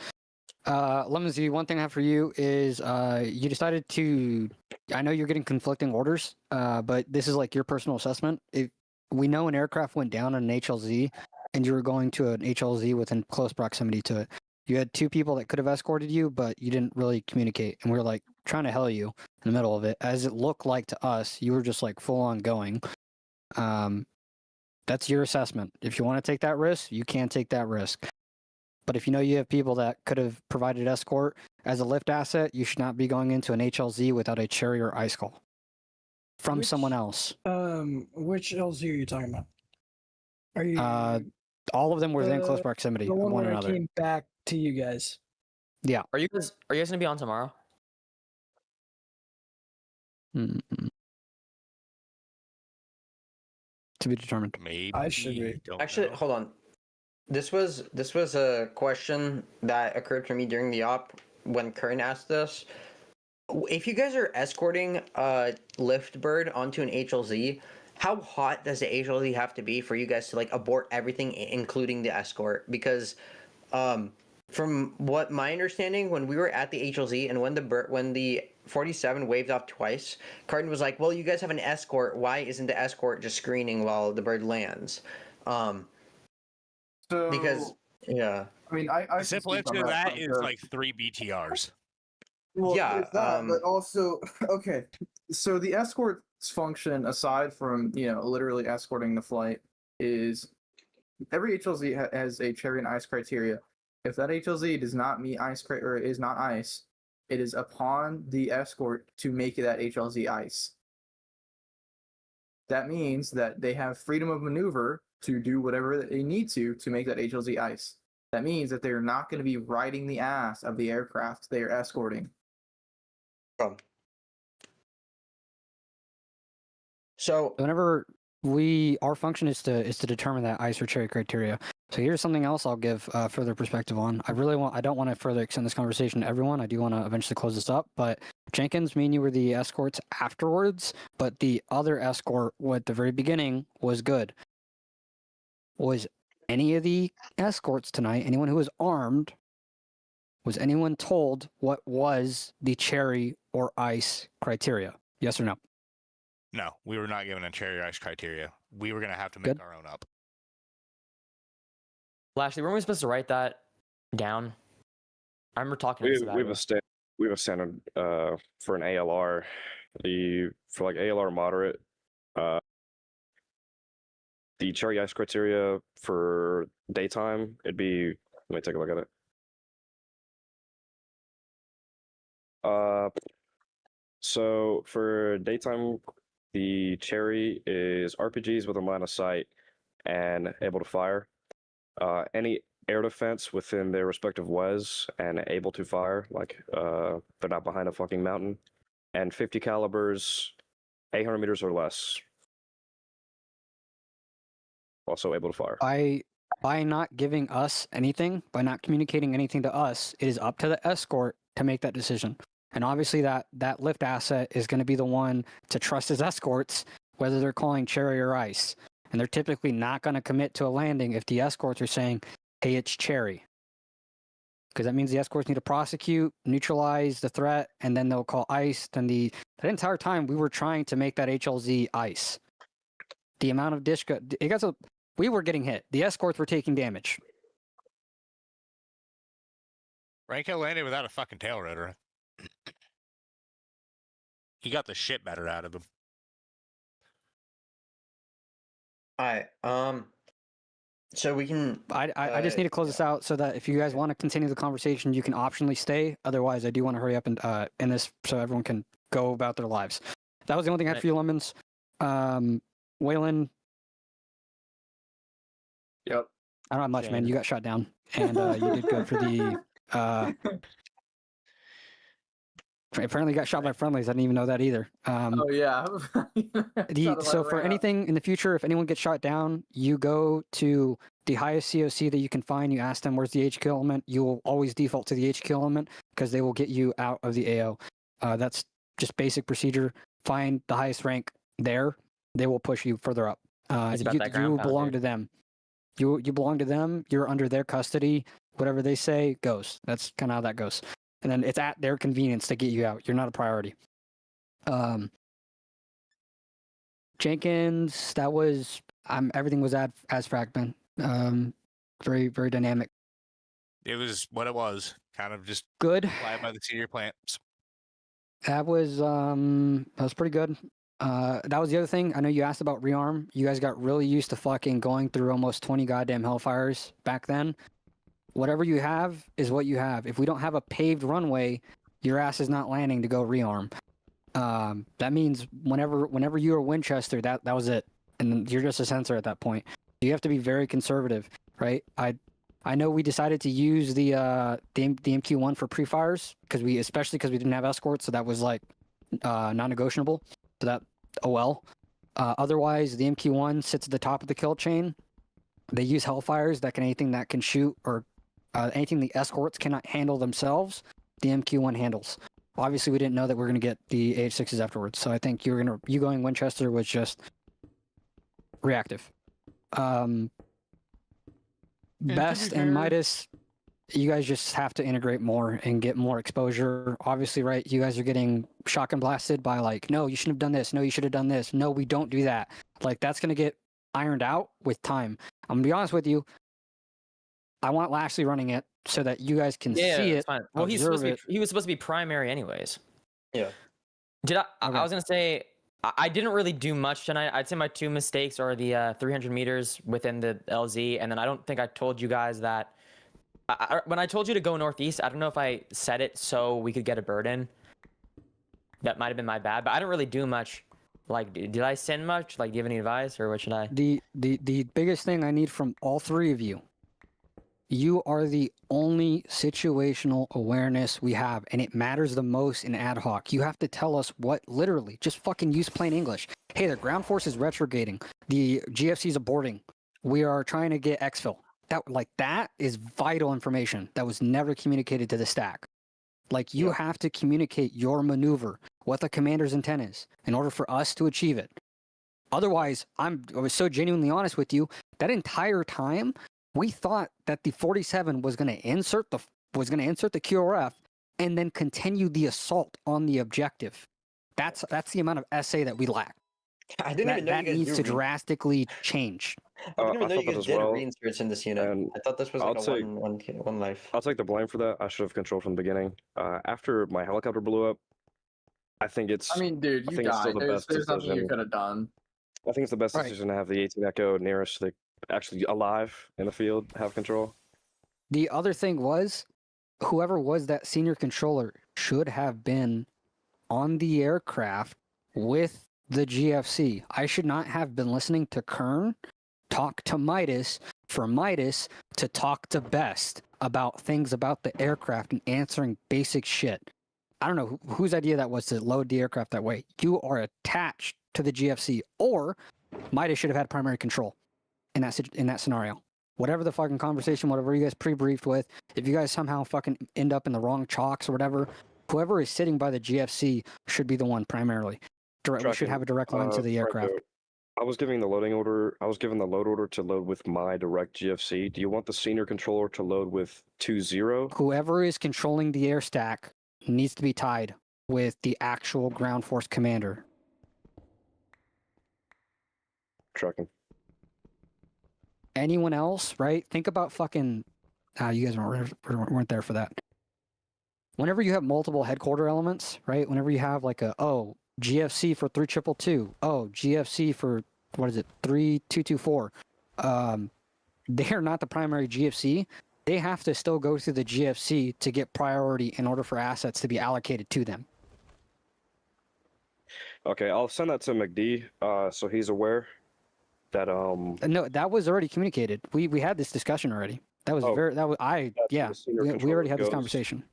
Lemon Z, one thing I have for you is you decided to, I know you're getting conflicting orders, but this is your personal assessment. we know an aircraft went down on an HLZ, and you were going to an HLZ within close proximity to it. You had 2 people that could have escorted you, but you didn't really communicate, and we were like trying to hell you in the middle of it. As it looked like to us, you were just like full on going. That's your assessment. If you want to take that risk, you can take that risk. But if you know you have people that could have provided escort as a lift asset, you should not be going into an HLZ without a cherry or ice call from someone else. Which LZ are you talking about? Are you All of them were within close proximity the of one one where I another. came back to you guys? Yeah. Are you guys gonna be on tomorrow? To be determined. Maybe. I should be. Actually, hold on. This was a question that occurred to me during the op when Kern asked this. If you guys are escorting a lift bird onto an HLZ, how hot does the HLZ have to be for you guys to like abort everything, including the escort? Because from what my understanding, when we were at the HLZ and when the 47 waved off twice, Carton was like, "Well, you guys have an escort. Why isn't the escort just screening while the bird lands?" So Because I mean, I The simple answer to that is like 3 BTRs. Well, Yeah, there's that, but also, okay. So the escort's function, aside from literally escorting the flight, is every HLZ has a cherry and ice criteria. If that HLZ does not meet ice or is not ice, it is upon the escort to make that HLZ ice. That means that they have freedom of maneuver to do whatever they need to make that HLZ ice. That means that they're not going to be riding the ass of the aircraft they are escorting. So whenever our function is to determine that ice or cherry criteria. So here's something else I'll give further perspective on. I don't want to further extend this conversation to everyone. I do want to eventually close this up. But Jenkins, me and you were the escorts afterwards, but the other escort at the very beginning was good. Was any of the escorts tonight, anyone who was armed, was anyone told what was the cherry or ice criteria? Yes or no? No, we were not given a cherry ice criteria. We were going to have to make our own up. Lashley, weren't we supposed to write that down? I remember talking to us about we it. have a standard for an ALR. For like ALR moderate, the cherry ice criteria for daytime, it'd be, let me take a look at it. So for daytime, the cherry is RPGs with a line of sight and able to fire. Any air defense within their respective WES and able to fire, like they're not behind a fucking mountain. And 50 calibers, 800 meters or less. Also able to fire. By not giving us anything, by not communicating anything to us, it is up to the escort to make that decision. And obviously that lift asset is going to be the one to trust his escorts, whether they're calling cherry or ice. And they're typically not going to commit to a landing if the escorts are saying, hey, it's cherry. Because that means the escorts need to prosecute, neutralize the threat, and then they'll call ice. Then that entire time we were trying to make that HLZ ice. The amount of we were getting hit. The escorts were taking damage. Ranko landed without a fucking tail rotor. He got the shit better out of him. Alright, so we can. I just need to close this out so that if you guys want to continue the conversation, you can optionally stay. Otherwise, I do want to hurry up and end this so everyone can go about their lives. That was the only thing I had for you, Lemons. Waylon. Yep. I don't have much, man. You got shot down, and you did good for the. Apparently, you got shot by friendlies. I didn't even know that either. Oh yeah. So for anything in the future, if anyone gets shot down, you go to the highest COC that you can find. You ask them where's the HQ element. You will always default to the HQ element because they will get you out of the AO. That's just basic procedure. Find the highest rank there. They will push you further up. You belong to them. You belong to them. You're under their custody. Whatever they say goes. That's kind of how that goes. And then it's at their convenience to get you out. You're not a priority. Jenkins, that was Everything was as fragment. Very very dynamic. It was what it was. Kind of just Good. applied by the senior plants. That was pretty good. That was the other thing. I know you asked about rearm. You guys got really used to fucking going through almost 20 goddamn Hellfires back then. Whatever you have is what you have. If we don't have a paved runway, your ass is not landing to go rearm. That means whenever you are Winchester, that was it, and you're just a sensor at that point. You have to be very conservative, right? I know we decided to use the MQ1 for pre-fires especially because we didn't have escorts, so that was like non-negotiable. So that otherwise the MQ1 sits at the top of the kill chain. They use Hellfires anything that can shoot or anything the escorts cannot handle themselves. The MQ1 handles. Obviously, we didn't know that we were going to get the AH6s afterwards, so I think you going Winchester was just reactive. Best and Midas, you guys just have to integrate more and get more exposure. Obviously, right, you guys are getting shotgun blasted by like, no, you shouldn't have done this. No, you should have done this. No, we don't do that. Like, that's going to get ironed out with time. I'm going to be honest with you. I want Lashley running it so that you guys can see it. Fine. Well, he was supposed to be primary anyways. Yeah. I was going to say, I didn't really do much tonight. I'd say my two mistakes are the 300 meters within the LZ, and then I don't think I told you guys that. When I told you to go northeast, I don't know if I said it so we could get a bird in. That might have been my bad, but I didn't really do much. Like, did I send much? Like, do you have any advice, or what should I? The biggest thing I need from all three of you, you are the only situational awareness we have, and it matters the most in ad hoc. You have to tell us literally, just fucking use plain English. Hey, the ground force is retrograding. The GFC is aborting. We are trying to get exfil. That is vital information that was never communicated to the stack. Like, you have to communicate your maneuver, what the commander's intent is, in order for us to achieve it. Otherwise, I was so genuinely honest with you, that entire time, we thought that the 47 was going to insert the QRF and then continue the assault on the objective. That's the amount of SA that we lack. I didn't even know that you guys needs to drastically change. I didn't even know you thought that guys as did well. reinserts in this unit. And I thought this was I'll like take- one life. I'll take the blame for that. I should have controlled from the beginning. After my helicopter blew up, I think it's. I mean, dude, I you think it's still died. the best There's nothing you decision. could have done. I think it's the best Right. decision to have the 18 Echo nearest the actually alive in the field, have control. The other thing was, whoever was that senior controller should have been on the aircraft with the GFC. I should not have been listening to Kern talk to Midas for Midas to talk to Best about things about the aircraft and answering basic shit. I don't know whose idea that was to load the aircraft that way. You are attached to the GFC, or Midas should have had primary control in that scenario. Whatever the fucking conversation, whatever you guys pre-briefed with, if you guys somehow fucking end up in the wrong chalks or whatever, whoever is sitting by the GFC should be the one primarily. We should have a direct line to the aircraft. Franco, I was giving the loading order. I was given the load order to load with my direct GFC. Do you want the senior controller to load with 2-0? Whoever is controlling the air stack needs to be tied with the actual ground force commander. Trucking. Anyone else, right? Think about fucking. You guys weren't there for that. Whenever you have multiple headquarter elements, right? Whenever you have like GFC for 3222, GFC for 3224. They're not the primary GFC. They have to still go through the GFC to get priority in order for assets to be allocated to them. Okay, I'll send that to McD, so he's aware that No, that was already communicated. We had this discussion already. That was we already had this conversation.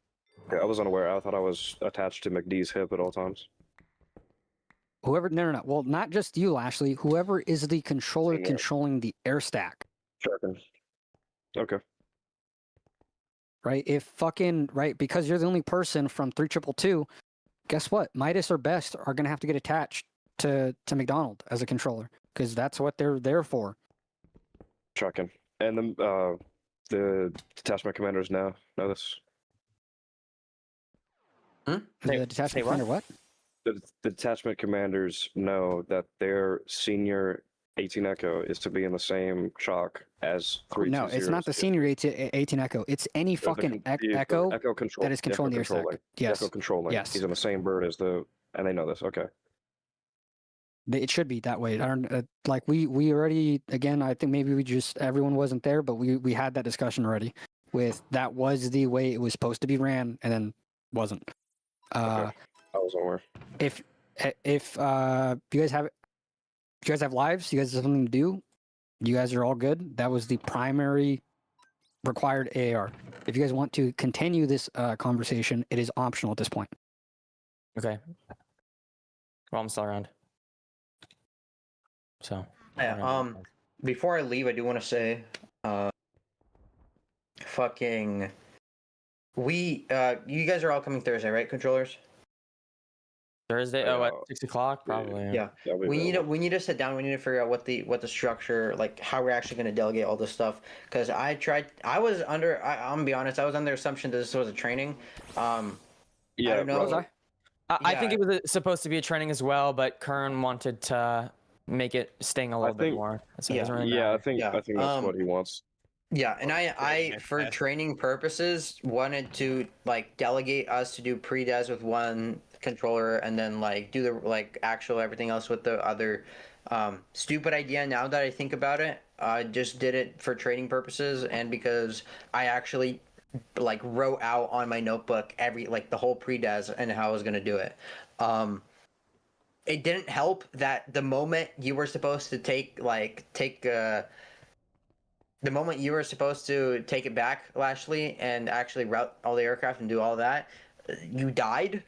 Yeah, I was unaware. I thought I was attached to McD's hip at all times. Whoever, no. Well, not just you, Lashley. Whoever is the controller controlling the air stack. Sure. Okay. Right? Because you're the only person from 3222, guess what? Midas or Best are going to have to get attached to McDonald as a controller, because that's what they're there for. Trucking. And the detachment commanders know this. The detachment commander what? The detachment commanders know that their senior 18 Echo is to be in the same chalk as 320. No, it's not the senior 18 Echo. It's any fucking Echo Echo control, that is controlling the air stack. controlling. Yes. Echo controlling. Yes. He's in the same bird as the, and they know this. Okay. It should be that way. I don't like we already again. I think maybe we just everyone wasn't there, but we had that discussion already. With that was the way it was supposed to be ran, and then wasn't. Okay. I was aware. If you guys have lives, you guys have something to do, you guys are all good. That was the primary required AAR. If you guys want to continue this conversation, it is optional at this point. Okay. Well, I'm still around. So. Yeah, before I leave, I do want to say, you guys are all coming Thursday, right, controllers? Thursday? Oh, at 6 o'clock, probably. Yeah. We need to sit down. We need to figure out what the structure, like how we're actually going to delegate all this stuff. Because I'm gonna be honest, I was under the assumption that this was a training. I don't know. I think it was supposed to be a training as well, but Kern wanted to make it sting a little bit more. So it doesn't really matter. I think that's what he wants. Yeah, and I for training purposes wanted to like delegate us to do pre-des with one controller and then like do the like actual everything else with the other. Stupid idea now that I think about it. I just did it for training purposes and because I actually like wrote out on my notebook the whole pre-des and how I was gonna do it. It didn't help that the moment you were supposed to take it back, Lashley, and actually route all the aircraft and do all that, you died.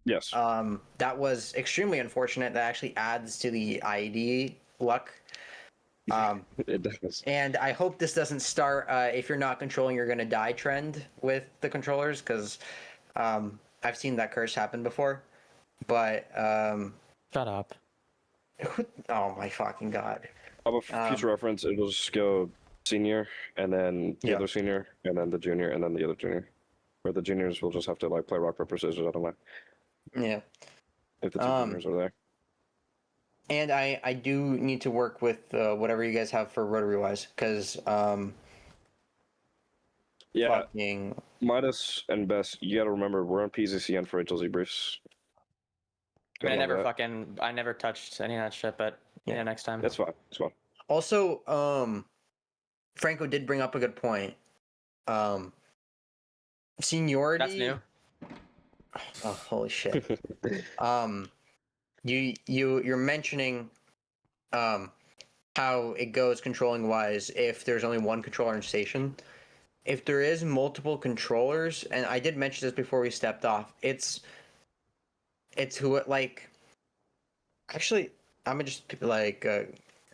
Yes. That was extremely unfortunate. That actually adds to the IED luck. It does. And I hope this doesn't start, if you're not controlling, you're going to die trend with the controllers, because I've seen that curse happen before. But shut up. Oh my fucking god. For future reference, it'll just go senior, and then the other senior, and then the junior, and then the other junior. Where the juniors will just have to like play rock paper scissors. I don't know. Yeah. If the two juniors are there. And I do need to work with whatever you guys have for rotary wise, because Midas and Best, you gotta remember we're on PZCN for HLZ briefs. I never touched any of that shit, but yeah, next time. That's fine. It's fine. Also, Franco did bring up a good point. Seniority. That's new. Oh, holy shit. You're mentioning how it goes controlling wise if there's only one controller in station. If there is multiple controllers, and I did mention this before we stepped off, it's who it like. Actually, I'm gonna just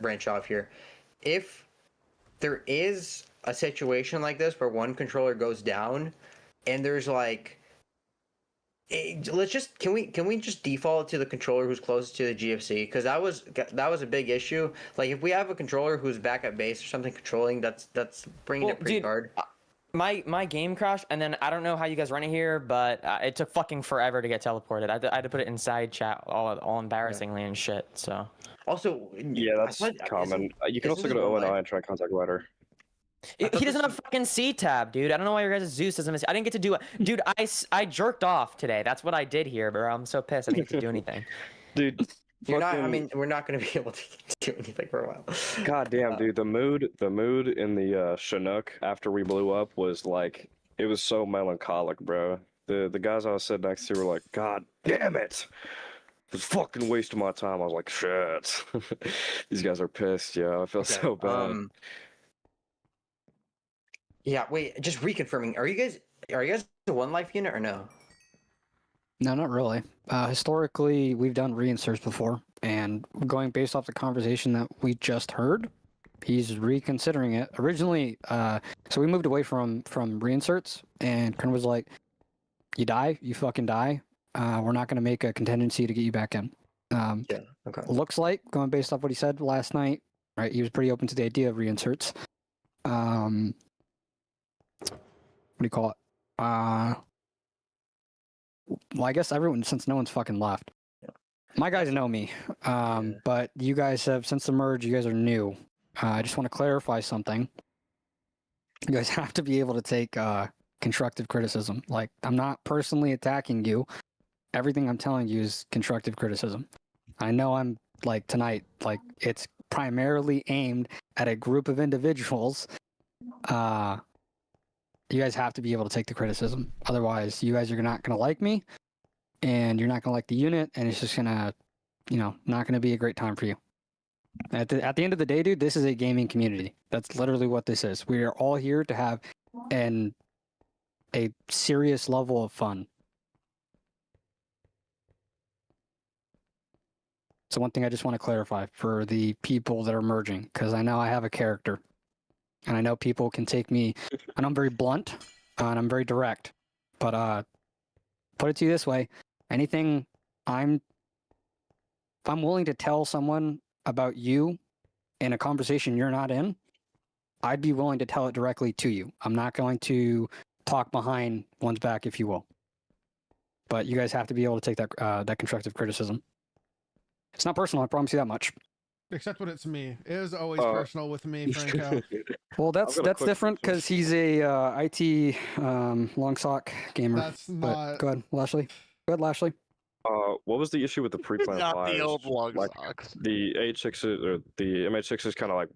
branch off here. If there is a situation like this where one controller goes down, and there's like, can we just default to the controller who's closest to the GFC? Because that was a big issue. Like if we have a controller who's back at base or something controlling, that's bringing it pretty hard. My game crashed, and then I don't know how you guys run it here, but it took fucking forever to get teleported. I had to put it inside chat, all embarrassingly and shit. So. Also, yeah, that's common. You can also go to ONI and try and contact Ladder. He doesn't have fucking C-tab, dude. I don't know why your guys' Zeus doesn't miss. I didn't get to do it. Dude, I jerked off today. That's what I did here, bro. I'm so pissed I didn't get to do anything. Dude. We're not going to be able to do anything for a while. God damn, dude. The mood in the Chinook after we blew up was like, it was so melancholic, bro. The guys I was sitting next to were like, God damn it. It's fucking wasting my time. I was like, shit. These guys are pissed, yeah. I feel so bad. Yeah, wait, just reconfirming. Are you guys a one life unit or no? No, not really. Historically, we've done reinserts before, and going based off the conversation that we just heard, he's reconsidering it. Originally, so we moved away from reinserts, and Kern was like, "You die, you fucking die. We're not going to make a contingency to get you back in." Yeah. Okay. Looks like, going based off what he said last night, right? He was pretty open to the idea of reinserts. What do you call it? Well, I guess everyone, since no one's fucking left. My guys know me, but you guys have, since the merge, you guys are new. I just want to clarify something. You guys have to be able to take constructive criticism. Like, I'm not personally attacking you. Everything I'm telling you is constructive criticism. I know I'm, like, tonight, like, it's primarily aimed at a group of individuals. You guys have to be able to take the criticism. Otherwise, you guys are not going to like me, and you're not going to like the unit, and it's just going to, not going to be a great time for you. At the end of the day, dude, this is a gaming community. That's literally what this is. We are all here to have a serious level of fun. So one thing I just want to clarify for the people that are merging, because I know I have a character, and I know people can take me, and I'm very blunt, and I'm very direct, but put it to you this way, anything if I'm willing to tell someone about you in a conversation you're not in, I'd be willing to tell it directly to you. I'm not going to talk behind one's back, if you will. But you guys have to be able to take that constructive criticism. It's not personal, I promise you that much. Except when it's me. It is always personal with me, Franco. Well, that's different because he's a IT long sock gamer. That's not. Go ahead, Lashley. Go ahead, Lashley. What was the issue with the pre-planned Not flies? the old long like, socks. The H6s or the MH6s kind of like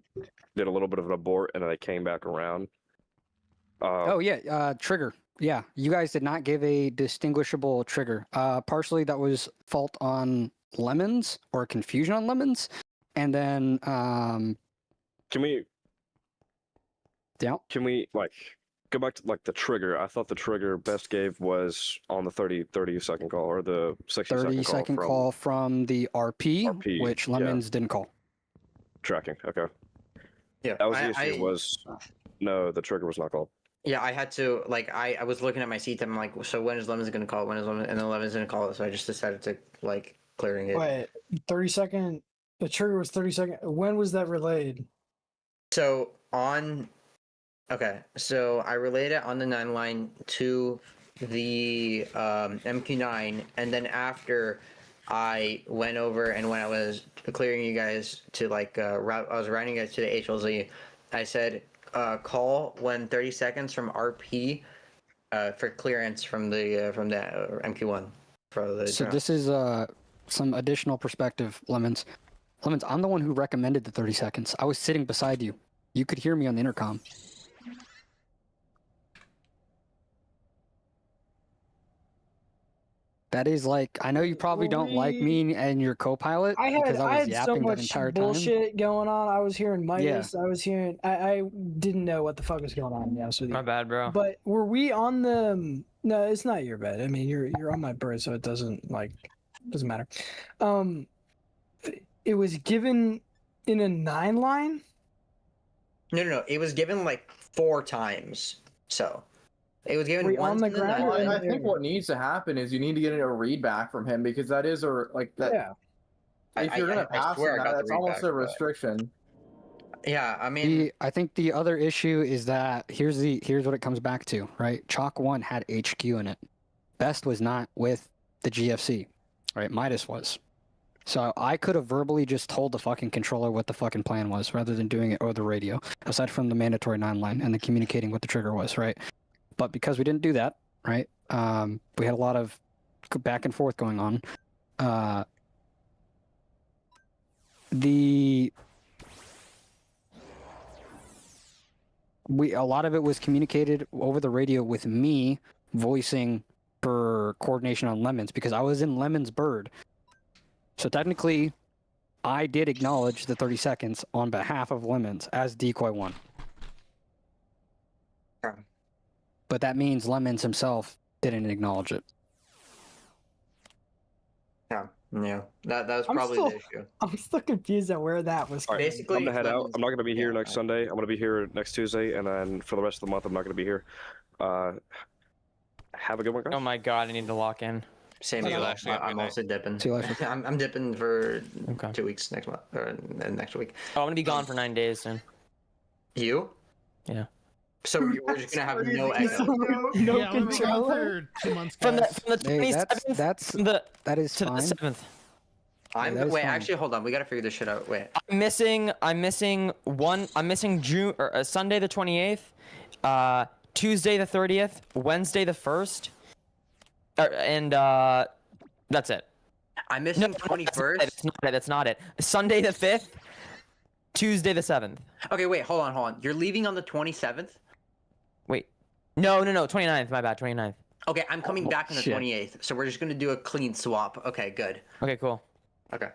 did a little bit of an abort and then they came back around. Oh yeah, trigger. Yeah, you guys did not give a distinguishable trigger. Partially that was fault on Lemons or confusion on Lemons, and then Can we? Yeah. Can we like go back to like the trigger? I thought the trigger best gave was on the 30 second call or the 60 30-second call from the RP, which Lemons didn't call. Tracking. Okay. Yeah, That was the issue. Was no, the trigger was not called. Yeah, I had to, like, I was looking at my seat, I'm like, so when is Lemons going to call it? When is Lemons? And then Lemons didn't call it, so I just decided to, like, clearing it. Wait, 30-second, the trigger was 30-second. When was that relayed? So, okay, so I relayed it on the 9 line to the MQ9, and then after I went over and when I was clearing you guys to, like, I was routing you guys to the HLZ, I said, call when 30 seconds from RP for clearance from the MQ1 for the. So this is some additional perspective, Lemons. Lemons, I'm the one who recommended the 30 seconds. I was sitting beside you. You could hear me on the intercom. That is like, I know you probably don't like me and your co-pilot because I was had so yapping that much entire bullshit going on. I was hearing Midas. I was hearing. I didn't know what the fuck was going on. Yeah, with you. My bad, bro. But were we on the? No, it's not your bed. I mean, you're on my bird, so it doesn't matter. It was given in a 9 line. No. It was given like 4 times. So it was given once on the in the ground. 9 line. I think what needs to happen is you need to get a read back from him because that is that. Yeah. If you're gonna pass him, that's almost a restriction. Yeah, I mean, I think the other issue is that here's what it comes back to, right? Chalk 1 had HQ in it. Best was not with the GFC, right? Midas was. So I could have verbally just told the fucking controller what the fucking plan was rather than doing it over the radio, aside from the mandatory 9 line and the communicating what the trigger was, right? But because we didn't do that, right? We had a lot of back and forth going on. A lot of it was communicated over the radio with me voicing for coordination on Lemons because I was in Lemons' bird. So technically, I did acknowledge the 30 seconds on behalf of Lemons as decoy 1. But that means Lemons himself didn't acknowledge it. Yeah. That was probably the issue. I'm still confused at where that was. Right, basically, I'm gonna head out. I'm not gonna be here next Sunday. I'm gonna be here next Tuesday, and then for the rest of the month, I'm not gonna be here. Have a good one, guys. Oh my god, I need to lock in. Same as I'm also dipping. I'm dipping for 2 weeks next month or next week. Oh, I'm gonna be gone for 9 days soon. You? Yeah. So we're just gonna have no control for 2 months. From the 27th that is to fine. the 7th. Wait, actually, hold on. We gotta figure this shit out. Wait. I'm missing June or Sunday the 28th, Tuesday the 30th, Wednesday the 1st, and that's it. I'm missing 21st. That's not it. Sunday the 5th, Tuesday the 7th. Okay, wait, hold on. You're leaving on the 27th? Wait. No, 29th. My bad, 29th. Okay, I'm coming back on the shit. 28th, so we're just gonna do a clean swap. Okay, good. Okay, cool. Okay.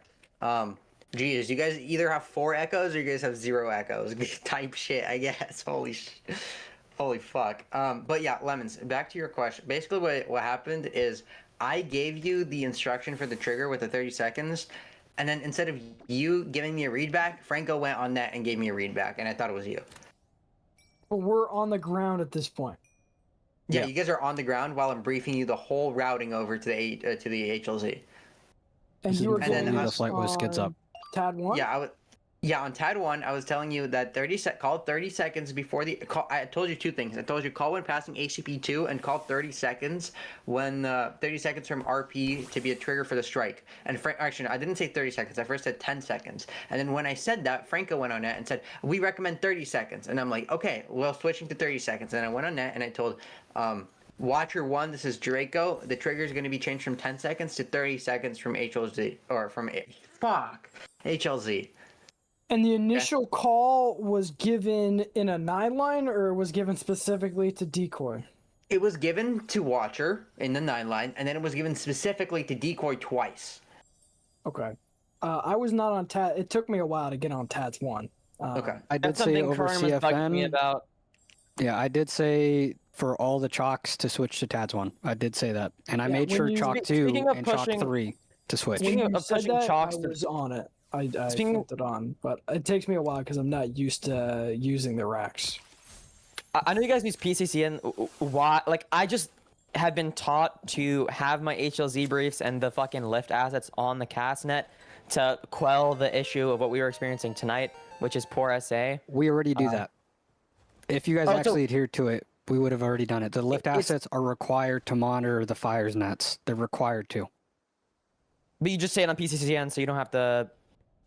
Geez, you guys either have 4 echoes or you guys have 0 echoes. Type shit, I guess. Holy fuck. But yeah, Lemons, back to your question. Basically what happened is I gave you the instruction for the trigger with the 30 seconds, and then instead of you giving me a readback, Franco went on net and gave me a readback, and I thought it was you. But we're on the ground at this point. Yeah, you guys are on the ground while I'm briefing you the whole routing over to the HLZ. And you were telling me the flight was skids up. TAD 1? Yeah, on TAD 1, I was telling you that call 30 seconds before the call. I told you 2 things. I told you call when passing ACP 2 and call 30 seconds when 30 seconds from RP to be a trigger for the strike. And actually, I didn't say 30 seconds. I first said 10 seconds. And then when I said that, Franco went on net and said, we recommend 30 seconds. And I'm like, okay, well, switching to 30 seconds. And I went on net and I told Watcher 1, this is Draco. The trigger is going to be changed from 10 seconds to 30 seconds from HLZ, or from HLZ. And the initial call was given in a 9-line, or was given specifically to Decoy? It was given to Watcher in the 9-line, and then it was given specifically to Decoy twice. Okay. I was not on TAD. It took me a while to get on TADS 1. Okay. I did say over CFN. Yeah, I did say for all the chalks to switch to TADS 1. I did say that. And I made sure chalk 2 and chalk 3 to switch. When you said that, I was on it. I flipped it on, but it takes me a while because I'm not used to using the racks. I know you guys use PCCN. Why? Like, I just have been taught to have my HLZ briefs and the fucking lift assets on the castnet to quell the issue of what we were experiencing tonight, which is poor SA. We already do that. If you guys actually adhere to it, we would have already done it. The lift assets are required to monitor the fires nets. They're required to. But you just say it on PCCN, so you don't have to.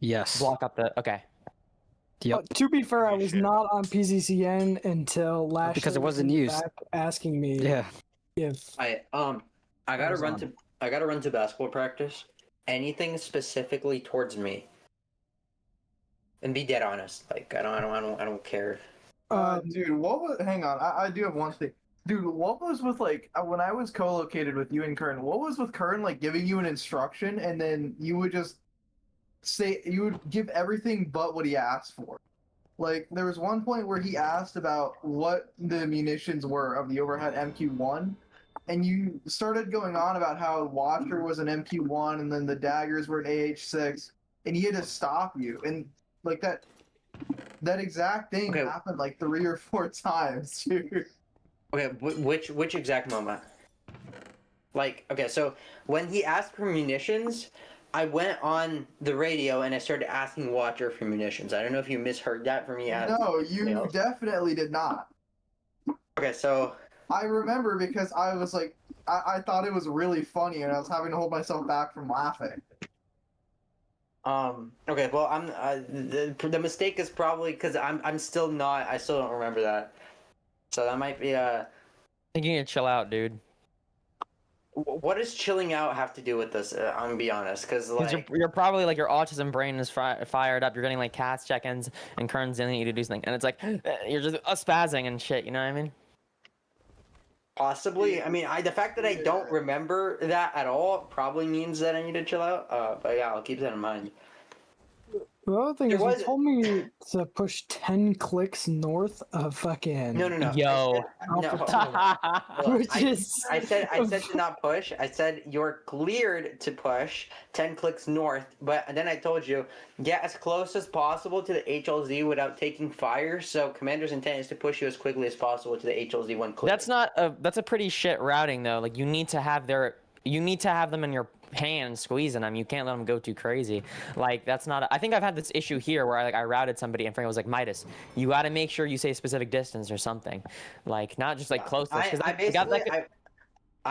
Yes. Block up the. Okay. Yep. To be fair, I was not on PZCN until last because year it wasn't used. back asking me. Yeah. If I gotta run to basketball practice. Anything specifically towards me. And be dead honest. Like I don't care. Dude, what was? Hang on, I do have one thing. Dude, what was with like when I was co-located with you and Kern? What was with Kern like giving you an instruction and then you would just say you would give everything but what he asked for? Like there was one point where he asked about what the munitions were of the overhead MQ1, and you started going on about how Watcher was an MQ1 and then the daggers were an AH6, and he had to stop you, and like that exact thing happened like 3 or 4 times, dude. Okay, which exact moment? Like, okay, so when he asked for munitions, I went on the radio and I started asking Watcher for munitions. I don't know if you misheard that from me. No, you definitely did not. Okay, so I remember because I was like, I thought it was really funny and I was having to hold myself back from laughing. Okay, well, I'm the mistake is probably because I'm still not. I still don't remember that. So that might be I think you need to chill out, dude. What does chilling out have to do with this? I'm gonna be honest, because like you're probably like your autism brain is fired up. You're getting like cast check-ins and Kern's in you to do something, and it's like you're just spazzing and shit. You know what I mean? Possibly. I mean, the fact that I don't remember that at all probably means that I need to chill out. But yeah, I'll keep that in mind. The other thing is, you told me to push 10 clicks north of fucking. No. Yo. I said to not push. I said you're cleared to push 10 clicks north, but then I told you get as close as possible to the HLZ without taking fire. So commander's intent is to push you as quickly as possible to the HLZ when clear. That's a pretty shit routing though. Like you need to have them in your hand squeezing them. You can't let them go too crazy. Like that's not. I think I've had this issue here where I routed somebody and Frank was like, Midas, you got to make sure you say a specific distance or something, like not just like close. I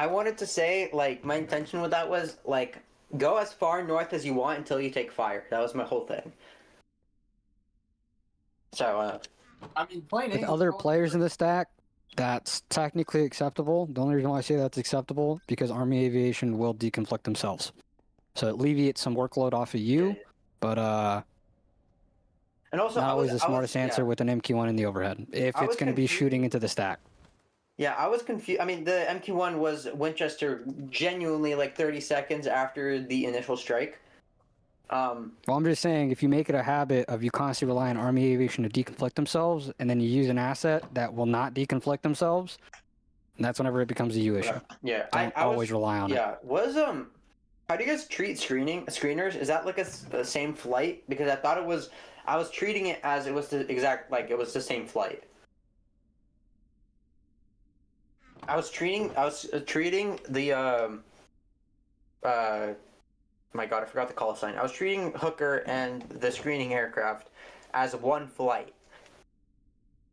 wanted to say like my intention with that was like go as far north as you want until you take fire. That was my whole thing. So, I mean, plain With English, other players in the stack, that's technically acceptable. The only reason why I say that's acceptable because Army Aviation will deconflict themselves, so it alleviates some workload off of you. But and also not always the smartest answer with an MQ1 in the overhead if it's going to be shooting into the stack. Yeah, I was confused. I mean, the MQ1 was Winchester genuinely like 30 seconds after the initial strike. Well, I'm just saying, if you make it a habit of you constantly rely on Army Aviation to deconflict themselves, and then you use an asset that will not deconflict themselves, that's whenever it becomes a you issue. Yeah, Don't I always rely on it. Yeah, how do you guys treat screeners? Is that like the same flight? Because I thought I was treating it as it was the exact, like it was the same flight. I was treating the my god, I forgot the call sign. I was treating Hooker and the screening aircraft as one flight.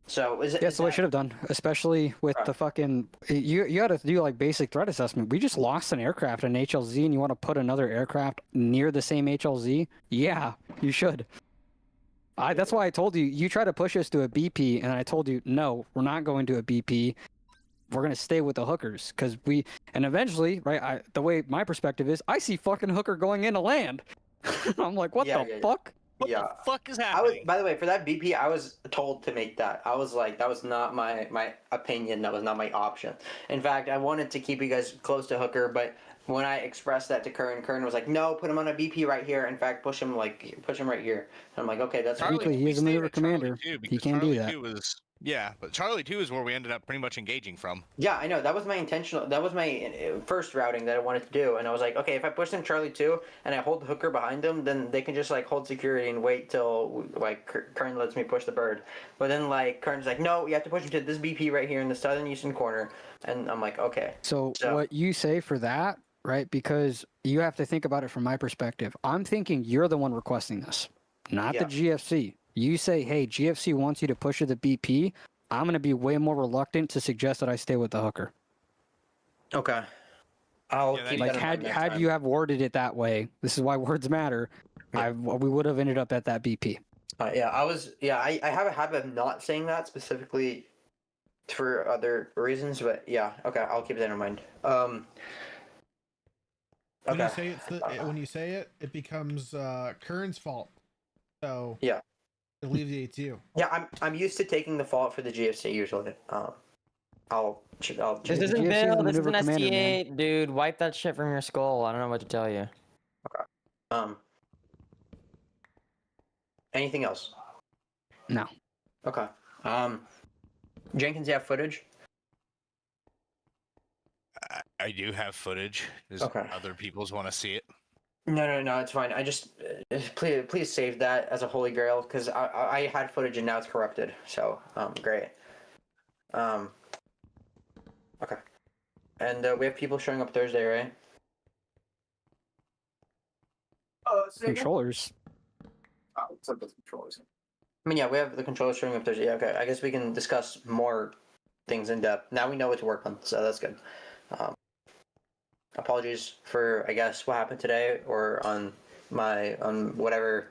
So That's what I should have done, especially with the fucking. You got to do like basic threat assessment. We just lost an aircraft, an HLZ, and you want to put another aircraft near the same HLZ? Yeah, you should. That's why I told you. You try to push us to a BP, and I told you no, we're not going to a BP. We're gonna stay with the Hookers because and eventually, right? The way my perspective is, I see fucking Hooker going into land. I'm like, what the fuck? What the fuck is happening? By the way, for that BP, I was told to make that. I was like, that was not my opinion. That was not my option. In fact, I wanted to keep you guys close to Hooker, but when I expressed that to Kern was like, no, put him on a BP right here. In fact, push him right here. And I'm like, okay, that's Technically, he is a maneuver commander. He can't do that. Yeah, but Charlie 2 is where we ended up pretty much engaging from. Yeah, I know. That was my intentional. That was my first routing that I wanted to do, and I was like, okay, if I push them Charlie 2 and I hold Hooker behind them, then they can just like hold security and wait till like Kern lets me push the bird. But then like Kern's like, no, you have to push him to this BP right here in the southern eastern corner, and I'm like, okay. So what you say for that, right? Because you have to think about it from my perspective. I'm thinking you're the one requesting this, not the GFC. You say, hey, GFC wants you to push to the BP. I'm going to be way more reluctant to suggest that I stay with the Hooker. Okay. I'll keep like that in mind had you have worded it that way, this is why words matter. We would have ended up at that BP. I have a habit of not saying that specifically for other reasons, but yeah, okay, I'll keep that in mind. When you say it, it becomes Kern's fault. So yeah. It alleviates you. Yeah, I'm used to taking the fault for the GFC usually. I'll This isn't Bill. This is an ST8, dude. Wipe that shit from your skull. I don't know what to tell you. Okay. Anything else? No. Okay. Jenkins, you have footage? I do have footage. Does other people's want to see it? No, it's fine. I just please save that as a holy grail because I had footage and now it's corrupted. So great. Okay. And we have people showing up Thursday, right? Controllers. Oh, except the controllers. I mean, yeah, we have the controllers showing up Thursday. Okay, I guess we can discuss more things in depth. Now we know what to work on, so that's good. Apologies for, I guess, what happened today or on whatever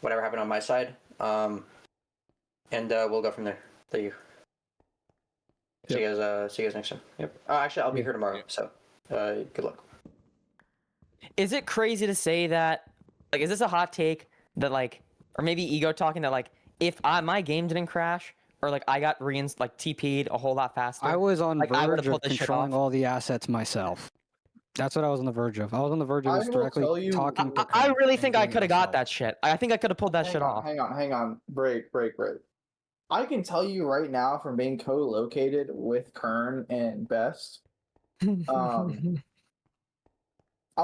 happened on my side. And we'll go from there. Thank you. See you guys next time. Yep. Actually, I'll be here tomorrow. So, good luck. Is it crazy to say that? Like, is this a hot take that like, or maybe ego talking that like, if my game didn't crash or like I got TP'd a whole lot faster? I was on like, verge of controlling all the assets myself. That's what I was on the verge of. I was on the verge of directly talking to. I really think I could have got that shit. I think I could have pulled that shit off. Hang on. Break. I can tell you right now from being co-located with Kern and Best, I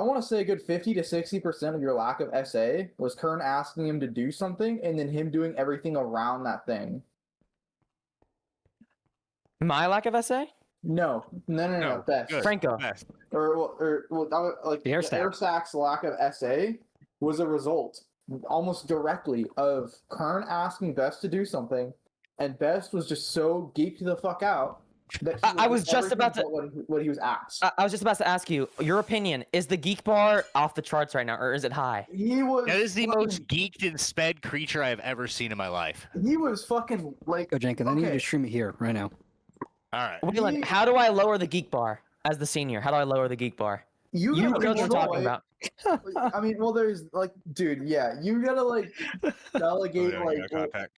want to say a good 50 to 60% of your lack of SA was Kern asking him to do something and then him doing everything around that thing. My lack of SA? No. Best. Good. Franco. Best. Or like the Airstack's lack of SA was a result almost directly of Kern asking Best to do something, and Best was just so geeked the fuck out That he I was do just about everything to. but what he was asked. I was just about to ask you your opinion. Is the geek bar off the charts right now, or is it high? He was. That is the fucking- most geeked and sped creature I've ever seen in my life. He was fucking like. Go Jenkins, I need you to stream it here right now. All right. Wayland, how do I lower the geek bar as the senior? How do I lower the geek bar? You know gotta what I'm talking control about. I mean, well, there's like, dude, yeah, you gotta like delegate Oh, yeah, like yeah, contact.